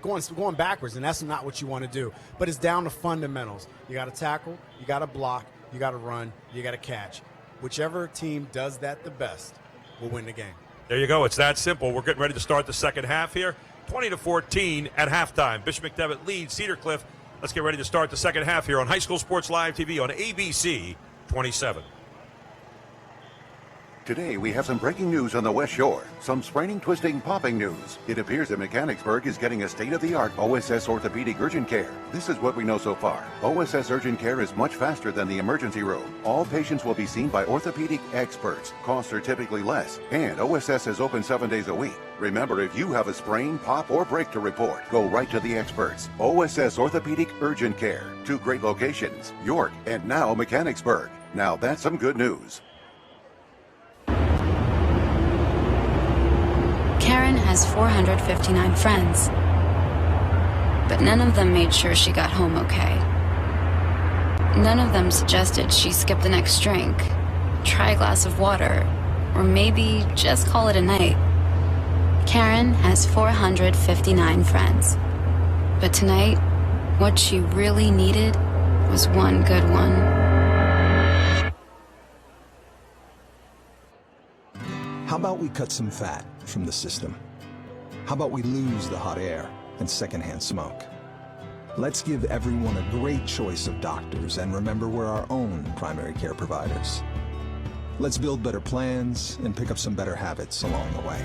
going backwards, and that's not what you want to do. But it's down to fundamentals. You got to tackle, you got to block, you got to run, you got to catch. Whichever team does that the best will win the game. There you go. It's that simple. We're getting ready to start the second half here. 20-14 at halftime. Bishop McDevitt leads Cedar Cliff. Let's get ready to start the second half here on High School Sports Live TV on ABC 27. Today, we have some breaking news on the West Shore. Some spraining, twisting, popping news. It appears that Mechanicsburg is getting a state-of-the-art OSS orthopedic urgent care. This is what we know so far. OSS urgent care is much faster than the emergency room. All patients will be seen by orthopedic experts. Costs are typically less, and OSS is open 7 days a week. Remember, if you have a sprain, pop, or break to report, go right to the experts. OSS Orthopedic Urgent Care. 2 great locations, York and now Mechanicsburg. Now that's some good news. Karen has 459 friends, but none of them made sure she got home okay. None of them suggested she skip the next drink, try a glass of water, or maybe just call it a night. Karen has 459 friends, but tonight, what she really needed was one good one. How about we cut some fat from the system? How about we lose the hot air and secondhand smoke? Let's give everyone a great choice of doctors and remember we're our own primary care providers. Let's build better plans and pick up some better habits along the way.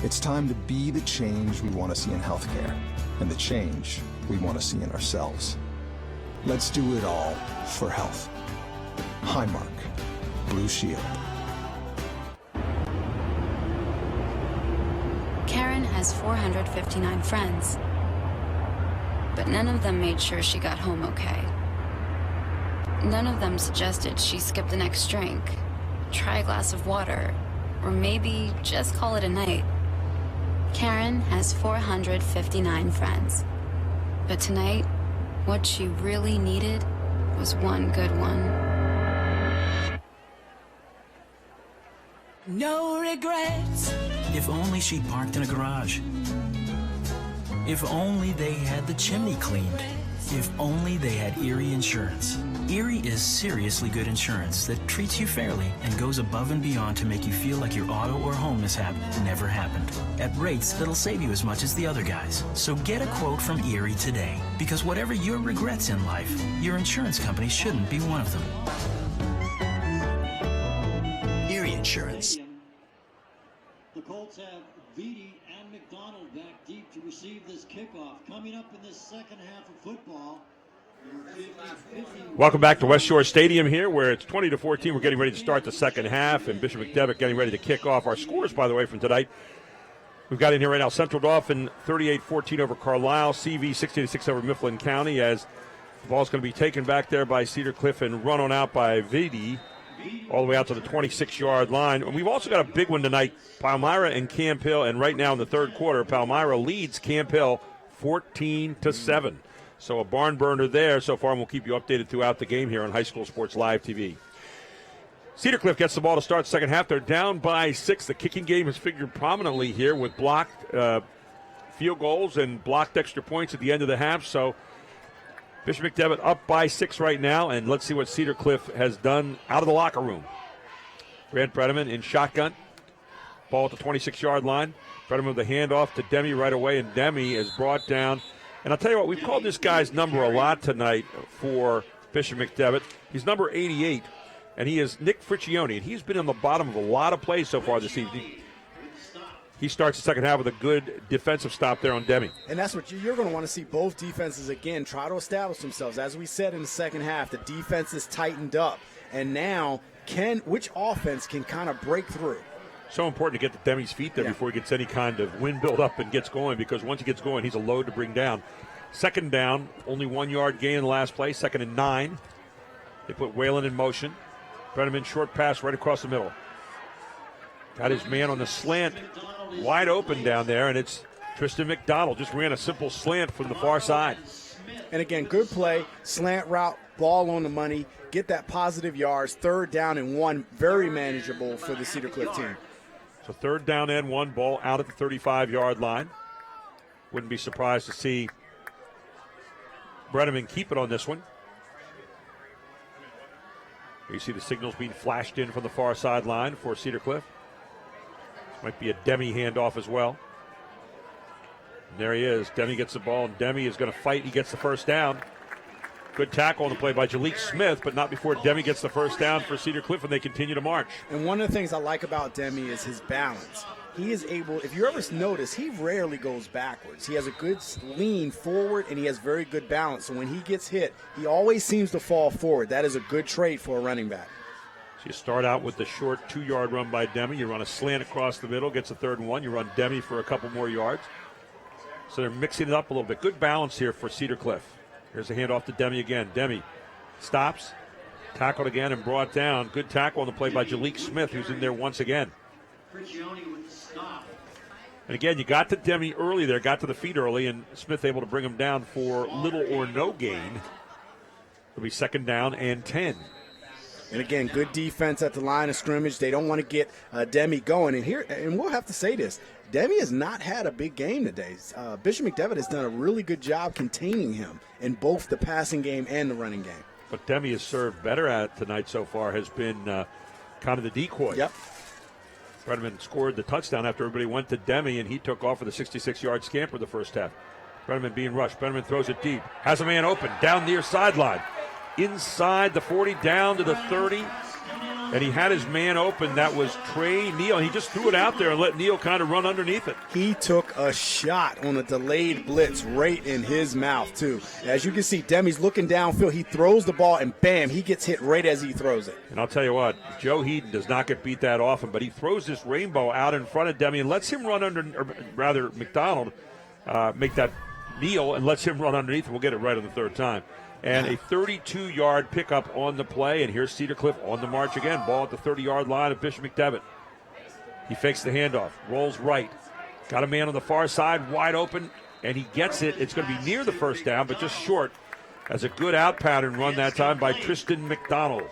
It's time to be the change we want to see in healthcare and the change we want to see in ourselves. Let's do it all for health. Highmark, Blue Shield. Karen has 459 friends, but none of them made sure she got home okay. None of them suggested she skip the next drink, try a glass of water, or maybe just call it a night. Karen has 459 friends, but tonight, what she really needed was one good one. No regrets. If only she parked in a garage. If only they had the chimney cleaned. If only they had Erie Insurance. Erie is seriously good insurance that treats you fairly and goes above and beyond to make you feel like your auto or home mishap never happened. At rates that'll save you as much as the other guys. So get a quote from Erie today. Because whatever your regrets in life, your insurance company shouldn't be one of them. Erie Insurance. The Colts have Vitti and McDonald back deep to receive this kickoff. Coming up in this second half of football. Welcome back to West Shore Stadium here, where it's 20-14. We're getting ready to start the second half, and Bishop McDevitt getting ready to kick off. Our scores, by the way, from tonight. We've got in here right now Central Dauphin 38-14 over Carlisle, CV 16-6 over Mifflin County, as the ball's going to be taken back there by Cedar Cliff and run on out by Vitti, all the way out to the 26-yard line. And we've also got a big one tonight, Palmyra and Camp Hill, and right now in the third quarter, Palmyra leads Camp Hill 14-7. So a barn burner there so far, and we'll keep you updated throughout the game here on High School Sports Live TV. Cedar Cliff gets the ball to start the second half. They're down by 6. The kicking game has figured prominently here with blocked field goals and blocked extra points at the end of the half. So Bishop McDevitt up by 6 right now, and let's see what Cedar Cliff has done out of the locker room. Grant Bredeman in shotgun. Ball at the 26-yard line. Bredeman with the handoff to Demi right away, and Demi is brought down. And I'll tell you what, we've called this guy's number a lot tonight for Bishop McDevitt. He's number 88, and he is Nick Friccione, and he's been in the bottom of a lot of plays so far this evening. He starts the second half with a good defensive stop there on Demi. And that's what you're going to want to see both defenses, again, try to establish themselves. As we said in the second half, the defense is tightened up. And now, which offense can kind of break through? So important to get to Demi's feet there before he gets any kind of wind build up and gets going, because once he gets going, he's a load to bring down. Second down, only 1 yard gain in the last play, 2nd and 9. They put Whalen in motion. Bredeman short pass right across the middle. Got his man on the slant, wide open down there, and it's Tristan McDonald. Just ran a simple slant from the far side. And again, good play, slant route, ball on the money, get that positive yards, 3rd down and 1, very manageable for the Cedar Cliff team. So 3rd down and 1, ball out at the 35-yard line. Wouldn't be surprised to see Bredeman keep it on this one. You see the signals being flashed in from the far sideline for Cedar Cliff. Might be a Demi handoff as well. And there he is. Demi gets the ball, and Demi is going to fight. He gets the first down. Good tackle on the play by Jalik Smith, but not before Demi gets the first down for Cedar Cliff, and they continue to march. And one of the things I like about Demi is his balance. He is able, if you ever notice, he rarely goes backwards. He has a good lean forward, and he has very good balance. So when he gets hit, he always seems to fall forward. That is a good trait for a running back. So you start out with the short 2-yard run by Demi. You run a slant across the middle, gets a 3rd and 1. You run Demi for a couple more yards. So they're mixing it up a little bit. Good balance here for Cedar Cliff. Here's a handoff to Demi again. Demi stops, tackled again, and brought down. Good tackle on the play by Jalik Smith, who's in there once again. And again, you got to Demi early there, got to the feet early, and Smith able to bring him down for little or no gain. It'll be 2nd down and 10. And again, good defense at the line of scrimmage. They don't want to get Demi going. And we'll have to say this. Demi has not had a big game today. Bishop McDevitt has done a really good job containing him in both the passing game and the running game. What Demi has served better at tonight so far has been kind of the decoy. Yep. Brenneman scored the touchdown after everybody went to Demi, and he took off for the 66-yard scamper the first half. Brenneman being rushed. Brenneman throws it deep. Has a man open down near sideline. Inside the 40, down to the 30. And he had his man open. That was Trey Neal. He just threw it out there and let Neal kind of run underneath it. He took a shot on a delayed blitz right in his mouth, too. As you can see, Demi's looking downfield. He throws the ball, and bam, he gets hit right as he throws it. And I'll tell you what, Joe Heaton does not get beat that often, but he throws this rainbow out in front of Demi and lets him run under, or rather, McDonald make that Neal and lets him run underneath, and we'll get it right on the 3rd time. And a 32-yard pickup on the play, and here's Cedar Cliff on the march again. Ball at the 30-yard line of Bishop McDevitt. He fakes the handoff, rolls right. Got a man on the far side, wide open, and he gets it. It's going to be near the 1st down, but just short. As a good out pattern run that time by Tristan McDonald.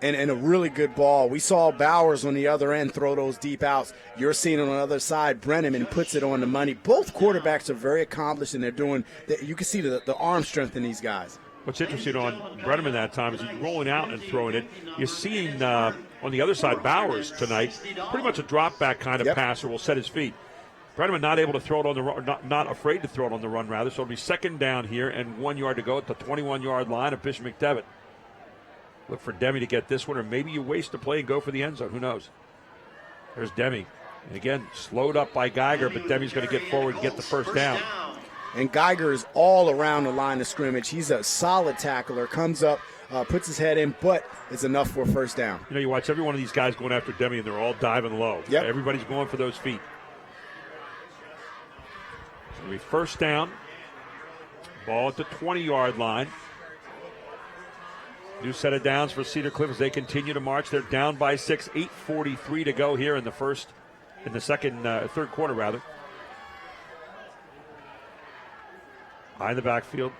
And a really good ball. We saw Bowers on the other end throw those deep outs. You're seeing on the other side, Brenneman puts it on the money. Both quarterbacks are very accomplished, and they're doing – you can see the arm strength in these guys. What's interesting on Brenneman that time is he's rolling out and throwing it. You're seeing on the other side Bowers tonight, pretty much a drop back kind of passer will set his feet. Brenneman not able to throw it on the run, not afraid to throw it on the run rather. So it'll be 2nd down here and 1 yard to go at the 21-yard line of Bishop McDevitt. Look for Demi to get this one, or maybe you waste a play and go for the end zone. Who knows? There's Demi. And again, slowed up by Geiger, but Demi's going to get forward and get the 1st down. And Geiger is all around the line of scrimmage. He's a solid tackler, comes up, puts his head in, but it's enough for a 1st down. You know, you watch every one of these guys going after Demi, and they're all diving low. Yep. Everybody's going for those feet. So we 1st down. Ball at the 20-yard line. New set of downs for Cedar Cliff as they continue to march. They're down by 6, 8:43 to go here in the 3rd quarter rather. High in the backfield,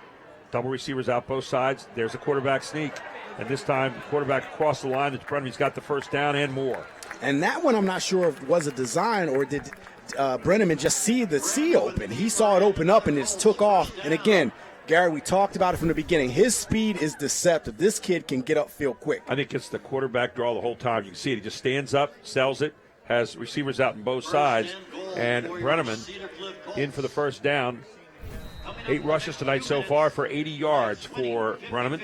double receivers out both sides. There's a quarterback sneak, and this time quarterback across the line. Brenneman's got the 1st down and more. And that one I'm not sure if was a design or did Brenneman just see the C open. He saw it open up and it just took off. And again, Gary, we talked about it from the beginning. His speed is deceptive. This kid can get upfield quick. I think it's the quarterback draw the whole time. You can see it. He just stands up, sells it, has receivers out on both sides, and Brenneman in for the 1st down. 8 rushes tonight so far for 80 yards for Brenneman.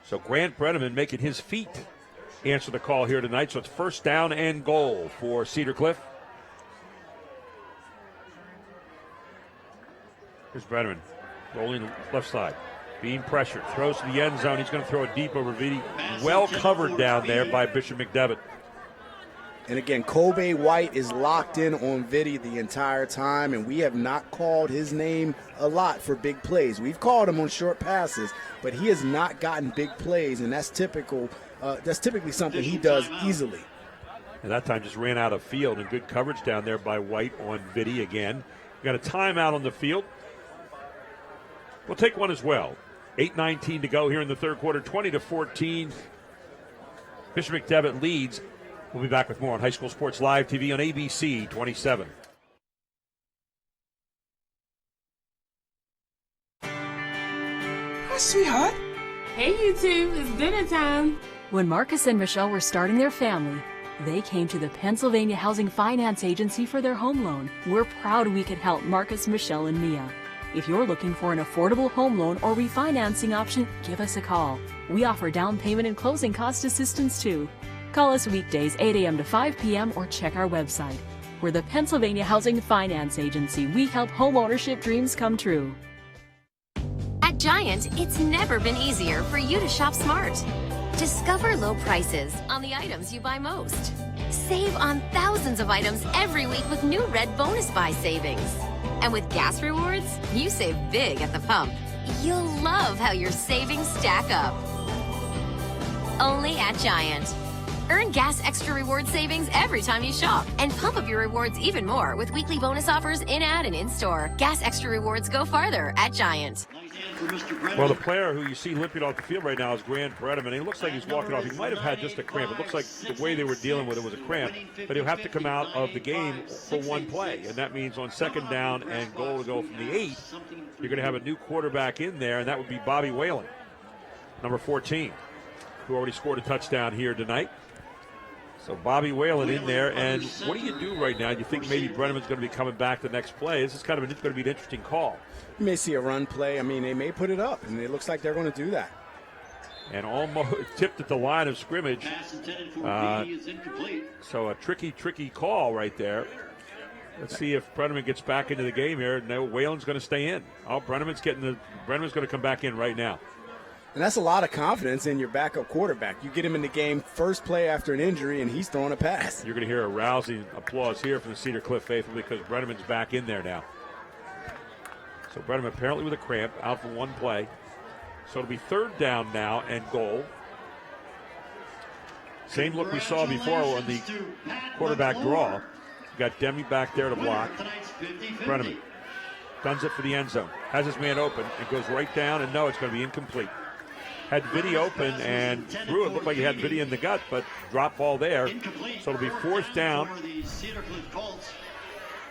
So Grant Brenneman making his feet answer the call here tonight. So it's 1st down and goal for Cedar Cliff. Here's Brenneman rolling left side, being pressured, throws to the end zone. He's going to throw it deep over Vitti. Well covered down there by Bishop McDevitt. And again, Kobe White is locked in on Vitti the entire time, and we have not called his name a lot for big plays. We've called him on short passes, but he has not gotten big plays, and that's typical. That's typically something he does easily. And that time just ran out of field, and good coverage down there by White on Vitti again. We got a timeout on the field. We'll take one as well. 8:19 to go here in the 3rd quarter, 20-14. Bishop McDevitt leads. We'll be back with more on High School Sports Live TV on ABC 27. Hi, sweetheart. Hey, you two. It's dinner time. When Marcus and Michelle were starting their family, they came to the Pennsylvania Housing Finance Agency for their home loan. We're proud we could help Marcus, Michelle, and Mia. If you're looking for an affordable home loan or refinancing option, give us a call. We offer down payment and closing cost assistance too. Call us weekdays 8 a.m. to 5 p.m. or check our website. We're the Pennsylvania Housing Finance Agency. We help home ownership dreams come true. At Giant, it's never been easier for you to shop smart. Discover low prices on the items you buy most. Save on thousands of items every week with new Red Bonus Buy savings. And with gas rewards, you save big at the pump. You'll love how your savings stack up. Only at Giant. Earn Gas Extra Rewards savings every time you shop. And pump up your rewards even more with weekly bonus offers in-ad and in-store. Gas Extra Rewards go farther at Giant. Well, the player who you see limping off the field right now is Grant Bredeman. He looks like he's walking off. He might have had just a cramp. It looks like the way they were dealing with it was a cramp. But he'll have to come out of the game for one play. And that means on second down and goal to go from the 8, you're going to have a new quarterback in there, and that would be Bobby Whalen, number 14, who already scored a touchdown here tonight. So Bobby Whalen in there, and what do you do right now? You think maybe Bredeman's going to be coming back the next play? This is kind of going to be an interesting call. You may see a run play. I mean, they may put it up, and it looks like they're going to do that. And almost tipped at the line of scrimmage. So a tricky call right there. Let's see if Bredeman gets back into the game here. No, Whalen's going to stay in. Oh, Bredeman's going to come back in right now. And that's a lot of confidence in your backup quarterback. You get him in the game first play after an injury, and he's throwing a pass. You're going to hear a rousing applause here from the Cedar Cliff faithful because Bredeman's back in there now. So Bredeman apparently with a cramp, out for one play. So it'll be third down now and goal. Same look we saw before on the quarterback draw. You got Demi back there to block. Bredeman guns it for the end zone. Has his man open. It goes right down, and no, it's going to be incomplete. Had Vitti open and threw it. Looked like he had Vitti in the gut, but drop ball there. So it'll be fourth down. And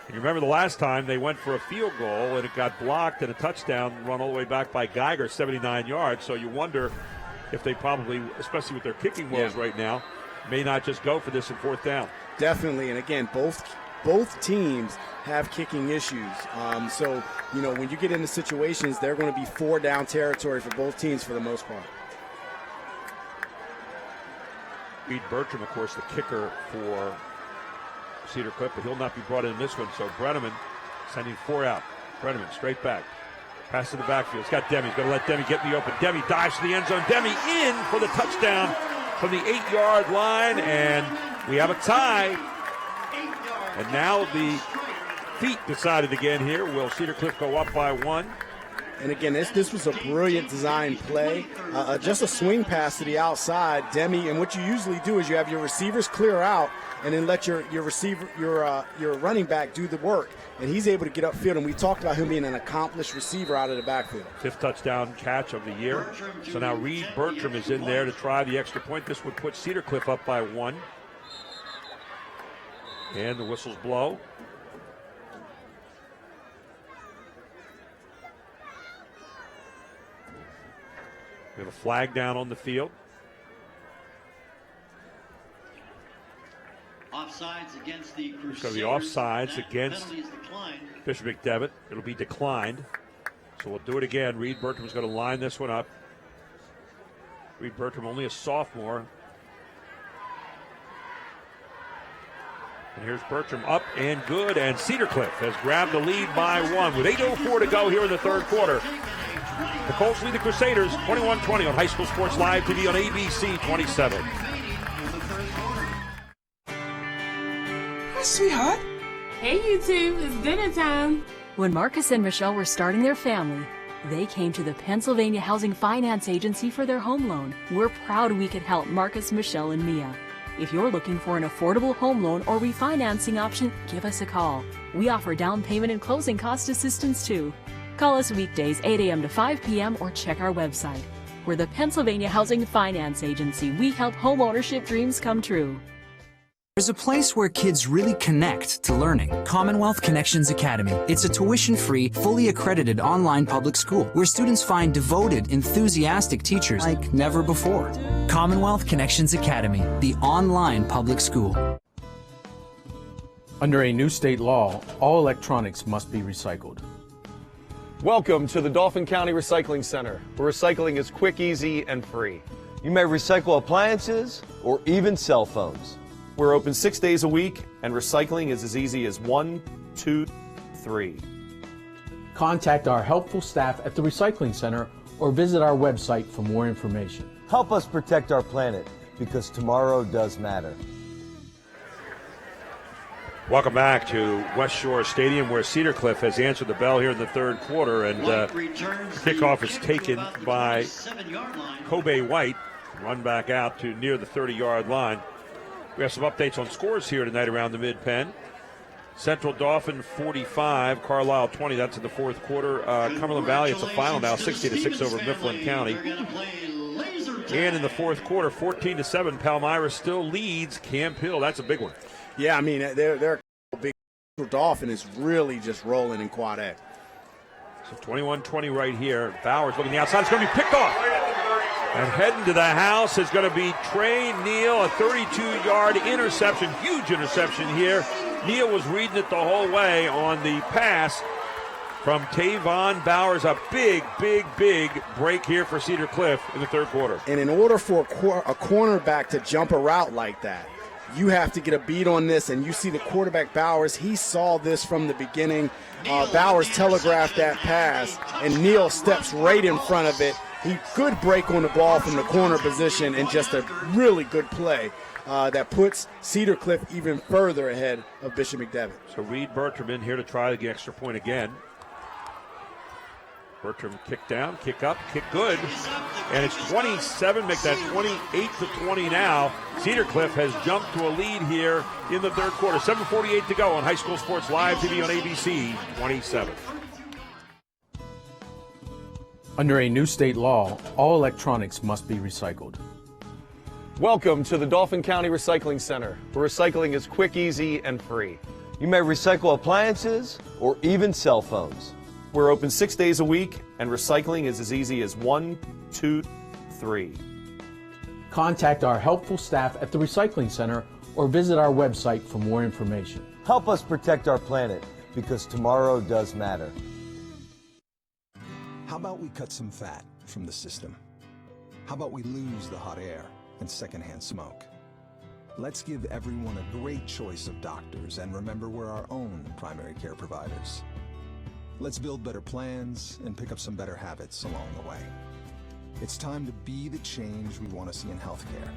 you remember the last time they went for a field goal and it got blocked and a touchdown run all the way back by Geiger, 79 yards. So you wonder if they probably, especially with their kicking woes right now, may not just go for this in fourth down. Definitely, and again, both teams have kicking issues. So, when you get into situations, they're going to be 4-down territory for both teams for the most part. Reed Bertram, of course, the kicker for Cedar Cliff, but he'll not be brought in this one. So Bredeman sending 4 out. Bredeman straight back. Pass to the backfield. He's got Demi. He's going to let Demi get in the open. Demi dives to the end zone. Demi in for the touchdown from the 8-yard line, and we have a tie. And now the feet decided again here. Will Cedar Cliff go up by 1? And again, this was a brilliant design play. Just a swing pass to the outside, Demi. And what you usually do is you have your receivers clear out, and then let your receiver, your running back do the work. And he's able to get upfield. And we talked about him being an accomplished receiver out of the backfield. 5th touchdown catch of the year. So now Reed Bertram is in there to try the extra point. This would put Cedar Cliff up by 1. And the whistles blow. We have a flag down on the field. Offsides against the Crusaders. It's going to be offsides against Bishop McDevitt. It'll be declined. So we'll do it again. Reed Bertram's going to line this one up. Reed Bertram, only a sophomore. And here's Bertram up and good, and Cedar Cliff has grabbed the lead by 1 with 8:04 to go here in the third quarter. The Colts lead the Crusaders 21-20 on High School Sports Live TV on ABC 27. Hi, sweetheart. Hey, you two. It's dinner time. When Marcus and Michelle were starting their family, they came to the Pennsylvania Housing Finance Agency for their home loan. We're proud we could help Marcus, Michelle, and Mia. If you're looking for an affordable home loan or refinancing option, give us a call. We offer down payment and closing cost assistance too. Call us weekdays 8 a.m. to 5 p.m. or check our website. We're the Pennsylvania Housing Finance Agency. We help home ownership dreams come true. There's a place where kids really connect to learning. Commonwealth Connections Academy. It's a tuition-free, fully accredited online public school where students find devoted, enthusiastic teachers like never before. Commonwealth Connections Academy, the online public school. Under a new state law, all electronics must be recycled. Welcome to the Dauphin County Recycling Center, where recycling is quick, easy, and free. You may recycle appliances or even cell phones. We're open 6 days a week, and recycling is as easy as 1, 2, 3. Contact our helpful staff at the Recycling Center or visit our website for more information. Help us protect our planet, because tomorrow does matter. Welcome back to West Shore Stadium, where Cedar Cliff has answered the bell here in the third quarter, and kickoff is taken by Kobe White. Run back out to near the 30-yard line. We have some updates on scores here tonight around the mid-pen. Central Dauphin 45, Carlisle 20. That's in the fourth quarter. Cumberland Valley, it's a final now, 60-6 over Mifflin County. And in the fourth quarter, 14-7, Palmyra still leads Camp Hill. That's a big one. Yeah, I mean, they're big. Dauphin is really just rolling in Quad A. So 21-20 right here. Bowers looking the outside. It's going to be picked off. And heading to the house is going to be Trey Neal, a 32-yard interception. Huge interception here. Neal was reading it the whole way on the pass from Tavon Bowers. A big break here for Cedar Cliff in the third quarter. And in order for a cornerback to jump a route like that, you have to get a beat on this, and you see the quarterback Bowers. He saw this from the beginning. Bowers telegraphed that pass, and Neal steps right in front of it. He good break on the ball from the corner position, and just a really good play that puts Cedar Cliff even further ahead of Bishop McDevitt. So Reed Bertram in here to try the extra point again. Bertram kick down, kick up, kick good. And it's 27, make that 28-20 now. Cedar Cliff has jumped to a lead here in the third quarter. 7:48 to go on High School Sports Live TV on ABC 27. Under a new state law, all electronics must be recycled. Welcome to the Dauphin County Recycling Center, where recycling is quick, easy, and free. You may recycle appliances or even cell phones. We're open 6 days a week, and recycling is as easy as 1, 2, 3. Contact our helpful staff at the Recycling Center or visit our website for more information. Help us protect our planet, because tomorrow does matter. How about we cut some fat from the system? How about we lose the hot air and secondhand smoke? Let's give everyone a great choice of doctors and remember we're our own primary care providers. Let's build better plans and pick up some better habits along the way. It's time to be the change we want to see in healthcare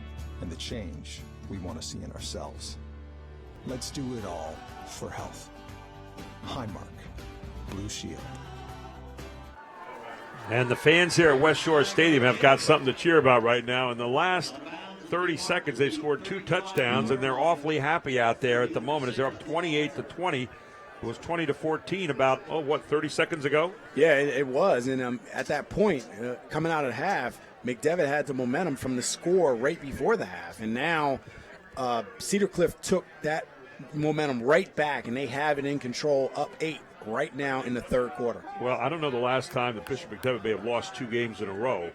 and the change we want to see in ourselves. Let's do it all for health. Highmark, Blue Shield. And the fans here at West Shore Stadium have got something to cheer about right now. In the last 30 seconds, they've scored 2 touchdowns, and they're awfully happy out there at the moment as they're up 28-20. It was 20-14 about, 30 seconds ago? Yeah, it was. And at that point, coming out of half, McDevitt had the momentum from the score right before the half. And now Cedar Cliff took that momentum right back, and they have it in control, up 8 right now in the third quarter. Well, I don't know the last time that Bishop McDevitt may have lost 2 games in a row.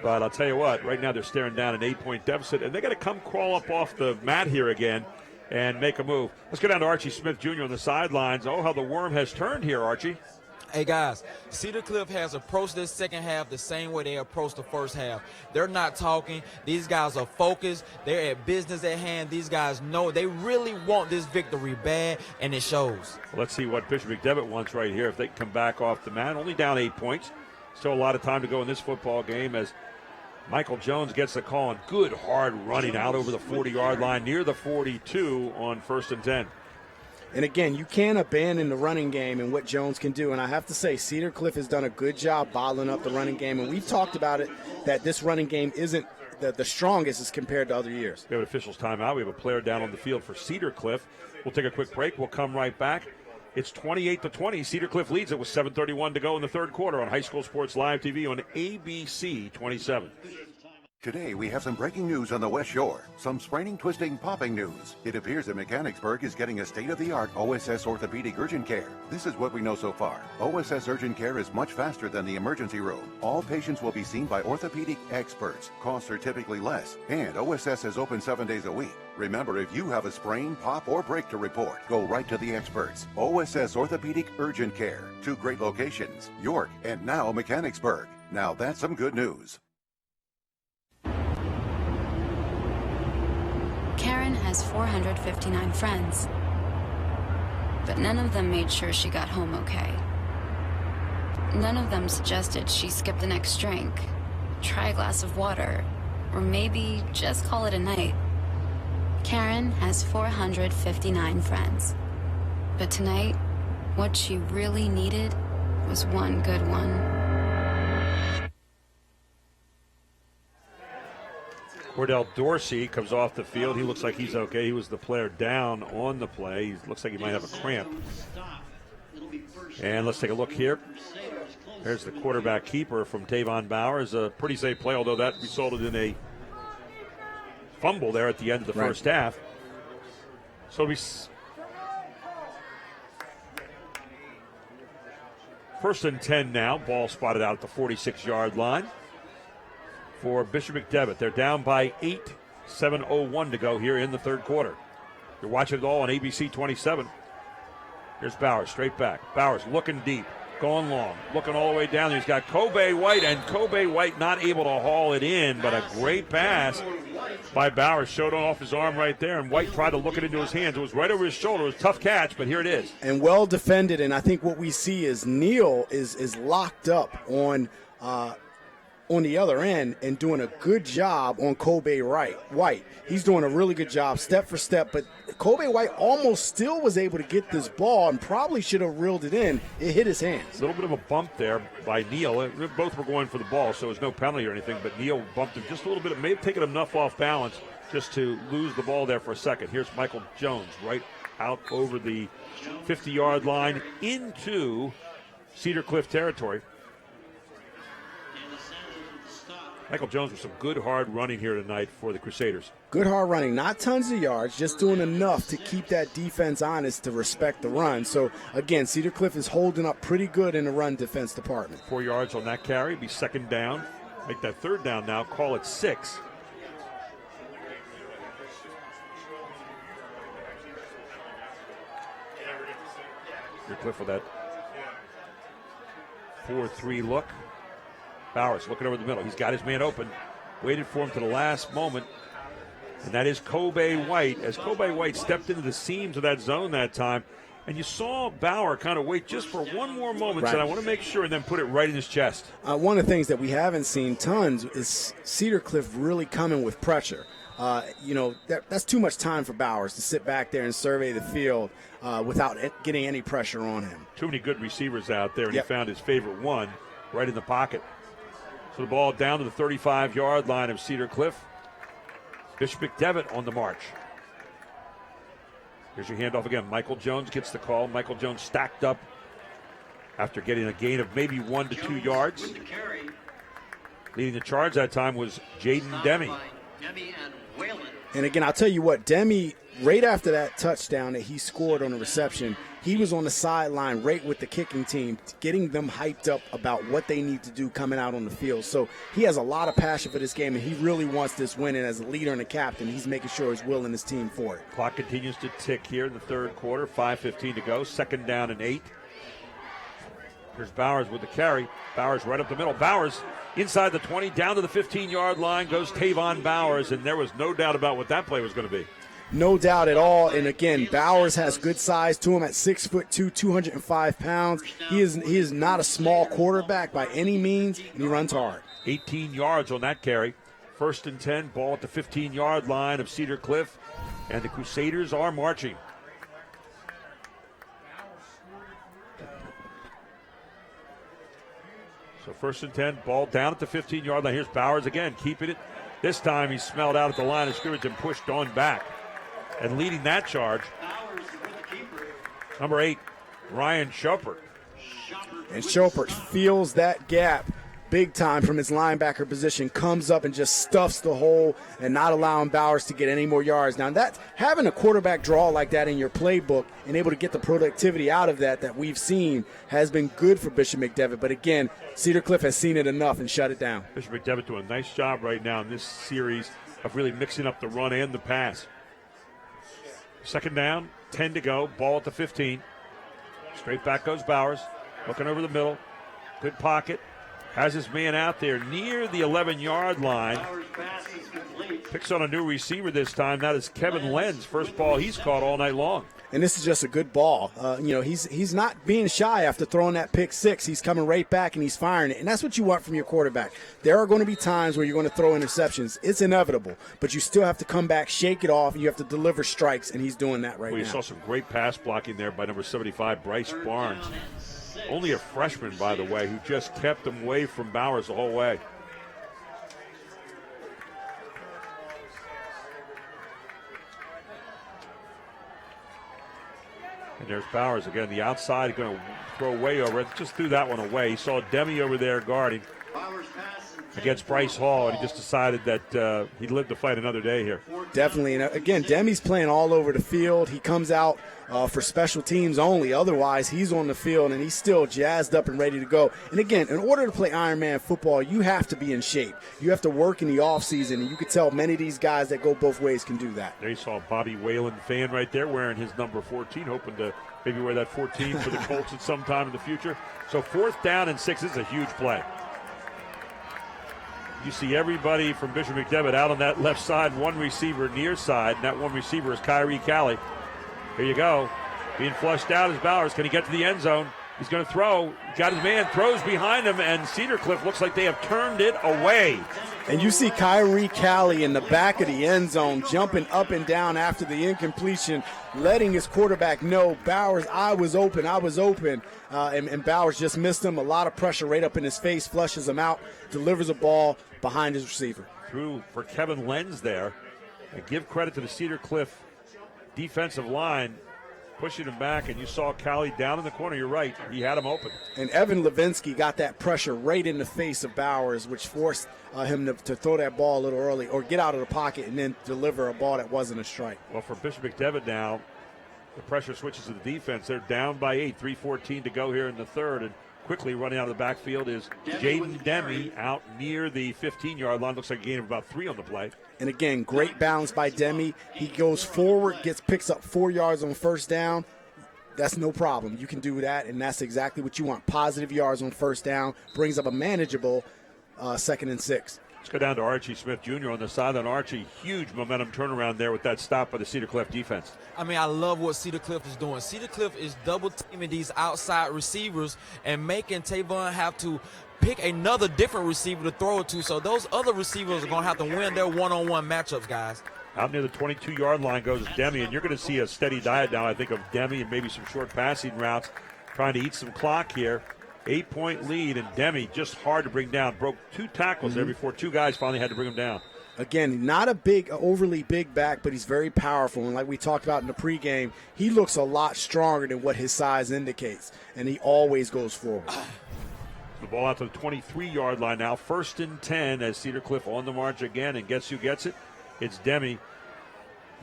But I'll tell you what, right now they're staring down an 8-point deficit, and they got to come crawl up off the mat here again and make a move. Let's go down to Archie Smith Jr. on the sidelines. Oh, how the worm has turned here, Archie. Hey, guys, Cedar Cliff has approached this second half the same way they approached the first half. They're not talking. These guys are focused. They're at business at hand. These guys know they really want this victory bad, and it shows. Well, let's see what Bishop McDevitt wants right here if they can come back off the mat. Only down 8 points. Still a lot of time to go in this football game as Michael Jones gets the call on good hard running out over the 40-yard line near the 42 on 1st and 10. And again, you can't abandon the running game and what Jones can do. And I have to say, Cedar Cliff has done a good job bottling up the running game. And we've talked about it, that this running game isn't the strongest as compared to other years. We have an official's timeout. We have a player down on the field for Cedar Cliff. We'll take a quick break. We'll come right back. It's 28-20. Cedar Cliff leads it with 7:31 to go in the third quarter on High School Sports Live TV on ABC 27. Today, we have some breaking news on the West Shore. Some spraining, twisting, popping news. It appears that Mechanicsburg is getting a state-of-the-art OSS orthopedic urgent care. This is what we know so far. OSS urgent care is much faster than the emergency room. All patients will be seen by orthopedic experts. Costs are typically less. And OSS is open 7 days a week. Remember, if you have a sprain, pop, or break to report, go right to the experts. OSS Orthopedic Urgent Care. 2 great locations, York and now Mechanicsburg. Now that's some good news. Karen has 459 friends, but none of them made sure she got home okay. None of them suggested she skip the next drink, try a glass of water, or maybe just call it a night. Karen has 459 friends, but tonight, what she really needed was one good one. Wardell Dorsey comes off the field. He looks like he's okay. He was the player down on the play. He looks like he might have a cramp. And let's take a look here. There's the quarterback keeper from Tavon Bowers. A pretty safe play, although that resulted in a fumble there at the end of the first half. So we first and 10 now. Ball spotted out at the 46-yard line for Bishop McDevitt. They're down by 8, 7:01 to go here in the third quarter. You're watching it all on ABC 27. Here's Bowers, straight back. Bowers looking deep, going long, looking all the way down. He's got Kobe White, and Kobe White not able to haul it in, but a great pass by Bowers. Showed off his arm right there, and White tried to look it into his hands. It was right over his shoulder. It was a tough catch, but here it is. And well defended, and I think what we see is Neal is locked up on the other end and doing a good job on Kobe White. He's doing a really good job step for step, but Kobe White almost still was able to get this ball and probably should have reeled it in. It hit his hands. A little bit of a bump there by Neal. Both were going for the ball, so it was no penalty or anything, but Neal bumped him just a little bit. It may have taken enough off balance just to lose the ball there for a second. Here's Michael Jones right out over the 50-yard line into Cedar Cliff territory. Michael Jones with some good hard running here tonight for the Crusaders. Good hard running, not tons of yards, just doing enough to keep that defense honest to respect the run. So, again, Cedar Cliff is holding up pretty good in the run defense department. 4 yards on that carry, be second down. Make that third down now, call it 6. Cedar Cliff with that 4-3 look. Bowers looking over the middle. He's got his man open. Waited for him to the last moment. And that is Kobe White. As Kobe White stepped into the seams of that zone that time, and you saw Bauer kind of wait just for one more moment, said, I want to make sure, and then put it right in his chest. One of the things that we haven't seen tons is Cedar Cliff really coming with pressure. That's too much time for Bowers to sit back there and survey the field without getting any pressure on him. Too many good receivers out there, and he found his favorite one right in the pocket. So the ball down to the 35-yard line of Cedar Cliff. Bishop McDevitt on the march. Here's your handoff again. Michael Jones gets the call. Michael Jones stacked up after getting a gain of maybe 1 to 2 yards. Leading the charge that time was Jaden Demi. And again, I'll tell you what, Demi, right after that touchdown that he scored on the reception, he was on the sideline right with the kicking team, getting them hyped up about what they need to do coming out on the field. So he has a lot of passion for this game, and he really wants this win. And as a leader and a captain, he's making sure he's willing his team for it. Clock continues to tick here in the third quarter. 5:15 to go. Second down and 8. Here's Bowers with the carry. Bowers right up the middle. Bowers inside the 20, down to the 15-yard line goes Tavon Bowers, and there was no doubt about what that play was going to be. No doubt at all. And again, Bowers has good size to him at 6'2", 205 pounds. He is not a small quarterback by any means, and he runs hard. 18 yards on that carry. First and 10, ball at the 15-yard line of Cedar Cliff, and the Crusaders are marching. So first and 10, ball down at the 15-yard line. Here's Bowers again, keeping it. This time he smelled out at the line of scrimmage and pushed on back. And leading that charge, number 8, Ryan Shopert. And Shopert feels that gap big time from his linebacker position, comes up and just stuffs the hole and not allowing Bowers to get any more yards. Now, that's having a quarterback draw like that in your playbook and able to get the productivity out of that we've seen has been good for Bishop McDevitt. But again, Cedar Cliff has seen it enough and shut it down. Bishop McDevitt doing a nice job right now in this series of really mixing up the run and the pass. Second down, 10 to go, ball at the 15. Straight back goes Bowers, looking over the middle. Good pocket. Has his man out there near the 11-yard line. Picks on a new receiver this time. That is Kevin Lenz. First ball he's caught all night long. And this is just a good ball. He's not being shy after throwing that pick six. He's coming right back and he's firing it. And that's what you want from your quarterback. There are going to be times where you're going to throw interceptions. It's inevitable. But you still have to come back, shake it off, and you have to deliver strikes, and he's doing that right now. You saw some great pass blocking there by number 75, Bryce Barnes. Only a freshman, by the way, who just kept him away from Bowers the whole way. And there's Bowers again, the outside, going to throw way over it. Just threw that one away. He saw Demi over there guarding against Bryce Hall, and he just decided that he'd live to fight another day here. Definitely. And again, Demi's playing all over the field. He comes out for special teams only. Otherwise, he's on the field, and he's still jazzed up and ready to go. And again, in order to play Ironman football, you have to be in shape. You have to work in the offseason, and you can tell many of these guys that go both ways can do that. There you saw Bobby Whalen fan right there wearing his number 14, hoping to maybe wear that 14 for the Colts at some time in the future. So 4th down and 6 is a huge play. You see everybody from Bishop McDevitt out on that left side, one receiver near side, and that one receiver is Kyrie Cali. Here you go. Being flushed out is Bowers. Can he get to the end zone? He's going to throw. Got his man, throws behind him, and Cedar Cliff looks like they have turned it away. And you see Kyrie Cali in the back of the end zone jumping up and down after the incompletion, letting his quarterback know, Bowers, I was open. And Bowers just missed him. A lot of pressure right up in his face, flushes him out, delivers a ball behind his receiver. Through for Kevin Lenz there. And give credit to the Cedar Cliff defensive line, pushing him back, and you saw Cali down in the corner. You're right. He had him open. And Evan Levinsky got that pressure right in the face of Bowers, which forced him to throw that ball a little early or get out of the pocket and then deliver a ball that wasn't a strike. Well, for Bishop McDevitt now, the pressure switches to the defense. They're down by 8, 3:14 to go here in the third. And quickly running out of the backfield is Jaden Demi out near the 15-yard line. Looks like a gain of about 3 on the play. And again, great balance by Demi. He goes forward, picks up 4 yards on first down. That's no problem. You can do that, and that's exactly what you want. Positive yards on first down, brings up a manageable 2nd and 6. Let's go down to Archie Smith Jr. on the sideline. Archie, huge momentum turnaround there with that stop by the Cedar Cliff defense. I mean, I love what Cedar Cliff is doing. Cedar Cliff is double-teaming these outside receivers and making Tavon have to pick another different receiver to throw it to. So those other receivers are going to have to win their one-on-one matchups, guys. Out near the 22-yard line goes Demi, and you're going to see a steady diet now, I think, of Demi and maybe some short passing routes, trying to eat some clock here. 8-point lead, and Demi just hard to bring down. Broke 2 tackles there before 2 guys finally had to bring him down. Again, not a overly big back, but he's very powerful. And like we talked about in the pregame, he looks a lot stronger than what his size indicates, and he always goes forward. The ball out to the 23-yard line now. 1st and 10 as Cedar Cliff on the march again, and guess who gets it? It's Demi.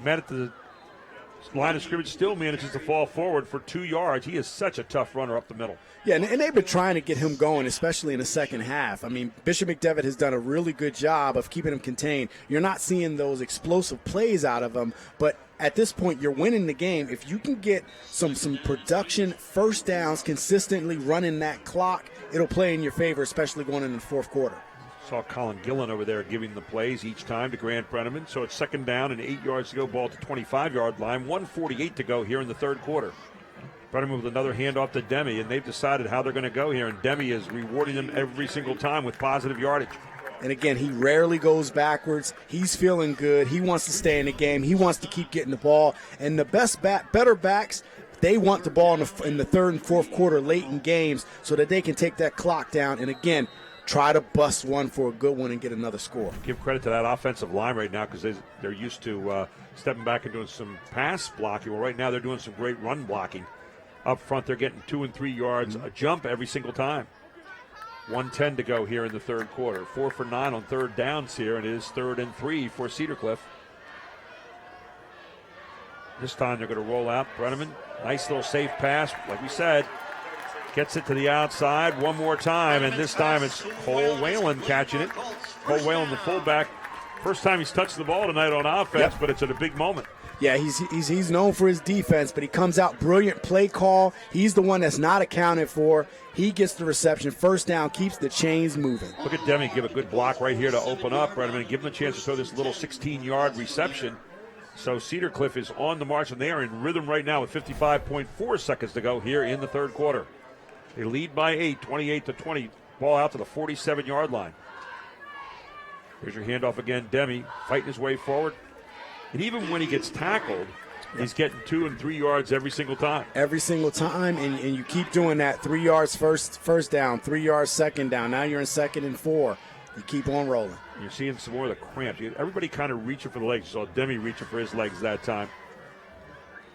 Met at the line of scrimmage, still manages to fall forward for 2 yards. He is such a tough runner up the middle. Yeah, and they've been trying to get him going, especially in the second half. I mean, Bishop McDevitt has done a really good job of keeping him contained. You're not seeing those explosive plays out of him, but at this point, you're winning the game. If you can get some production, first downs, consistently running that clock, it'll play in your favor, especially going into the fourth quarter. Saw Colin Gillen over there giving the plays each time to Grant Brenneman. So it's 2nd down and 8 yards to go, ball to 25-yard line. 1:48 to go here in the third quarter. Brenneman with another handoff to Demi, and they've decided how they're going to go here, and Demi is rewarding them every single time with positive yardage. And again, he rarely goes backwards. He's feeling good. He wants to stay in the game. He wants to keep getting the ball. And the better backs, they want the ball in the 3rd and 4th quarter late in games so that they can take that clock down. And again, try to bust one for a good one and get another score. Give credit to that offensive line right now because they're used to stepping back and doing some pass blocking. Well, right now they're doing some great run blocking. Up front, they're getting 2 and 3 yards a jump every single time. 1:10 to go here in the third quarter. 4 for 9 on 3rd downs here, and it is 3rd and 3 for Cedar Cliff. This time they're going to roll out. Brenneman, nice little safe pass, like we said. Gets it to the outside one more time, and this time it's Cole Whalen catching it. Cole Whalen, the fullback. First time he's touched the ball tonight on offense, but it's at a big moment. Yeah, he's known for his defense, but he comes out, brilliant play call. He's the one that's not accounted for. He gets the reception, first down, keeps the chains moving. Look at Demi give a good block right here to open up, Brenneman, and give him a chance to throw this little 16-yard reception. So Cedar Cliff is on the march, and they are in rhythm right now with 55.4 seconds to go here in the third quarter. They lead by 8, 28-20. Ball out to the 47-yard line. Here's your handoff again. Demi fighting his way forward. And even when he gets tackled, he's getting 2 and 3 yards every single time. Every single time, and you keep doing that. 3 yards first down, 3 yards second down. Now you're in 2nd and 4. You keep on rolling. You're seeing some more of the cramps. Everybody kind of reaching for the legs. You saw Demi reaching for his legs that time.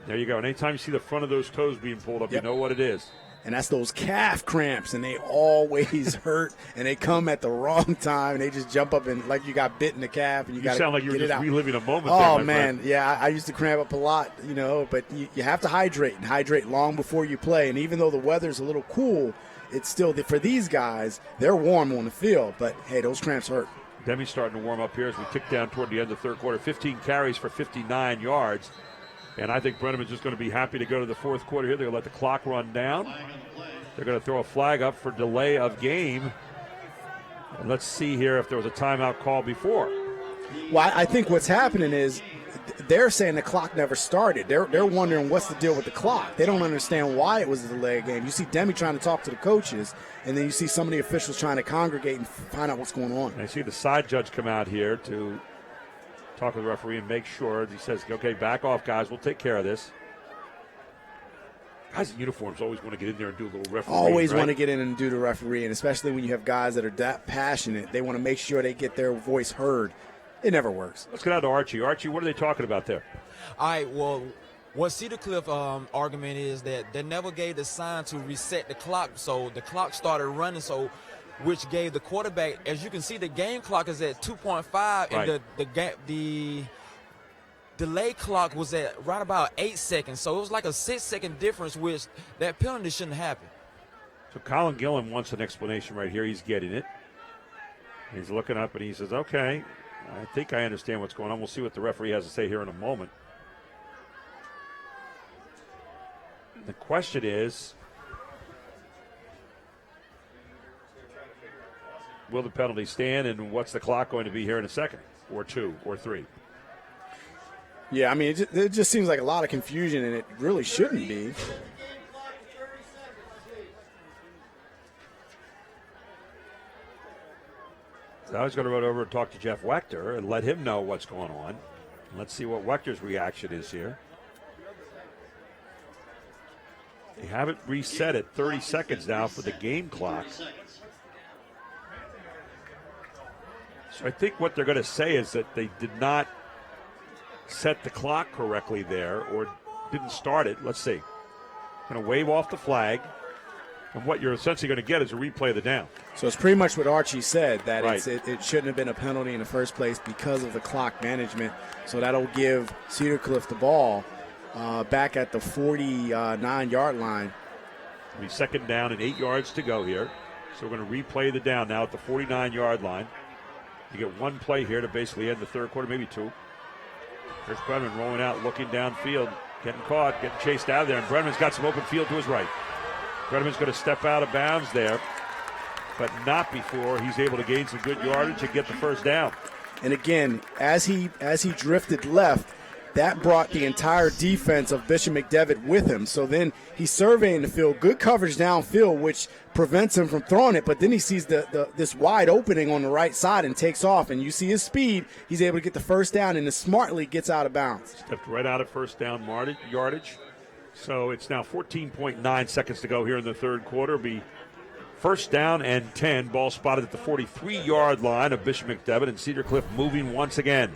There you go. And anytime you see the front of those toes being pulled up, you know what it is. And that's those calf cramps, and they always hurt, and they come at the wrong time, and they just jump up and like you got bit in the calf, and you got to sound like you were get it just out. reliving a moment. Oh, there, man, friend. yeah, I used to cramp up a lot, but you have to hydrate, and hydrate long before you play. And even though the weather's a little cool, it's still, for these guys, they're warm on the field, but, hey, those cramps hurt. Demi's starting to warm up here as we tick down toward the end of the third quarter. 15 carries for 59 yards. And I think Brenneman's just going to be happy to go to the fourth quarter here. They're going to let the clock run down. They're going to throw a flag up for delay of game. And let's see here if there was a timeout call before. Well, I think what's happening is they're saying the clock never started. They're wondering what's the deal with the clock. They don't understand why it was a delay game. You see Demi trying to talk to the coaches, and then you see some of the officials trying to congregate and find out what's going on. And I see the side judge come out here to talk with the referee and make sure. He says, okay, back off, guys. We'll take care of this. Guys in uniforms always want to get in there and do a little referee. Always right? want to get in and do the referee, and especially when you have guys that are that passionate, they want to make sure they get their voice heard. It never works. Let's get out to Archie. Archie, what are they talking about there? All right, well, what Cedar Cliff argument is that they never gave the sign to reset the clock, so the clock started running, so which gave the quarterback, as you can see, the game clock is at 2.5, and the delay clock was at right about 8 seconds, so it was like a 6-second difference, which that penalty shouldn't happen. So Colin Gillen wants an explanation right here. He's getting it. He's looking up and he says, okay, I think I understand what's going on. We'll see what the referee has to say here in a moment. The question is, will the penalty stand, and what's the clock going to be here in a second, or 2, or 3? Yeah, I mean, it just seems like a lot of confusion, and it really shouldn't be. So I was going to run over and talk to Jeff Wechter and let him know what's going on. Let's see what Wechter's reaction is here. They have it reset at 30 seconds now for the game clock. So I think what they're going to say is that they did not set the clock correctly there, or didn't start it. Let's see. Going to wave off the flag. And what you're essentially going to get is a replay of the down. So it's pretty much what Archie said, that right. it shouldn't have been a penalty in the first place because of the clock management. So that'll give Cedar Cliff the ball back at the 49-yard line. It'll be second down and 8 yards to go here. So we're going to replay the down now at the 49-yard line. You get one play here to basically end the third quarter, maybe 2. Here's Brennan rolling out, looking downfield, getting caught, getting chased out of there, and Brennan's got some open field to his right. Brenneman's going to step out of bounds there, but not before he's able to gain some good yardage and get the first down. And again, as he drifted left, that brought the entire defense of Bishop McDevitt with him. So then he's surveying the field, good coverage downfield, which prevents him from throwing it. But then he sees this wide opening on the right side and takes off. And you see his speed. He's able to get the first down and smartly gets out of bounds. Stepped right out of first down yardage. So it's now 14.9 seconds to go here in the third quarter. It'll be first down and 10. Ball spotted at the 43-yard line of Bishop McDevitt, and Cedar Cliff moving once again.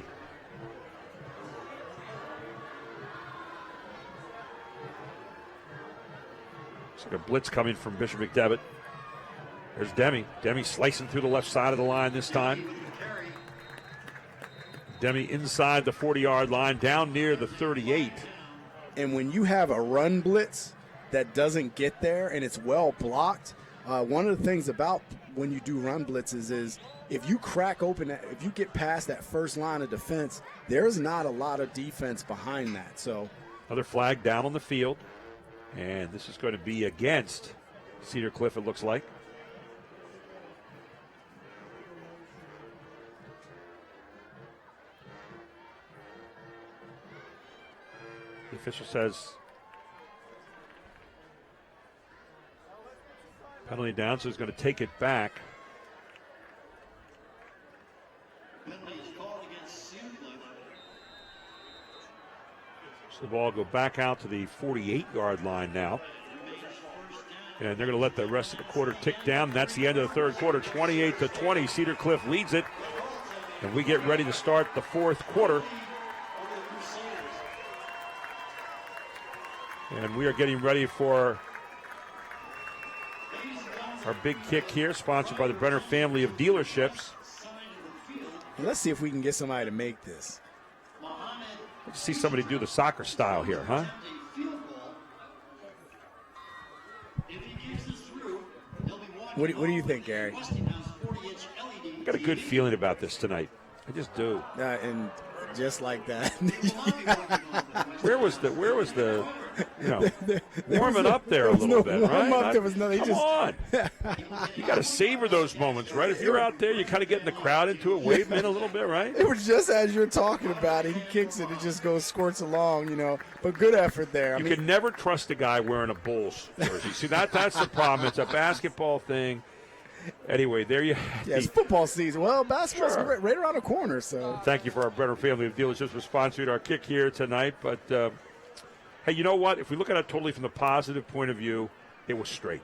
Looks like a blitz coming from Bishop McDevitt. There's Demi. Demi slicing through the left side of the line this time. Demi inside the 40-yard line, down near the 38. And when you have a run blitz that doesn't get there and it's well blocked, one of the things about when you do run blitzes is if you crack open, if you get past that first line of defense, there's not a lot of defense behind that. So another flag down on the field, and this is going to be against Cedar Cliff, it looks like. The official says penalty down, so he's going to take it back. So the ball will go back out to the 48-yard line now. And they're going to let the rest of the quarter tick down. That's the end of the third quarter, 28-20. Cedar Cliff leads it. And we get ready to start the fourth quarter. And we are getting ready for our big kick here, sponsored by the Brenner family of dealerships. Let's see if we can get somebody to make this. Let's see somebody do the soccer style here, huh? What do you think, Gary? I got a good feeling about this tonight. I just do. And just like that. Where was the warming up there a little bit, right? There was no, Come on. You got to savor those moments, right? If you're out there, you kind of getting the crowd into it, waving in a little bit, right? It was just as you're talking about it. He kicks it, it just goes, squirts along, But good effort there. You can never trust a guy wearing a Bulls jersey. See, that's the problem. It's a basketball thing. Anyway, there you have it's football season. Well, basketball's right around the corner. So thank you for our Brenner family of dealerships for sponsoring our kick here tonight. But, hey, you know what? If we look at it totally from the positive point of view, it was straight.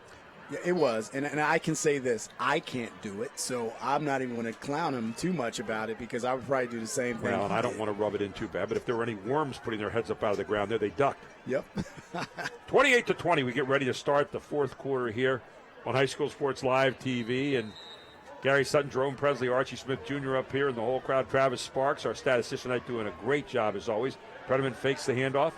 Yeah, it was. And I can say this. I can't do it, so I'm not even going to clown him too much about it because I would probably do the same thing. Well, and I don't want to rub it in too bad, but if there were any worms putting their heads up out of the ground there, they ducked. Yep. 28-20, we get ready to start the fourth quarter here on High School Sports Live TV. And Gary Sutton, Jerome Presley, Archie Smith Jr. up here, and the whole crowd. Travis Sparks, our statistician tonight, doing a great job as always. Prediman fakes the handoff,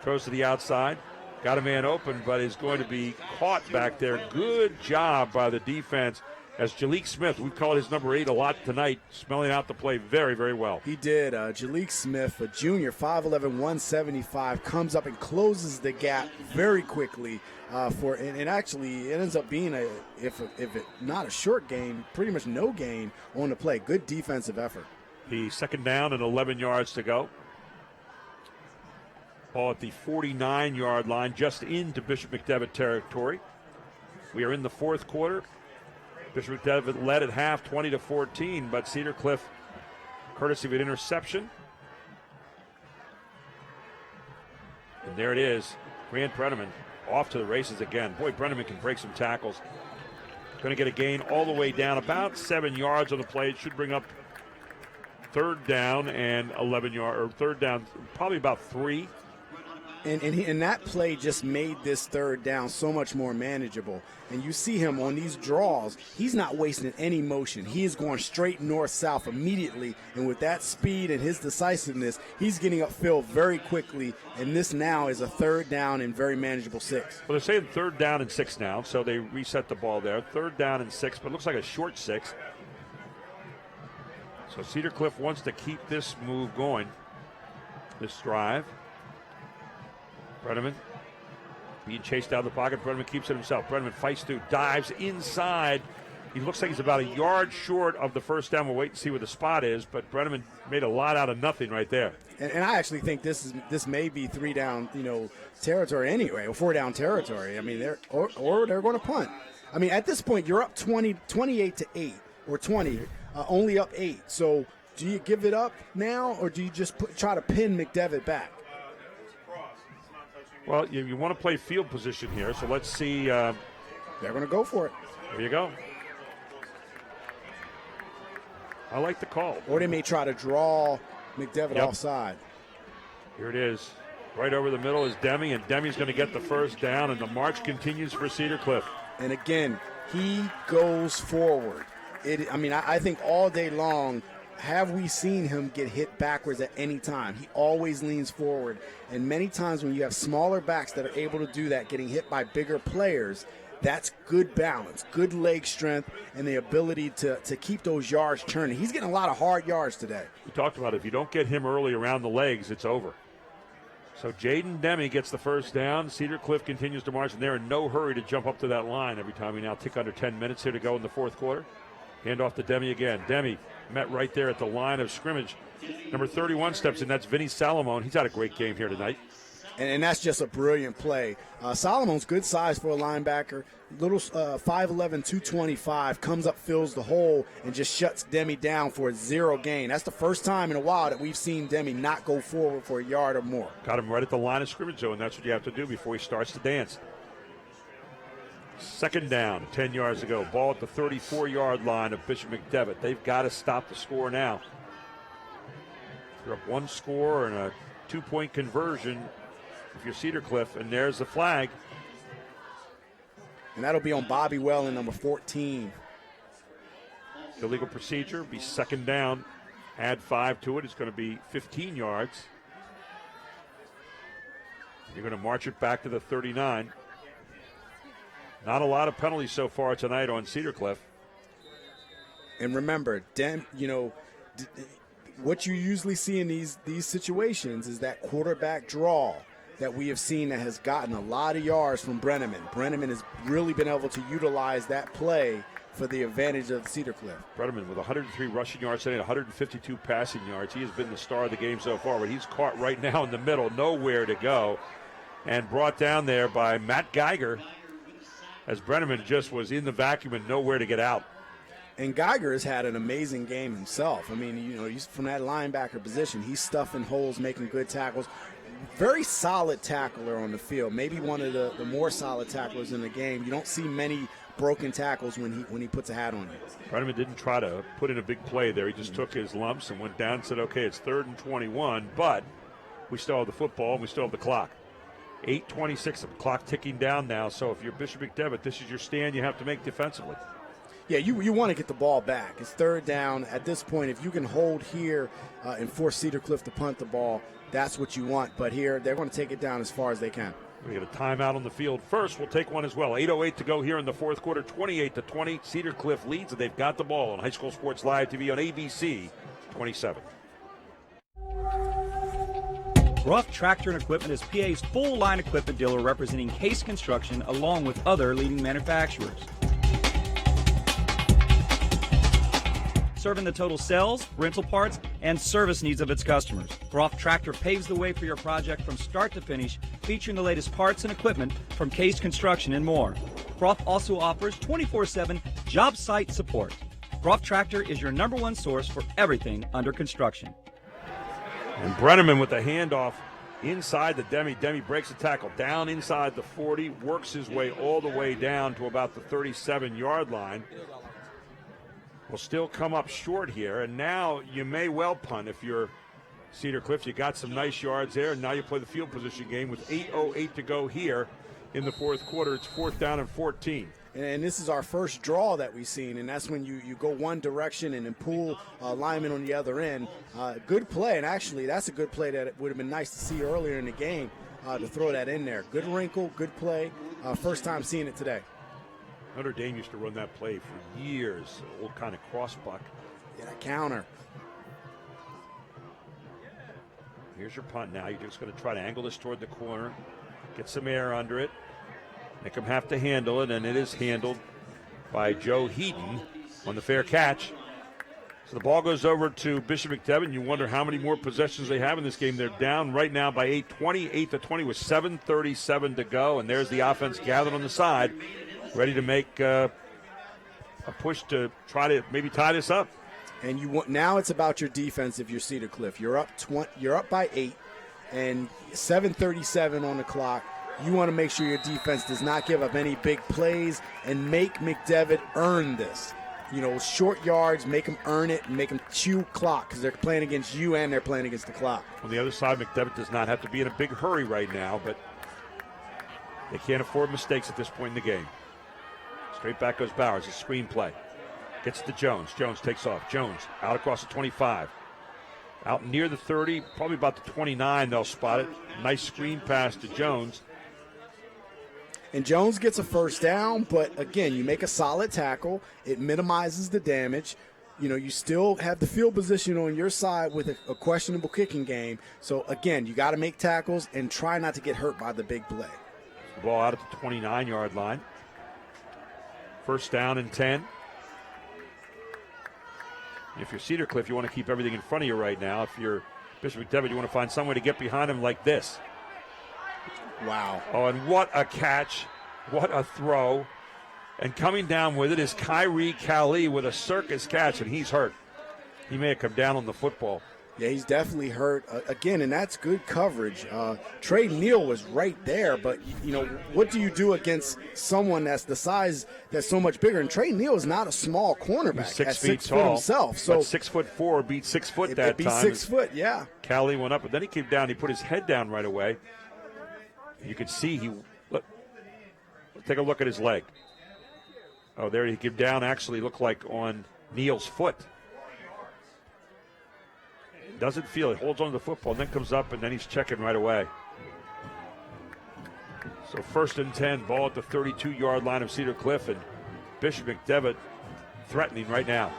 throws to the outside, got a man open, but is going to be caught back there. Good job by the defense as Jalik Smith, we've called his number 8 a lot tonight, smelling out the play very, very well. He did. Jalik Smith, a junior, 5'11", 175, comes up and closes the gap very quickly. And actually, it ends up being if it not a short gain, pretty much no gain on the play. Good defensive effort. The second down and 11 yards to go. Ball at the 49-yard line, just into Bishop McDevitt territory. We are in the fourth quarter. Bishop McDevitt led at half, 20-14, but Cedar Cliff, courtesy of an interception. And there it is, Grant Brenneman off to the races again. Boy, Brenneman can break some tackles. Going to get a gain all the way down, about 7 yards on the play. It should bring up third down and 11 yards, or third down, probably about 3. And that play just made this third down so much more manageable. And you see him on these draws, he's not wasting any motion. He is going straight north-south immediately. And with that speed and his decisiveness, he's getting upfield very quickly. And this now is a third down and very manageable 6. Well, they're saying third down and 6 now, so they reset the ball there. Third down and 6, but it looks like a short 6. So Cedar Cliff wants to keep this move going, this drive. Brenneman being chased out of the pocket. Brenneman keeps it himself. Brenneman fights through, dives inside. He looks like he's about a yard short of the first down. We'll wait and see where the spot is, but Brenneman made a lot out of nothing right there. And I actually think this may be 3 down, territory anyway, or 4 down territory. I mean, they're going to punt. I mean, at this point, you're up 28-8 or 20, only up 8. So do you give it up now, or do you just try to pin McDevitt back? Well, you want to play field position here, so let's see. They're going to go for it. There you go. I like the call. Or they may try to draw McDevitt offside. Here it is. Right over the middle is Demi, and Demi's going to get the first down, and the march continues for Cedar Cliff. And again, he goes forward. I think all day long, have we seen him get hit backwards at any time? He always leans forward. And many times when you have smaller backs that are able to do that, getting hit by bigger players, that's good balance, good leg strength, and the ability to keep those yards churning. He's getting a lot of hard yards today. We talked about it. If you don't get him early around the legs, it's over. So Jaden Demi gets the first down. Cedar Cliff continues to march, and they're in no hurry to jump up to that line every time. We now tick under 10 minutes here to go in the fourth quarter. Hand off to Demi again. Demi met right there at the line of scrimmage. Number 31 steps in. That's Vinny Salomon. He's had a great game here tonight. And that's just a brilliant play. Solomon's good size for a linebacker. Little 5'11", 225, comes up, fills the hole, and just shuts Demi down for a 0 gain. That's the first time in a while that we've seen Demi not go forward for a yard or more. Got him right at the line of scrimmage zone. That's what you have to do before he starts to dance. Second down, 10 yards to go. Ball at the 34-yard line of Bishop McDevitt. They've got to stop the score now. They're up 1 score and a 2-point conversion. if you're Cedar Cliff, and there's the flag. And that'll be on Bobby Welling, number 14. Illegal procedure, be second down. Add 5 to it. It's going to be 15 yards. You're going to march it back to the 39. Not a lot of penalties so far tonight on Cedar Cliff. And remember, what you usually see in these situations is that quarterback draw that we have seen that has gotten a lot of yards from Brenneman. Brenneman has really been able to utilize that play for the advantage of Cedar Cliff. Brenneman with 103 rushing yards today, 152 passing yards. He has been the star of the game so far, but he's caught right now in the middle, nowhere to go, and brought down there by Matt Geiger as Brenneman just was in the vacuum and nowhere to get out. And Geiger has had an amazing game himself. I mean, he's from that linebacker position. He's stuffing holes, making good tackles. Very solid tackler on the field. Maybe one of the more solid tacklers in the game. You don't see many broken tackles when he puts a hat on you. Brenneman didn't try to put in a big play there. He just took his lumps and went down and said, okay, it's 3rd and 21, but we still have the football and we still have the clock. 8:26, the clock ticking down now. So if you're Bishop McDevitt, this is your stand you have to make defensively. Yeah, you want to get the ball back. It's 3rd down. At this point, if you can hold here and force Cedar Cliff to punt the ball, that's what you want. But here, they're going to take it down as far as they can. We get a timeout on the field first. We'll take one as well. 8:08 to go here in the fourth quarter. 28-20. Cedar Cliff leads, and they've got the ball on High School Sports Live TV on ABC 27. Ruff Tractor and Equipment is PA's full-line equipment dealer representing Case Construction along with other leading manufacturers. Serving the total sales, rental parts, and service needs of its customers. Ruff Tractor paves the way for your project from start to finish, featuring the latest parts and equipment from Case Construction and more. Ruff also offers 24/7 job site support. Ruff Tractor is your #1 source for everything under construction. And Brenneman with the handoff inside the Demi. Demi breaks the tackle down inside the 40, works his way all the way down to about the 37-yard line. Will still come up short here, and now you may well punt if you're Cedar Cliff. You got some nice yards there, and now you play the field position game with 8:08 to go here in the fourth quarter. It's 4th down and 14. And this is our first draw that we've seen, and that's when you go one direction and then pull linemen on the other end. Good play, and actually that's a good play that it would have been nice to see earlier in the game to throw that in there. Good wrinkle, good play. First time seeing it today. Notre Dame used to run that play for years, old kind of cross buck. Yeah, counter. Here's your punt now. You're just going to try to angle this toward the corner, get some air under it, make them have to handle it, and it is handled by Joe Heaton on the fair catch. So the ball goes over to Bishop McDevitt. You wonder how many more possessions they have in this game. They're down right now by 8, 28-20 with 7:37 to go, and there's the offense gathered on the side, ready to make a push to try to maybe tie this up. And now it's about your defense. If you're Cedar Cliff, you're up by 8, and 7:37 on the clock. You want to make sure your defense does not give up any big plays and make McDevitt earn this. Short yards, make them earn it and make them chew clock because they're playing against you and they're playing against the clock. On the other side, McDevitt does not have to be in a big hurry right now, but they can't afford mistakes at this point in the game. Straight back goes Bowers, a screen play. Gets to Jones. Jones takes off. Jones out across the 25. Out near the 30, probably about the 29, they'll spot it. Nice screen pass to Jones. And Jones gets a first down, but again, you make a solid tackle. It minimizes the damage. You still have the field position on your side with a questionable kicking game. So again, you got to make tackles and try not to get hurt by the big play. The ball out at the 29-yard line. First down and 10. If you're Cedar Cliff, you want to keep everything in front of you right now. If you're Bishop McDevitt, you want to find some way to get behind him like this. Wow. Oh, and what a catch. What a throw. And coming down with it is Kyrie Cali with a circus catch, and he's hurt. He may have come down on the football. Yeah, he's definitely hurt. Again, and that's good coverage. Trey Neal was right there, but, what do you do against someone that's the size that's so much bigger? And Trey Neal is not a small cornerback. He's 6 feet 6 tall. foot himself. So 6'4", beat 6 foot that be time. 6 foot, yeah. Cali went up, but then he came down. He put his head down right away. You could see look, take a look at his leg. Oh, there he came down, actually looked like on Neal's foot. Doesn't feel it, holds on to the football, and then comes up, and then he's checking right away. So 1st and 10, ball at the 32-yard line of Cedar Cliff, and Bishop McDevitt threatening right now.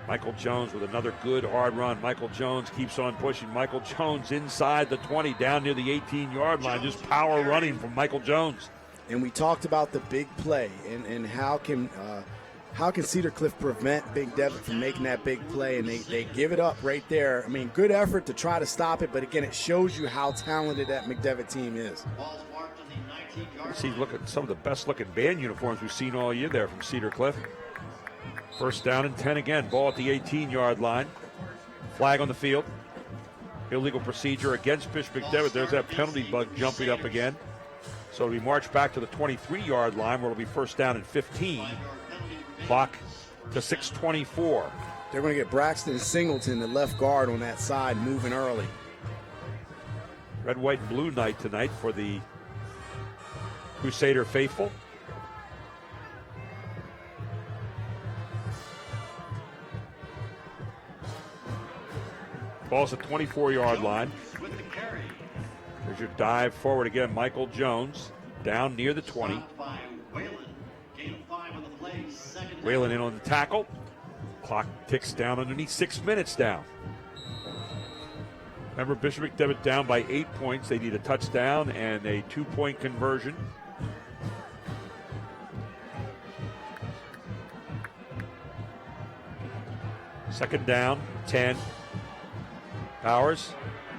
Michael Jones with another good hard run. Michael Jones keeps on pushing. Michael Jones inside the 20, down near the 18-yard line. Just power running from Michael Jones. And we talked about the big play and how can Cedar Cliff prevent McDevitt from making that big play, and they give it up right there. I mean, good effort to try to stop it, but again, it shows you how talented that McDevitt team is. See, look at some of the best-looking band uniforms we've seen all year there from Cedar Cliff. 1st down and 10 again. Ball at the 18-yard line. Flag on the field. Illegal procedure against Bishop McDevitt. There's that penalty bug jumping up again. So we march back to the 23-yard line where it'll be 1st down and 15. Clock to 6:24. They're going to get Braxton Singleton, the left guard, on that side, moving early. Red, white, and blue night tonight for the Crusader faithful. Ball's at 24-yard line. There's your dive forward again. Michael Jones down near the 20. Whalen in on the tackle. Clock ticks down underneath 6 minutes down. Remember, Bishop McDevitt down by 8 points. They need a touchdown and a 2-point conversion. Second down, 10. Bowers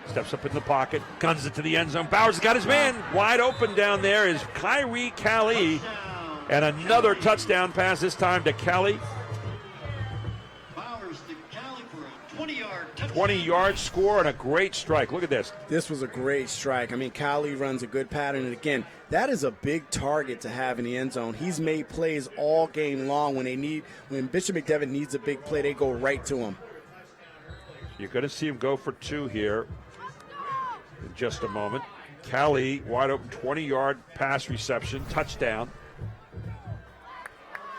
steps up in the pocket, guns it to the end zone. Bowers has got his man wide open down there is Kyrie Callie. And another touchdown pass, this time to Callie. Bowers to Callie for a 20-yard touchdown. 20-yard score and a great strike. Look at this. This was a great strike. I mean, Callie runs a good pattern. And again, that is a big target to have in the end zone. He's made plays all game long. When Bishop McDevitt needs a big play, they go right to him. You're going to see him go for 2 here in just a moment. Callie, wide open 20-yard pass reception, touchdown.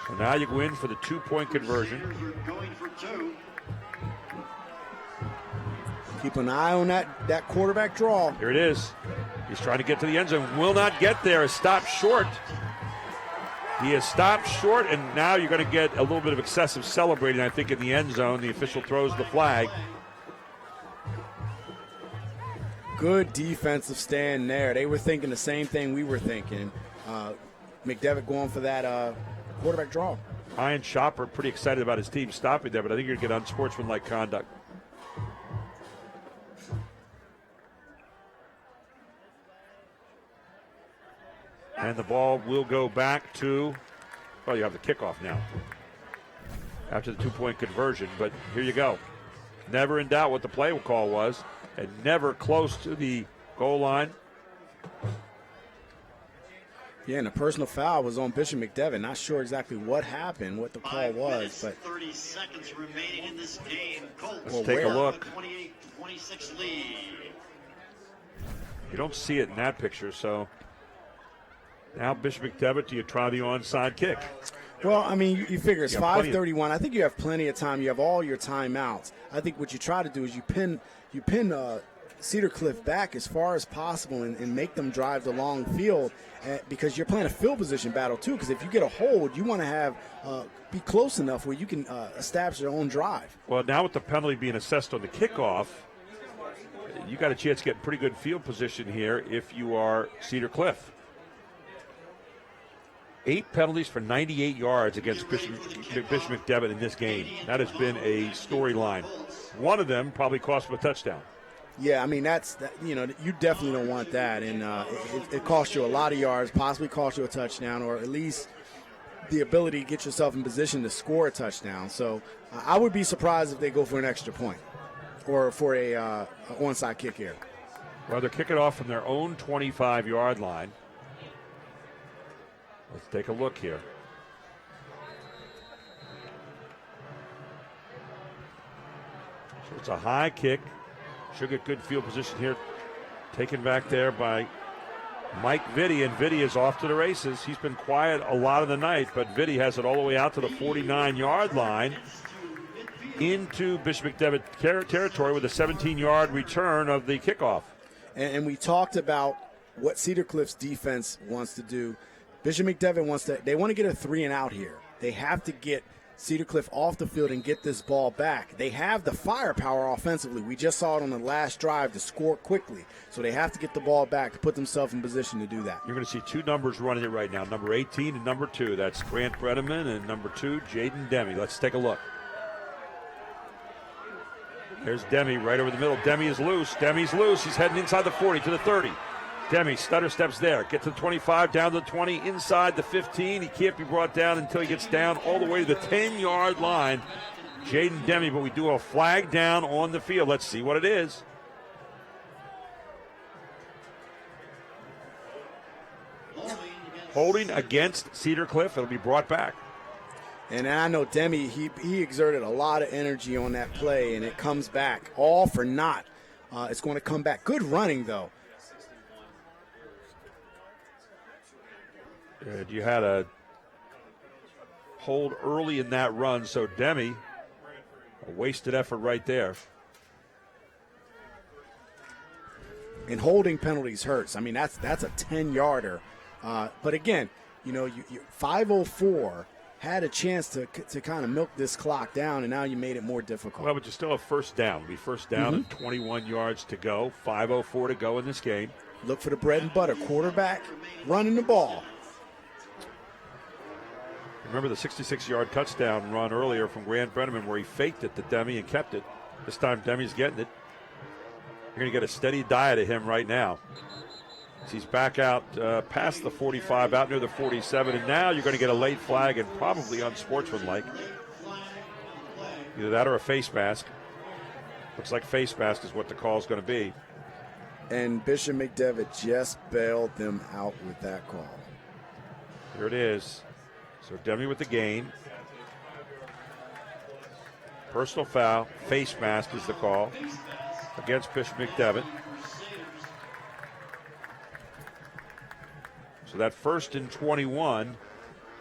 So now you go in for the 2-point conversion. Going for 2. Keep an eye on that quarterback draw. Here it is. He's trying to get to the end zone. Will not get there. Is stopped short. He is stopped short, and now you're going to get a little bit of excessive celebrating, I think, in the end zone. The official throws the flag. Good defensive stand there. They were thinking the same thing we were thinking. McDevitt going for that quarterback draw. Ryan Shopper pretty excited about his team stopping there, but I think you're going to get unsportsmanlike conduct. And the ball will go back to, well, you have the kickoff now after the 2-point conversion, but here you go. Never in doubt what the play call was, and never close to the goal line. Yeah, and the personal foul was on Bishop McDevitt. Not sure exactly what happened, what the call was, but 30 seconds remaining in this game. Colts let's take a look. 28-26 lead. You don't see it in that picture, so now Bishop McDevitt, do you try the onside kick? Well, I mean, you figure it's 5:31. Of... I think you have plenty of time. You have all your timeouts. I think what you try to do is you pin Cedar Cliff back as far as possible and make them drive the long field because you're playing a field position battle too. Because if you get a hold, you want to have be close enough where you can establish your own drive. Well, now with the penalty being assessed on the kickoff, you got a chance to get pretty good field position here if you are Cedar Cliff. 8 penalties for 98 yards against Bishop McDevitt in this game. That has been a storyline. One of them probably cost him a touchdown. Yeah, I mean, you definitely don't want that. And it costs you a lot of yards, possibly cost you a touchdown, or at least the ability to get yourself in position to score a touchdown. So I would be surprised if they go for an extra point or for a onside kick here. Well, they're kicking off from their own 25-yard line. Let's take a look here. So it's a high kick. Should get good field position here Taken back there by Mike Vitti, and Vitti is off to the races. He's been quiet a lot of the night, but Vitti has it all the way out to the 49-yard line into Bishop McDevitt territory with a 17-yard return of the kickoff. And we talked about what Cedar Cliff's defense wants to do. Bishop McDevitt they want to get a 3-and-out here. They have to get Cedar Cliff off the field and get this ball back. They have the firepower offensively. We just saw it on the last drive to score quickly. So they have to get the ball back to put themselves in position to do that. You're going to see two numbers running it right now, number 18 and number 2. That's Grant Bredeman, and number 2, Jaden Demi. Let's take a look. There's Demi right over the middle. Demi is loose. Demi's loose. He's heading inside the 40 to the 30. Demi stutter steps there. Get to the 25, down to the 20, inside the 15. He can't be brought down until he gets down all the way to the 10-yard line. Jaden Demi, but we do a flag down on the field. Let's see what it is. Holding against Cedar Cliff. It'll be brought back. And I know Demi, he exerted a lot of energy on that play, and it comes back all for naught. It's going to come back. Good running, though. You had a hold early in that run, so Demi, a wasted effort right there. And holding penalties hurts. I mean, that's a 10-yarder. But again, you 5:04 had a chance to kind of milk this clock down, and now you made it more difficult. Well, but you still have first down. It'll be first down and 21 yards to go. 5:04 to go in this game. Look for the bread and butter. Quarterback running the ball. Remember the 66-yard touchdown run earlier from Grant Bredeman where he faked it to Demi and kept it. This time Demi's getting it. You're going to get a steady diet of him right now. He's back out past the 45, out near the 47, and now you're going to get a late flag and probably unsportsmanlike. Either that or a face mask. Looks like face mask is what the call is going to be. And Bishop McDevitt just bailed them out with that call. Here it is. So Demi with the gain. Personal foul, face mask is the call against Bishop McDevitt. So that 1st and 21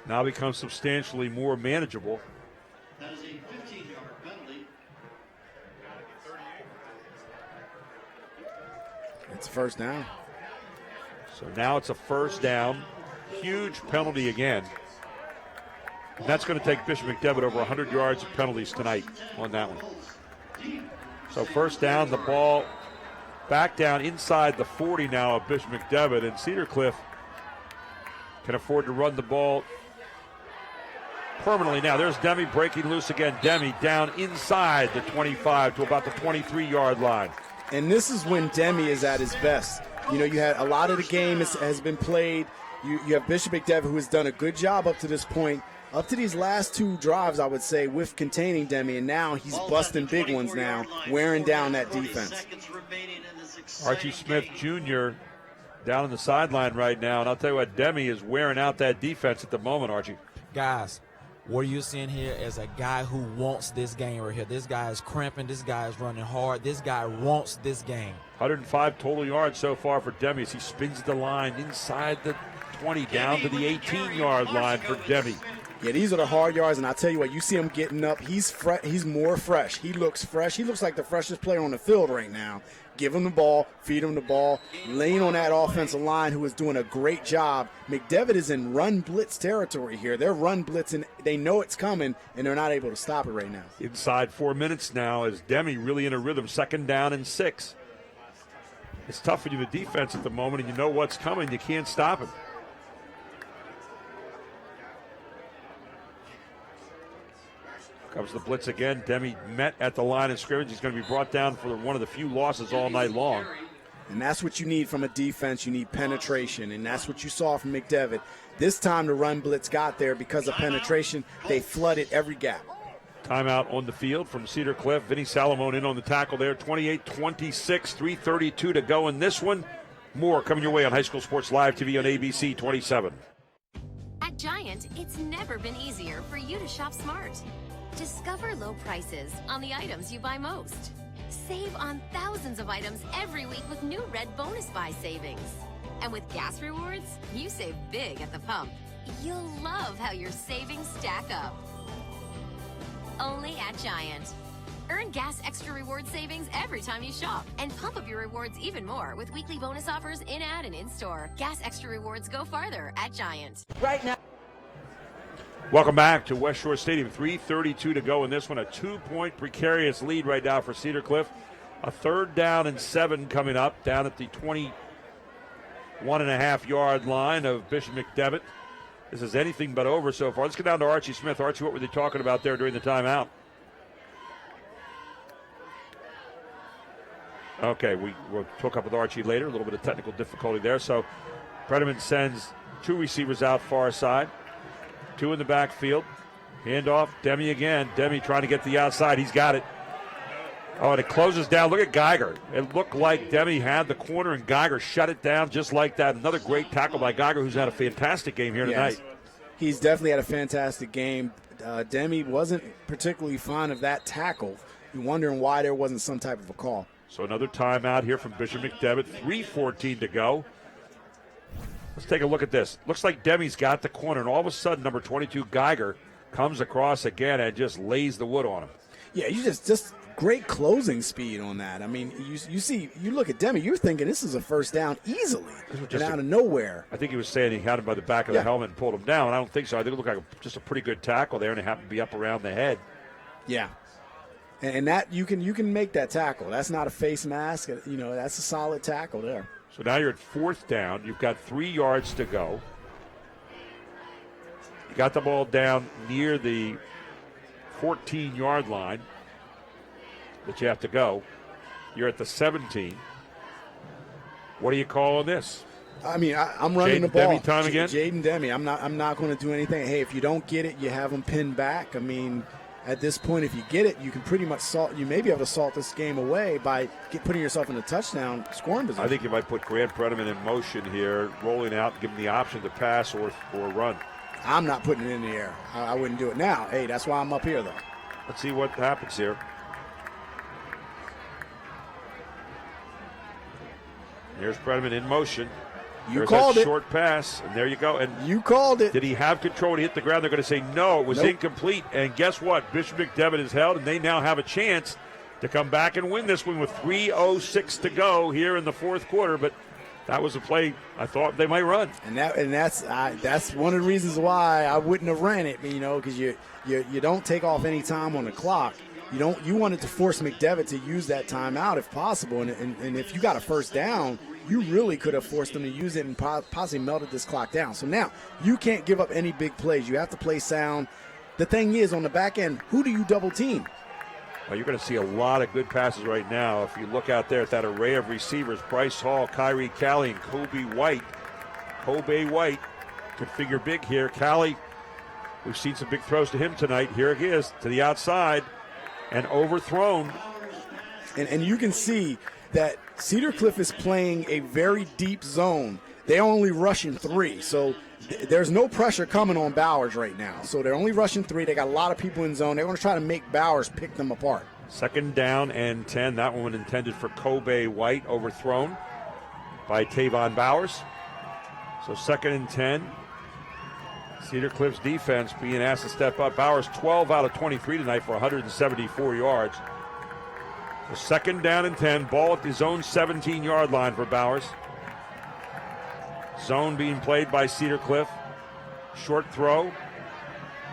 now becomes substantially more manageable. That is a 15-yard penalty. It's a first down. So now it's a first down. Huge penalty again. And that's going to take Bishop McDevitt over 100 yards of penalties tonight on that one. So first down, the ball back down inside the 40 now of Bishop McDevitt, and Cedar Cliff can afford to run the ball permanently. Now there's Demi breaking loose again. Demi down inside the 25 to about the 23-yard line. And this is when Demi is at his best. You had a lot of the game has been played. You have Bishop McDevitt, who has done a good job up to this point. Up to these last two drives, I would say, with containing Demi, and now he's busting big ones now, wearing down that defense. Archie Smith Jr. down on the sideline right now, and I'll tell you what, Demi is wearing out that defense at the moment, Archie. Guys, what you're seeing here is a guy who wants this game right here. This guy is cramping. This guy is running hard. This guy wants this game. 105 total yards so far for Demi as he spins the line inside the 20 down to the 18-yard line for Demi. Yeah, these are the hard yards, and I tell you what, you see him getting up. He's more fresh. He looks fresh. He looks like the freshest player on the field right now. Give him the ball, feed him the ball, lean on that offensive line who is doing a great job. McDevitt is in run blitz territory here. They're run blitzing. They know it's coming, and they're not able to stop it right now. Inside 4 minutes now is Demi really in a rhythm. 2nd down and 6. It's tough for you, the defense at the moment, and you know what's coming. You can't stop him. Comes the blitz again. Demi met at the line of scrimmage. He's going to be brought down for one of the few losses all night long. And that's what you need from a defense. You need penetration, and that's what you saw from McDevitt. This time the run blitz got there because of penetration. They flooded every gap. Timeout on the field from Cedar Cliff. Vinny Salamone in on the tackle there. 28-26, 3:32 to go in this one. More coming your way on High School Sports Live TV on ABC 27. At Giant, it's never been easier for you to shop smart. Discover low prices on the items you buy most. Save on thousands of items every week with new Red Bonus Buy savings. And with gas rewards, you save big at the pump. You'll love how your savings stack up. Only at Giant. Earn Gas Extra Reward savings every time you shop. And pump up your rewards even more with weekly bonus offers in-ad and in-store. Gas Extra Rewards go farther at Giant. Right now. Welcome back to West Shore Stadium. 3:32 to go in this one. A 2-point precarious lead right now for Cedar Cliff. A 3rd down and 7 coming up down at the 21.5-yard line of Bishop McDevitt. This is anything but over so far. Let's get down to Archie Smith. Archie, what were they talking about there during the timeout? Okay, we'll talk up with Archie later. A little bit of technical difficulty there. So Prediman sends 2 receivers out far side, 2 in the backfield. Handoff, Demi again. Demi trying to get to the outside. He's got it. Oh, and it closes down. Look at Geiger. It looked like Demi had the corner, and Geiger shut it down just like that. Another great tackle by Geiger, who's had a fantastic game here tonight. He's definitely had a fantastic game. Demi wasn't particularly fond of that tackle. You're wondering why there wasn't some type of a call. So another timeout here from Bishop McDevitt. 3:14 to go. Let's take a look at this. Looks like Demi's got the corner, and all of a sudden, number 22, Geiger, comes across again and just lays the wood on him. Yeah, you just great closing speed on that. I mean, you look at Demi, you're thinking this is a first down easily, and out of nowhere. I think he was saying he had him by the back of the helmet and pulled him down. I don't think so. I think it looked like just a pretty good tackle there, and it happened to be up around the head. Yeah, and that you can make that tackle. That's not a face mask. You know, that's a solid tackle there. So now you're at 4th down. You've got 3 yards to go. You got the ball down near the 14-yard line that you have to go. You're at the 17. What do you call on this? I mean, I'm running the ball. Demi time again? Jaden Demi. I'm not going to do anything. Hey, if you don't get it, you have them pinned back. I mean, at this point, if you get it, you can pretty much you may be able to salt this game away by putting yourself in a touchdown scoring position. I think you might put Grant Prediman in motion here, rolling out, give him the option to pass or run. I'm not putting it in the air. I wouldn't do it now. Hey, that's why I'm up here, though. Let's see what happens here. Here's Prediman in motion. There's called that it. Short pass, and there you go. And you called it. Did he have control to hit the ground? They're going to say no, it was incomplete. And guess what? Bishop McDevitt is held, and they now have a chance to come back and win this one with 3:06 to go here in the 4th quarter. But that was a play I thought they might run. And that's one of the reasons why I wouldn't have ran it, you know, because you don't take off any time on the clock. You wanted to force McDevitt to use that timeout if possible, and if you got a first down, you really could have forced them to use it and possibly melted this clock down. So now you can't give up any big plays. You have to play sound. The thing is, on the back end, who do you double team? Well, you're going to see a lot of good passes right now. If you look out there at that array of receivers, Bryce Hall, Kyrie Callie, and Kobe White. Kobe White could figure big here. Callie, we've seen some big throws to him tonight. Here he is to the outside and overthrown. And you can see that Cedar Cliff is playing a very deep zone. They're only rushing 3, so there's no pressure coming on Bowers right now. So they're only rushing 3. They got a lot of people in zone. They're going to try to make Bowers pick them apart. 2nd down and 10. That one intended for Kobe White, overthrown by Tavon Bowers. So 2nd and 10. Cedar Cliff's defense being asked to step up. Bowers 12 out of 23 tonight for 174 yards. So 2nd down and 10. Ball at the zone 17-yard line for Bowers. Zone being played by Cedar Cliff. Short throw.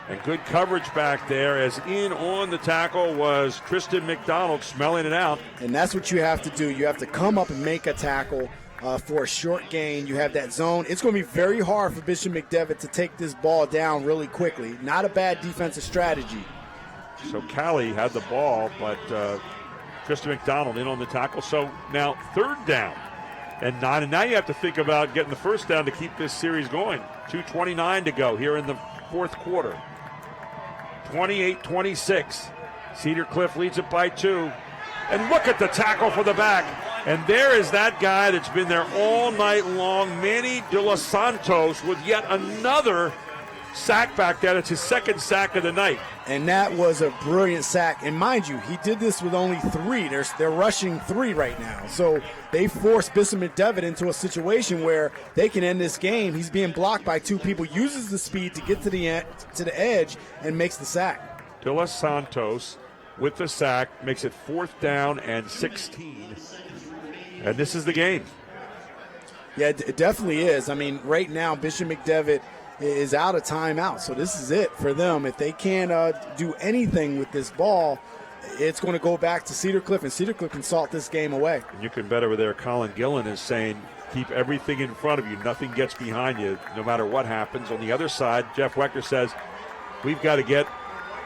And good coverage back there, as in on the tackle was Tristan McDonald, smelling it out. And that's what you have to do. You have to come up and make a tackle for a short gain. You have that zone. It's going to be very hard for Bishop McDevitt to take this ball down really quickly. Not a bad defensive strategy. So Callie had the ball, but Tristan McDonald in on the tackle. So now 3rd down and 9. And now you have to think about getting the first down to keep this series going. 2:29 to go here in the 4th quarter. 28-26. Cedar Cliff leads it by 2. And look at the tackle for the back. And there is that guy that's been there all night long, Manny De Los Santos, with yet another sack back there. That's his second sack of the night. And that was a brilliant sack. And mind you, he did this with only 3. They're rushing 3 right now. So they forced Bishop McDevitt into a situation where they can end this game. He's being blocked by 2 people, uses the speed to get to the edge, and makes the sack. De Los Santos with the sack makes it 4th down and 16. And this is the game. Yeah, it definitely is. I mean, right now, Bishop McDevitt is out of timeout, so this is it for them. If they can't do anything with this ball, it's going to go back to Cedar Cliff, and Cedar Cliff can salt this game away. And you can bet over there, Colin Gillen is saying, keep everything in front of you. Nothing gets behind you, no matter what happens. On the other side, Jeff Wechter says, we've got to get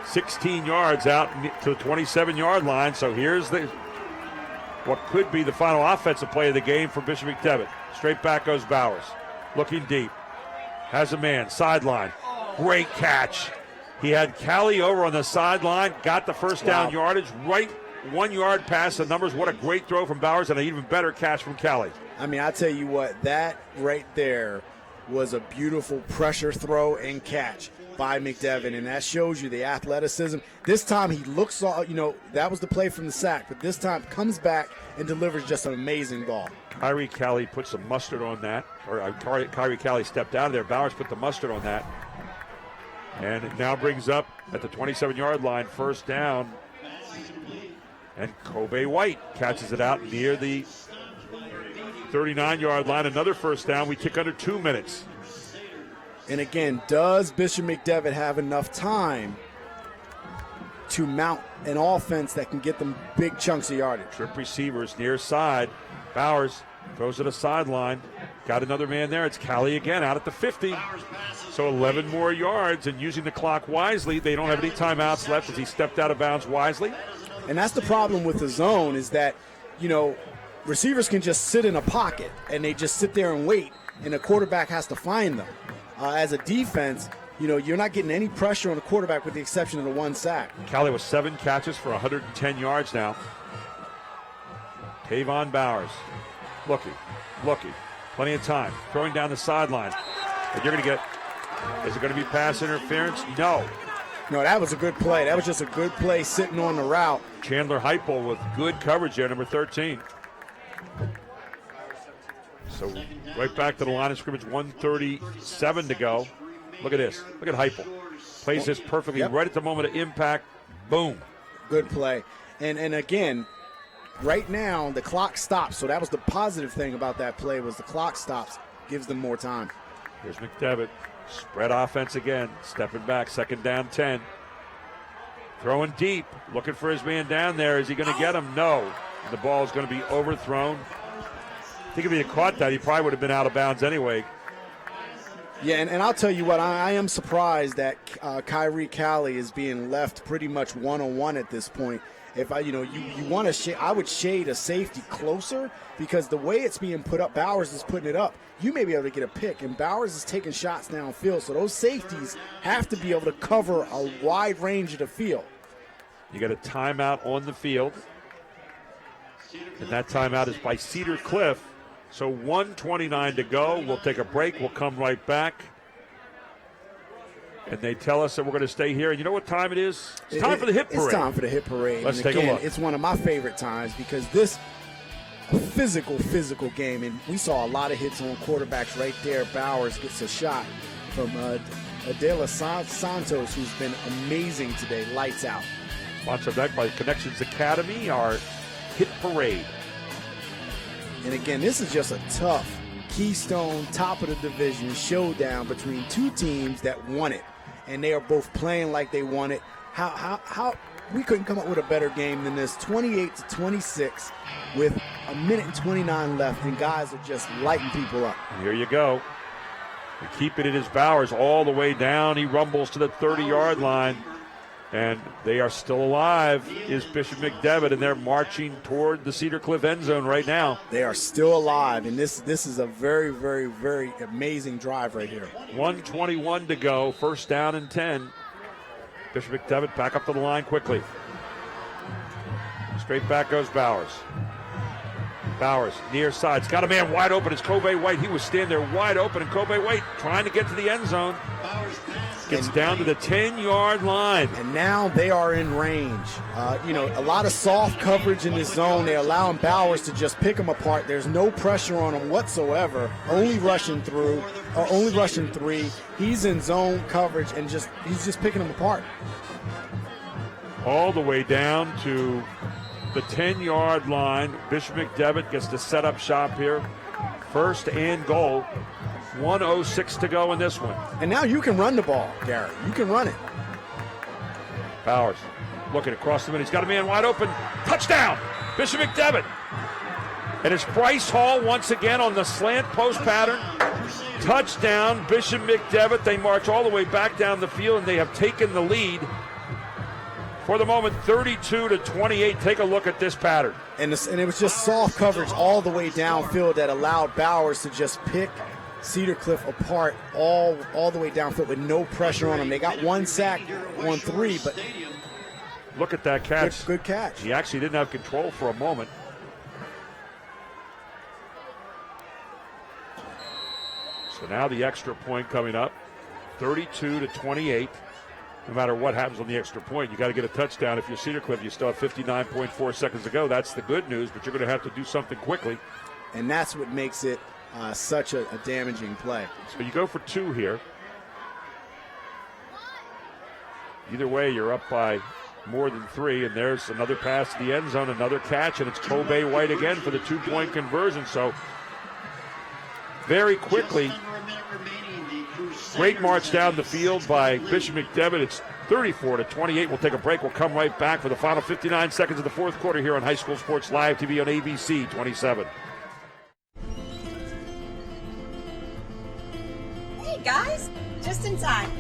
16 yards out to the 27-yard line. So here's what could be the final offensive play of the game for Bishop McDevitt. Straight back goes Bowers, looking deep. Has a man, sideline. Great catch. He had Callie over on the sideline, got the first down yardage, right 1 yard past the numbers. What a great throw from Bowers, and an even better catch from Callie. I mean, I tell you what, that right there was a beautiful pressure throw and catch by McDevitt, and that shows you the athleticism. This time he looks, that was the play from the sack, but this time comes back and delivers just an amazing ball. Kyrie Callie put some mustard on that, or Kyrie Callie stepped out of there. Bowers put the mustard on that. And it now brings up at the 27-yard line, 1st down. And Kobe White catches it out near the 39-yard line. Another 1st down. We tick under 2 minutes. And again, does Bishop McDevitt have enough time to mount an offense that can get them big chunks of yardage? Trip receivers near side. Bowers throws to the sideline. Got another man there. It's Callie again out at the 50. So 11 more yards, and using the clock wisely. They don't have any timeouts left as he stepped out of bounds wisely. And that's the problem with the zone is that, receivers can just sit in a pocket and they just sit there and wait, and the quarterback has to find them. As a defense, you're not getting any pressure on the quarterback with the exception of the 1 sack. Callie with 7 catches for 110 yards now. Tavon Bowers looking. Plenty of time. Throwing down the sideline. And you're going to get, is it going to be pass interference? No. No, that was a good play. That was just a good play sitting on the route. Chandler Heupel with good coverage there, number 13. So right back to the line of scrimmage, 1:37 to go. Look at this. Look at Heupel. Plays this perfectly right at the moment of impact. Boom. Good play. And again, right now the clock stops. So that was the positive thing about that play was the clock stops, gives them more time. Here's McDevitt. Spread offense again. Stepping back. 2nd down 10. Throwing deep. Looking for his man down there. Is he going to get him? No. The ball is going to be overthrown. I think if he had caught that, he probably would have been out of bounds anyway. Yeah, and I'll tell you what, I am surprised that Kyrie Callie is being left pretty much one-on-one at this point. If you want to I would shade a safety closer because the way it's being put up, Bowers is putting it up. You may be able to get a pick, and Bowers is taking shots downfield. So those safeties have to be able to cover a wide range of the field. You got a timeout on the field, and that timeout is by Cedar Cliff. So 1:29 to go. We'll take a break. We'll come right back. And they tell us that we're going to stay here. And you know what time it is? It's time for the hit parade. It's time for the hit parade. Let's take a look. It's one of my favorite times because this physical game, and we saw a lot of hits on quarterbacks right there. Bowers gets a shot from De Los Santos, who's been amazing today. Lights out. Sponsored back by Connections Academy, our hit parade. And again, this is just a tough keystone, top of the division showdown between 2 teams that won it. And they are both playing like they won it. How we couldn't come up with a better game than this. 28-26 with 1:29 left, and guys are just lighting people up. Here you go. And keeping it is Bowers all the way down. He rumbles to the 30-yard line. And they are still alive, is Bishop McDevitt, and they're marching toward the Cedar Cliff end zone right now. They are still alive, and this is a very, very, very amazing drive right here. 1:21 to go, 1st down and 10. Bishop McDevitt back up to the line quickly. Straight back goes Bowers. Bowers, near side. It's got a man wide open. It's Kobe White. He was standing there wide open, and Kobe White trying to get to the end zone. Gets down to the 10-yard line. And now they are in range. A lot of soft coverage in this zone. They're allowing Bowers to just pick them apart. There's no pressure on him whatsoever. Only rushing three. He's in zone coverage and he's just picking them apart. All the way down to the 10-yard line. Bishop McDevitt gets to set up shop here. First and goal. 1:06 to go in this one. And now you can run the ball, Gary. You can run it. Bowers looking across the middle. He's got a man wide open. Touchdown, Bishop McDevitt. And it's Bryce Hall once again on the slant post pattern. Touchdown, Bishop McDevitt. They march all the way back down the field, and they have taken the lead. For the moment, 32-28. Take a look at this pattern. And it was just soft coverage all the way downfield that allowed Bowers to just pick Cedar Cliff apart all the way downfield with no pressure on him. They got one sack on 3, but look at that catch. Good catch. He actually didn't have control for a moment. So now the extra point coming up, 32-28. No matter what happens on the extra point, you got to get a touchdown. If you're Cedar Cliff, you still have 59.4 seconds to go. That's the good news, but you're going to have to do something quickly. And that's what makes it such a damaging play. So you go for 2 here. Either way, you're up by more than 3, and there's another pass to the end zone, another catch, and it's Kobe White again for the 2-point conversion. So very quickly, great march down the field by Bishop McDevitt. It's 34-28. We'll take a break. We'll come right back for the final 59 seconds of the fourth quarter here on High School Sports Live TV on ABC 27. Hey guys, just in time.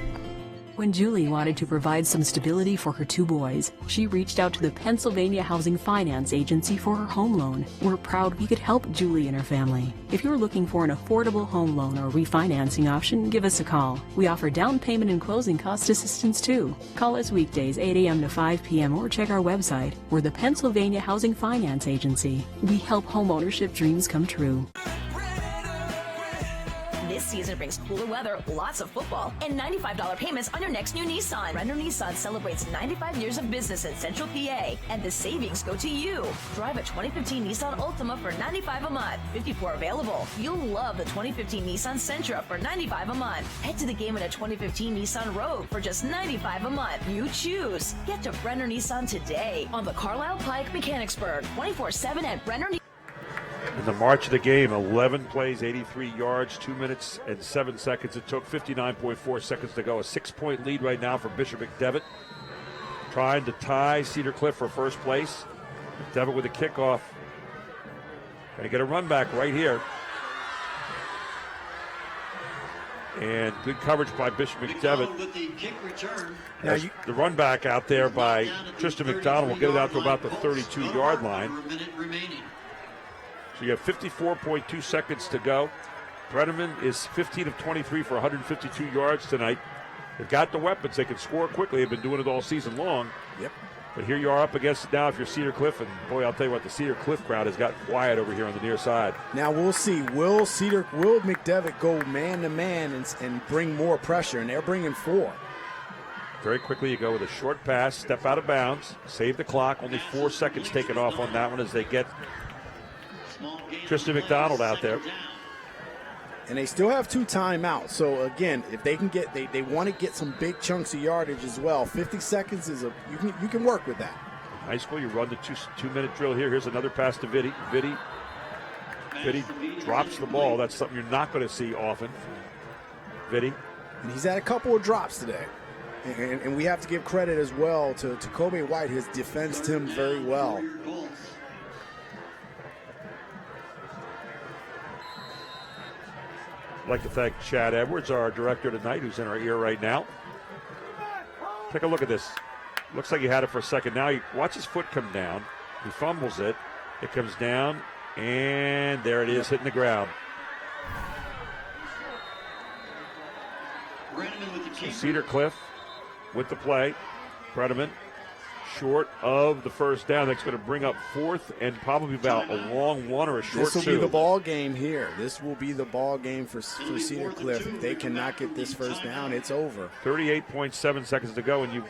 When Julie wanted to provide some stability for her 2 boys, she reached out to the Pennsylvania Housing Finance Agency for her home loan. We're proud we could help Julie and her family. If you're looking for an affordable home loan or refinancing option, give us a call. We offer down payment and closing cost assistance too. Call us weekdays 8 a.m. to 5 p.m. or check our website. We're the Pennsylvania Housing Finance Agency. We help homeownership dreams come true. This season brings cooler weather, lots of football, and $95 payments on your next new Nissan. Brenner Nissan celebrates 95 years of business in Central PA, and the savings go to you. Drive a 2015 Nissan Altima for $95 a month, 54 available. You'll love the 2015 Nissan Sentra for $95 a month. Head to the game in a 2015 Nissan Rogue for just $95 a month. You choose. Get to Brenner Nissan today on the Carlisle Pike, Mechanicsburg, 24/7 at Brenner Nissan. In the march of the game, 11 plays, 83 yards, 2 minutes and 7 seconds. It took 59.4 seconds to go. A 6-point lead right now for Bishop McDevitt. Trying to tie Cedar Cliff for first place. McDevitt with a kickoff. Going to get a run back right here. And good coverage by Bishop McDevitt. Now the run back out there by Tristan McDonald will get it out to about the 32-yard line. So you have 54.2 seconds to go. Brenneman is 15 of 23 for 152 yards tonight. They've got the weapons. They can score quickly. They've been doing it all season long. Yep. But here you are up against it now if you're Cedar Cliff. And, boy, I'll tell you what, the Cedar Cliff crowd has gotten quiet over here on the near side. Now we'll see. Will McDevitt go man-to-man and bring more pressure? And they're bringing 4. Very quickly you go with a short pass, step out of bounds, save the clock. Only 4 seconds taken off on that one as they get Tristan McDonald out there. And they still have 2 timeouts. So again, if they can get, they want to get some big chunks of yardage as well. 50 seconds is you can work with that. High school, you run the 2-minute drill here. Here's another pass to Vitti. Vitti drops the ball. That's something you're not going to see often. Vitti. And he's had a couple of drops today. And we have to give credit as well to Kobe White, has defensed him very well. I'd like to thank Chad Edwards, our director tonight, who's in our ear right now. Take a look at this. Looks like he had it for a second. Now he watch his foot come down. He fumbles it. It comes down, and there it is, hitting the ground. So Cedar Cliff with the play. Brenneman short of the first down. That's going to bring up fourth and probably about a long one or a short two. This will be the ball game here. This will be the ball game for Cedar Cliff. If they cannot get this first down, it's over. 38.7 seconds to go, and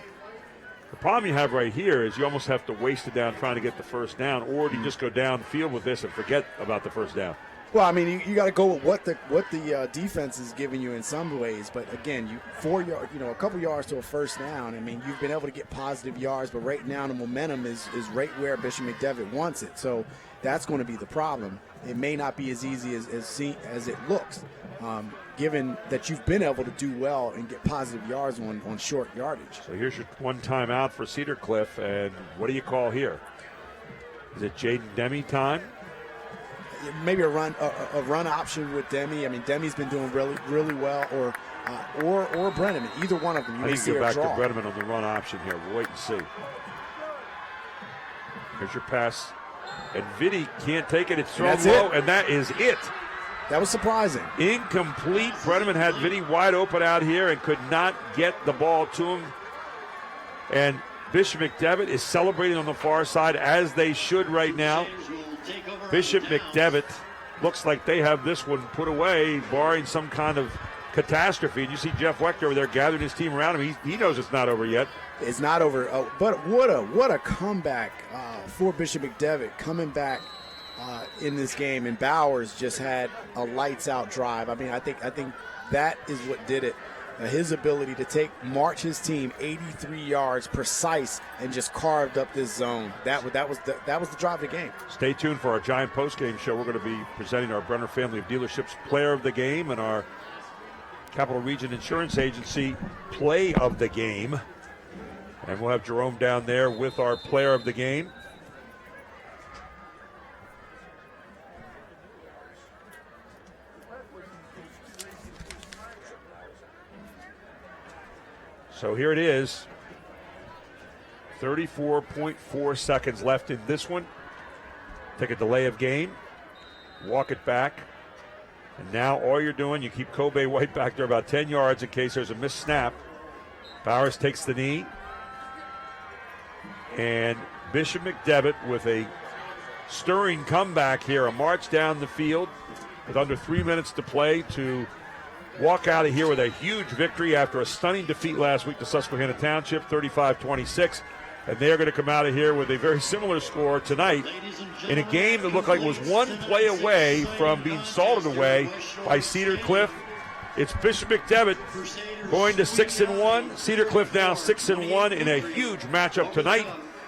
the problem you have right here is you almost have to waste it down trying to get the first down, or do you just go downfield with this and forget about the first down? Well, I mean, you got to go with what the defense is giving you in some ways. But again, 4 yards, a couple yards to a first down. I mean, you've been able to get positive yards, but right now the momentum is right where Bishop McDevitt wants it. So that's going to be the problem. It may not be as easy as it looks, given that you've been able to do well and get positive yards on short yardage. So here's your one timeout for Cedar Cliff, and what do you call here? Is it Jaden Demi time? Maybe a run option with Demi. I mean, Demi's been doing really well, or Brenneman. Either one of them. You I may think see go a back draw. to Brenneman on the run option here. We'll wait and see. Here's your pass, and Vitti can't take it. It's thrown low, and that is it. That was surprising. Incomplete. Brenneman had Vitti wide open out here and could not get the ball to him. And Bishop McDevitt is celebrating on the far side, as they should right now. Bishop McDevitt looks like they have this one put away, barring some kind of catastrophe. And you see Jeff Wechter over there gathering his team around him. He knows it's not over yet. It's not over. But what a comeback for Bishop McDevitt, coming back in this game. And Bowers just had a lights-out drive. I mean, I think that is what did it. His ability to march his team 83 yards precise and just carved up this zone. That was the drive of the game. Stay tuned for our Giant postgame show. We're going to be presenting our Brenner family of dealerships player of the game and our Capital Region Insurance Agency play of the game. And we'll have Jerome down there with our player of the game. So here it is, 34.4 seconds left in this one. Take a delay of game, walk it back, and now all you're doing, you keep Kobe White back there about 10 yards in case there's a missed snap. Bowers takes the knee, and Bishop McDevitt with a stirring comeback here, a march down the field with under 3 minutes to play to walk out of here with a huge victory after a stunning defeat last week to Susquehanna Township, 35-26. And they're going to come out of here with a very similar score tonight in a game that looked like it was one play away from being salted away by Cedar Cliff. It's Bishop McDevitt going to 6-1. Cedar Cliff now 6-1 in a huge matchup tonight.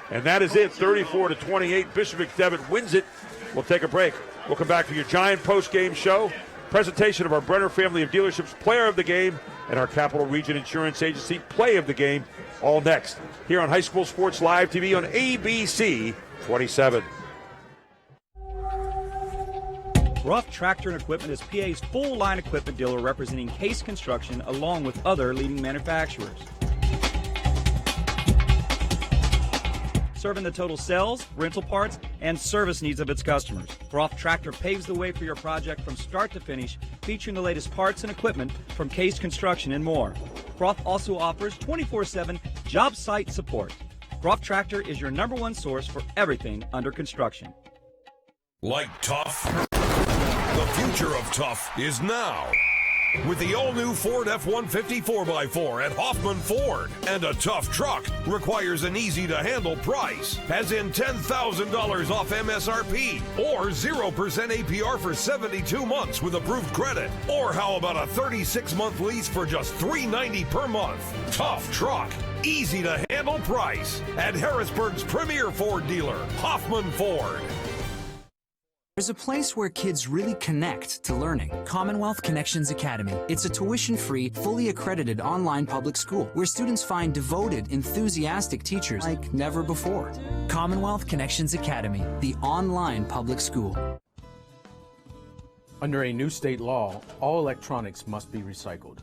And that is it, 34-28. Bishop McDevitt wins it. We'll take a break. We'll come back for your Giant post-game show. Presentation of our Brenner family of dealerships player of the game and our Capital Region Insurance Agency play of the game, all next here on High School Sports Live TV on ABC 27. Ruff Tractor and Equipment is PA's full line equipment dealer representing Case Construction along with other leading manufacturers. Serving the total sales, rental parts, and service needs of its customers. Ruff Tractor paves the way for your project from start to finish, featuring the latest parts and equipment from Case Construction and more. Ruff also offers 24/7 job site support. Ruff Tractor is your #1 source for everything under construction. Like tough? The future of tough is now. With the all-new Ford F-150 4x4 at Hoffman Ford. And a tough truck requires an easy-to-handle price, as in $10,000 off MSRP, or 0% APR for 72 months with approved credit. Or how about a 36-month lease for just $390 per month? Tough truck, easy-to-handle price at Harrisburg's premier Ford dealer, Hoffman Ford. There's a place where kids really connect to learning. Commonwealth Connections Academy. It's a tuition-free, fully accredited online public school where students find devoted, enthusiastic teachers like never before. Commonwealth Connections Academy, the online public school. Under a new state law, all electronics must be recycled.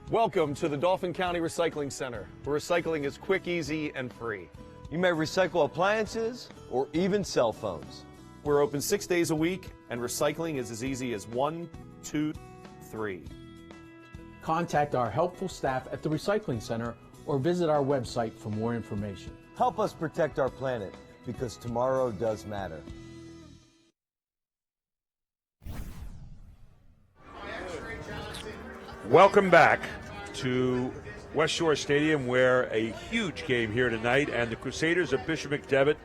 Welcome to the Dauphin County Recycling Center, where recycling is quick, easy, and free. You may recycle appliances or even cell phones. We're open 6 days a week, and recycling is as easy as 1, 2, 3. Contact our helpful staff at the Recycling Center or visit our website for more information. Help us protect our planet, because tomorrow does matter. Welcome back to West Shore Stadium, where a huge game here tonight, and the Crusaders of Bishop McDevitt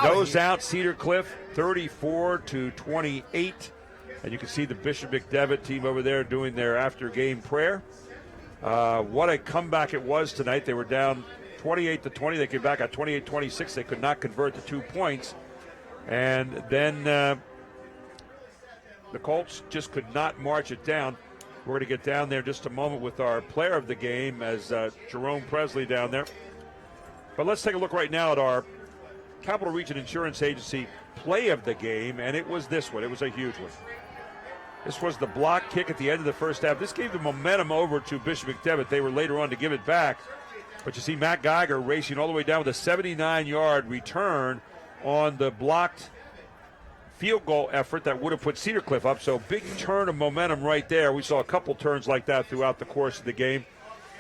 nose out Cedar Cliff 34-28. And you can see the Bishop McDevitt team over there doing their after-game prayer. What a comeback it was tonight. They were down 28-20. They came back at 28-26. They could not convert the 2 points. And then the Colts just could not march it down. We're going to get down there in just a moment with our player of the game as Jerome Presley down there. But let's take a look right now at our Capital Region Insurance Agency play of the game, and it was this one. It was a huge one. This was the block kick at the end of the first half. This gave the momentum over to Bishop McDevitt. They were later on to give it back. But you see Matt Geiger racing all the way down with a 79-yard return on the blocked field goal effort that would have put Cedar Cliff up. So big turn of momentum right there. We saw a couple turns like that throughout the course of the game.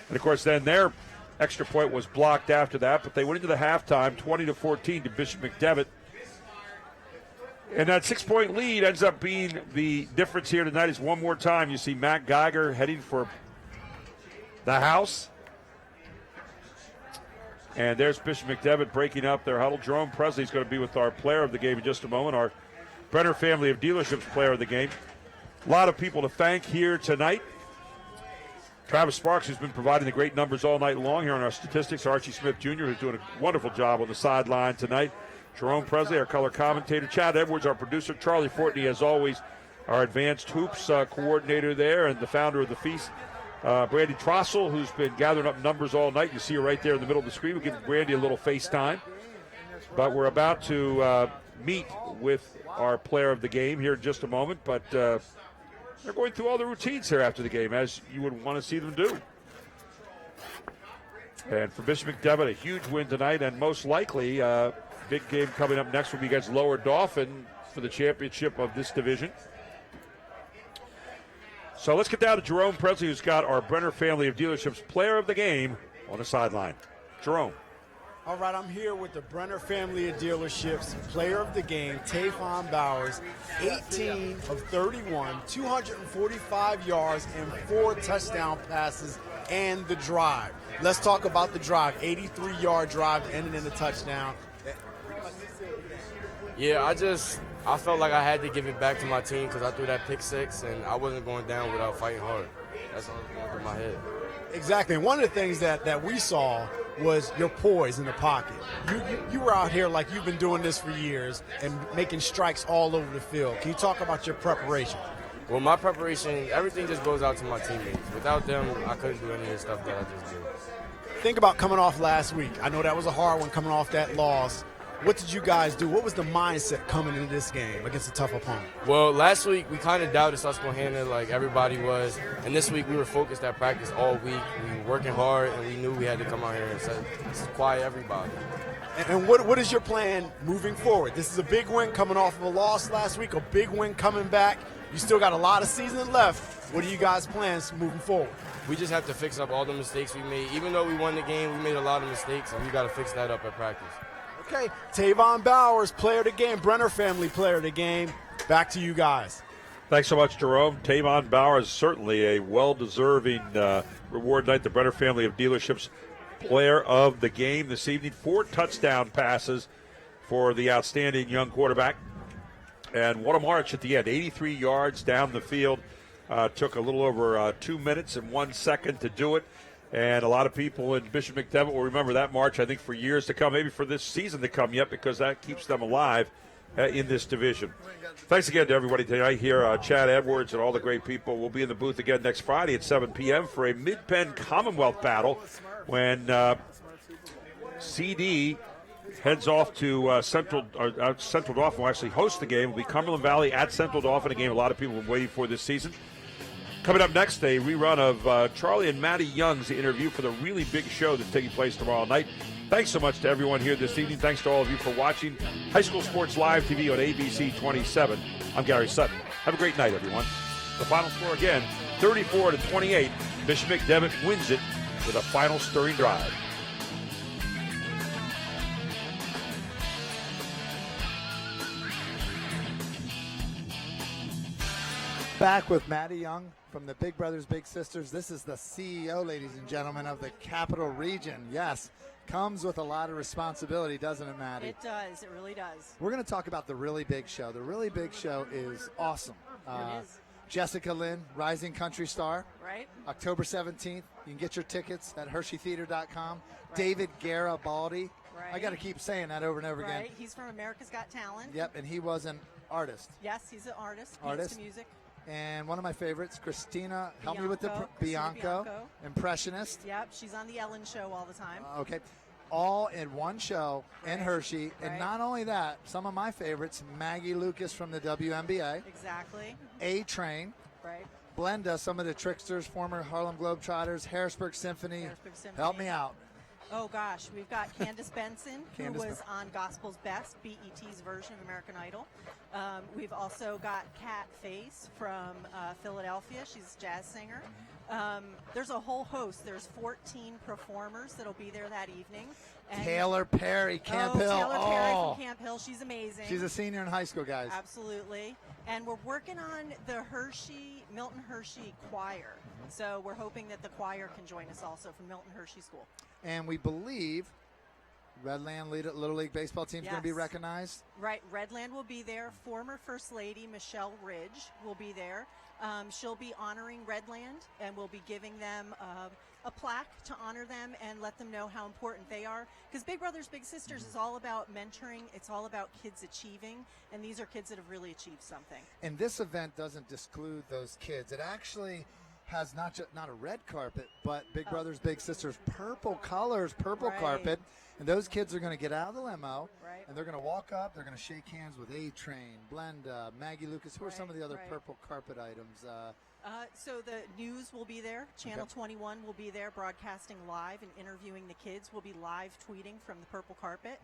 And, of course, then their extra point was blocked after that. But they went into the halftime 20-14 to Bishop McDevitt. And that 6-point lead ends up being the difference here tonight. Is one more time you see Matt Geiger heading for the house. And there's Bishop McDevitt breaking up their huddle. Jerome Presley is going to be with our player of the game in just a moment, our Brenner family of dealerships player of the game. A lot of people to thank here tonight. Travis Sparks, who's been providing the great numbers all night long here on our statistics. Archie Smith Jr., who's doing a wonderful job on the sideline tonight. Jerome Presley, our color commentator. Chad Edwards, our producer. Charlie Fortney, as always, our advanced hoops coordinator there and the founder of the Feast. Brandy Trossel, who's been gathering up numbers all night. You see her right there in the middle of the screen. We'll give Brandy a little FaceTime. But we're about to meet with our player of the game here in just a moment. But they're going through all the routines here after the game, as you would want to see them do. And for Bishop McDevitt, a huge win tonight, and most likely big game coming up next will be against Lower Dauphin for the championship of this division. So let's get down to Jerome Presley, who's got our Brenner family of dealerships player of the game on the sideline. Jerome. All right, I'm here with the Brenner family of dealerships player of the game, Tavon Bowers, 18 of 31, 245 yards and 4 touchdown passes and the drive. Let's talk about the drive, 83-yard drive ending in a touchdown. Yeah, I felt like I had to give it back to my team because I threw that pick six and I wasn't going down without fighting hard. That's all that was going through my head. Exactly. And one of the things that we saw was your poise in the pocket. You were out here like you've been doing this for years and making strikes all over the field. Can you talk about your preparation? Well, my preparation, everything just goes out to my teammates. Without them, I couldn't do any of the stuff that I just did. Think about coming off last week. I know that was a hard one coming off that loss. What did you guys do? What was the mindset coming into this game against a tough opponent? Well, last week we kind of doubted Susquehanna like everybody was. And this week we were focused at practice all week. We were working hard, and we knew we had to come out here and quiet everybody. And what is your plan moving forward? This is a big win coming off of a loss last week, a big win coming back. You still got a lot of season left. What are you guys' plans moving forward? We just have to fix up all the mistakes we made. Even though we won the game, we made a lot of mistakes, and we got to fix that up at practice. Okay, Tavon Bowers, player of the game, Brenner family player of the game. Back to you guys. Thanks so much, Jerome. Tavon Bowers, certainly a well-deserving reward tonight. The Brenner family of dealerships player of the game this evening. 4 touchdown passes for the outstanding young quarterback. And what a march at the end. 83 yards down the field. Took a little over 2 minutes and 1 second to do it. And a lot of people in Bishop McDevitt will remember that march, I think, for years to come, maybe for this season to come yet, because that keeps them alive in this division. Thanks again to everybody tonight here. Chad Edwards and all the great people will be in the booth again next Friday at 7 p.m. for a Mid-Penn Commonwealth battle when CD heads off to Central Dauphin will actually host the game. It will be Cumberland Valley at Central Dauphin, a game a lot of people have been waiting for this season. Coming up next, a rerun of Charlie and Matty Young's interview for the really big show that's taking place tomorrow night. Thanks so much to everyone here this evening. Thanks to all of you for watching High School Sports Live TV on ABC 27. I'm Gary Sutton. Have a great night, everyone. The final score again, 34-28. Bishop McDevitt wins it with a final stirring drive. Back with Maddie Young from the Big Brothers Big Sisters. This is the CEO, ladies and gentlemen, of the Capital Region. Yes, comes with a lot of responsibility, doesn't it, Maddie? It does. It really does. We're going to talk about the Really Big Show. The Really Big Show is awesome. It is. Jessica Lynn, Rising Country Star. Right. October 17th. You can get your tickets at HersheyTheater.com. Right. David Garibaldi. Right. I got to keep saying that over and over again. Right. He's from America's Got Talent. Yep, and he was an artist. Yes, he's an artist. Pianist to music. And one of my favorites, Christina, help me with the Bianco, impressionist. Yep, she's on the Ellen Show all the time. Okay. All in one show in Hershey. Right. And not only that, some of my favorites, Maggie Lucas from the WNBA. Exactly. A-Train. Right. Blenda, some of the Tricksters, former Harlem Globetrotters, Harrisburg Symphony. Help me out. Oh, gosh. We've got Candace Benson, who was on Gospel's Best, BET's version of American Idol. We've also got Kat Face from Philadelphia. She's a jazz singer. There's a whole host. There's 14 performers that'll be there that evening. And Taylor Perry, Camp Hill. Taylor Perry from Camp Hill. She's amazing. She's a senior in high school, guys. Absolutely. And we're working on the Milton Hershey Choir. So we're hoping that the choir can join us also from Milton Hershey School. And we believe Redland Little League baseball team is going to be recognized. Right. Redland will be there. Former First Lady Michelle Ridge will be there. She'll be honoring Redland, and we'll be giving them a plaque to honor them and let them know how important they are. Because Big Brothers Big Sisters is all about mentoring. It's all about kids achieving, and these are kids that have really achieved something. And this event doesn't exclude those kids. It actually has not a red carpet, but Big Brothers Big Sisters purple colors, purple carpet. And those kids are going to get out of the limo, and they're going to walk up. They're going to shake hands with A-Train, Blenda, Maggie Lucas. Who are some of the other purple carpet items? So the news will be there. Channel 21 will be there broadcasting live and interviewing the kids. We'll be live tweeting from the purple carpet.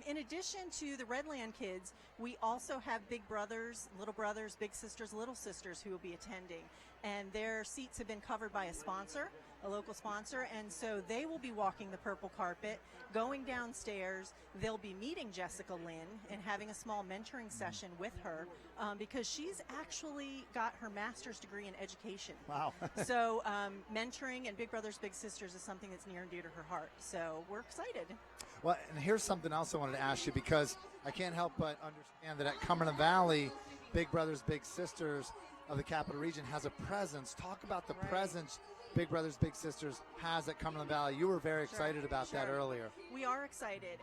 In addition to the Redland kids, we also have Big Brothers, Big Sisters, Little Sisters who will be attending. And their seats have been covered by a sponsor, a local sponsor, and so they will be walking the purple carpet, going downstairs. They'll be meeting Jessica Lynn and having a small mentoring session with her because she's actually got her master's degree in education. Wow. So mentoring and Big Brothers Big Sisters is something that's near and dear to her heart. So we're excited. Well, and here's something else I wanted to ask you, because I can't help but understand that at Cumberland Valley, Big Brothers Big Sisters of the Capital Region has a presence. Talk about the presence Big Brothers Big Sisters has at Cumberland Valley. You were very excited about that earlier. We are excited.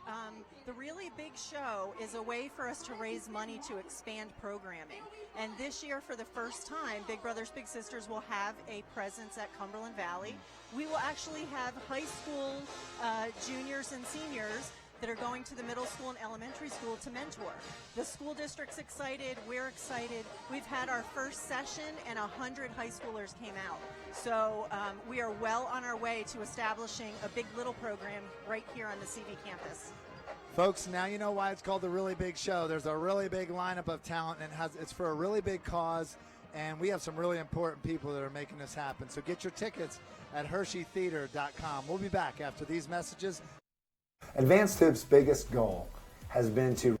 The Really Big Show is a way for us to raise money to expand programming. And this year, for the first time, Big Brothers Big Sisters will have a presence at Cumberland Valley. We will actually have high school juniors and seniors that are going to the middle school and elementary school to mentor. The school district's excited. We're excited. We've had our first session and 100 high schoolers came out. So we are well on our way to establishing a Big Little program right here on the CV campus. Folks, now you know why it's called the Really Big Show. There's a really big lineup of talent, and it's for a really big cause, and we have some really important people that are making this happen. So get your tickets at HersheyTheater.com. We'll be back after these messages. Advanced Hoop's biggest goal has been to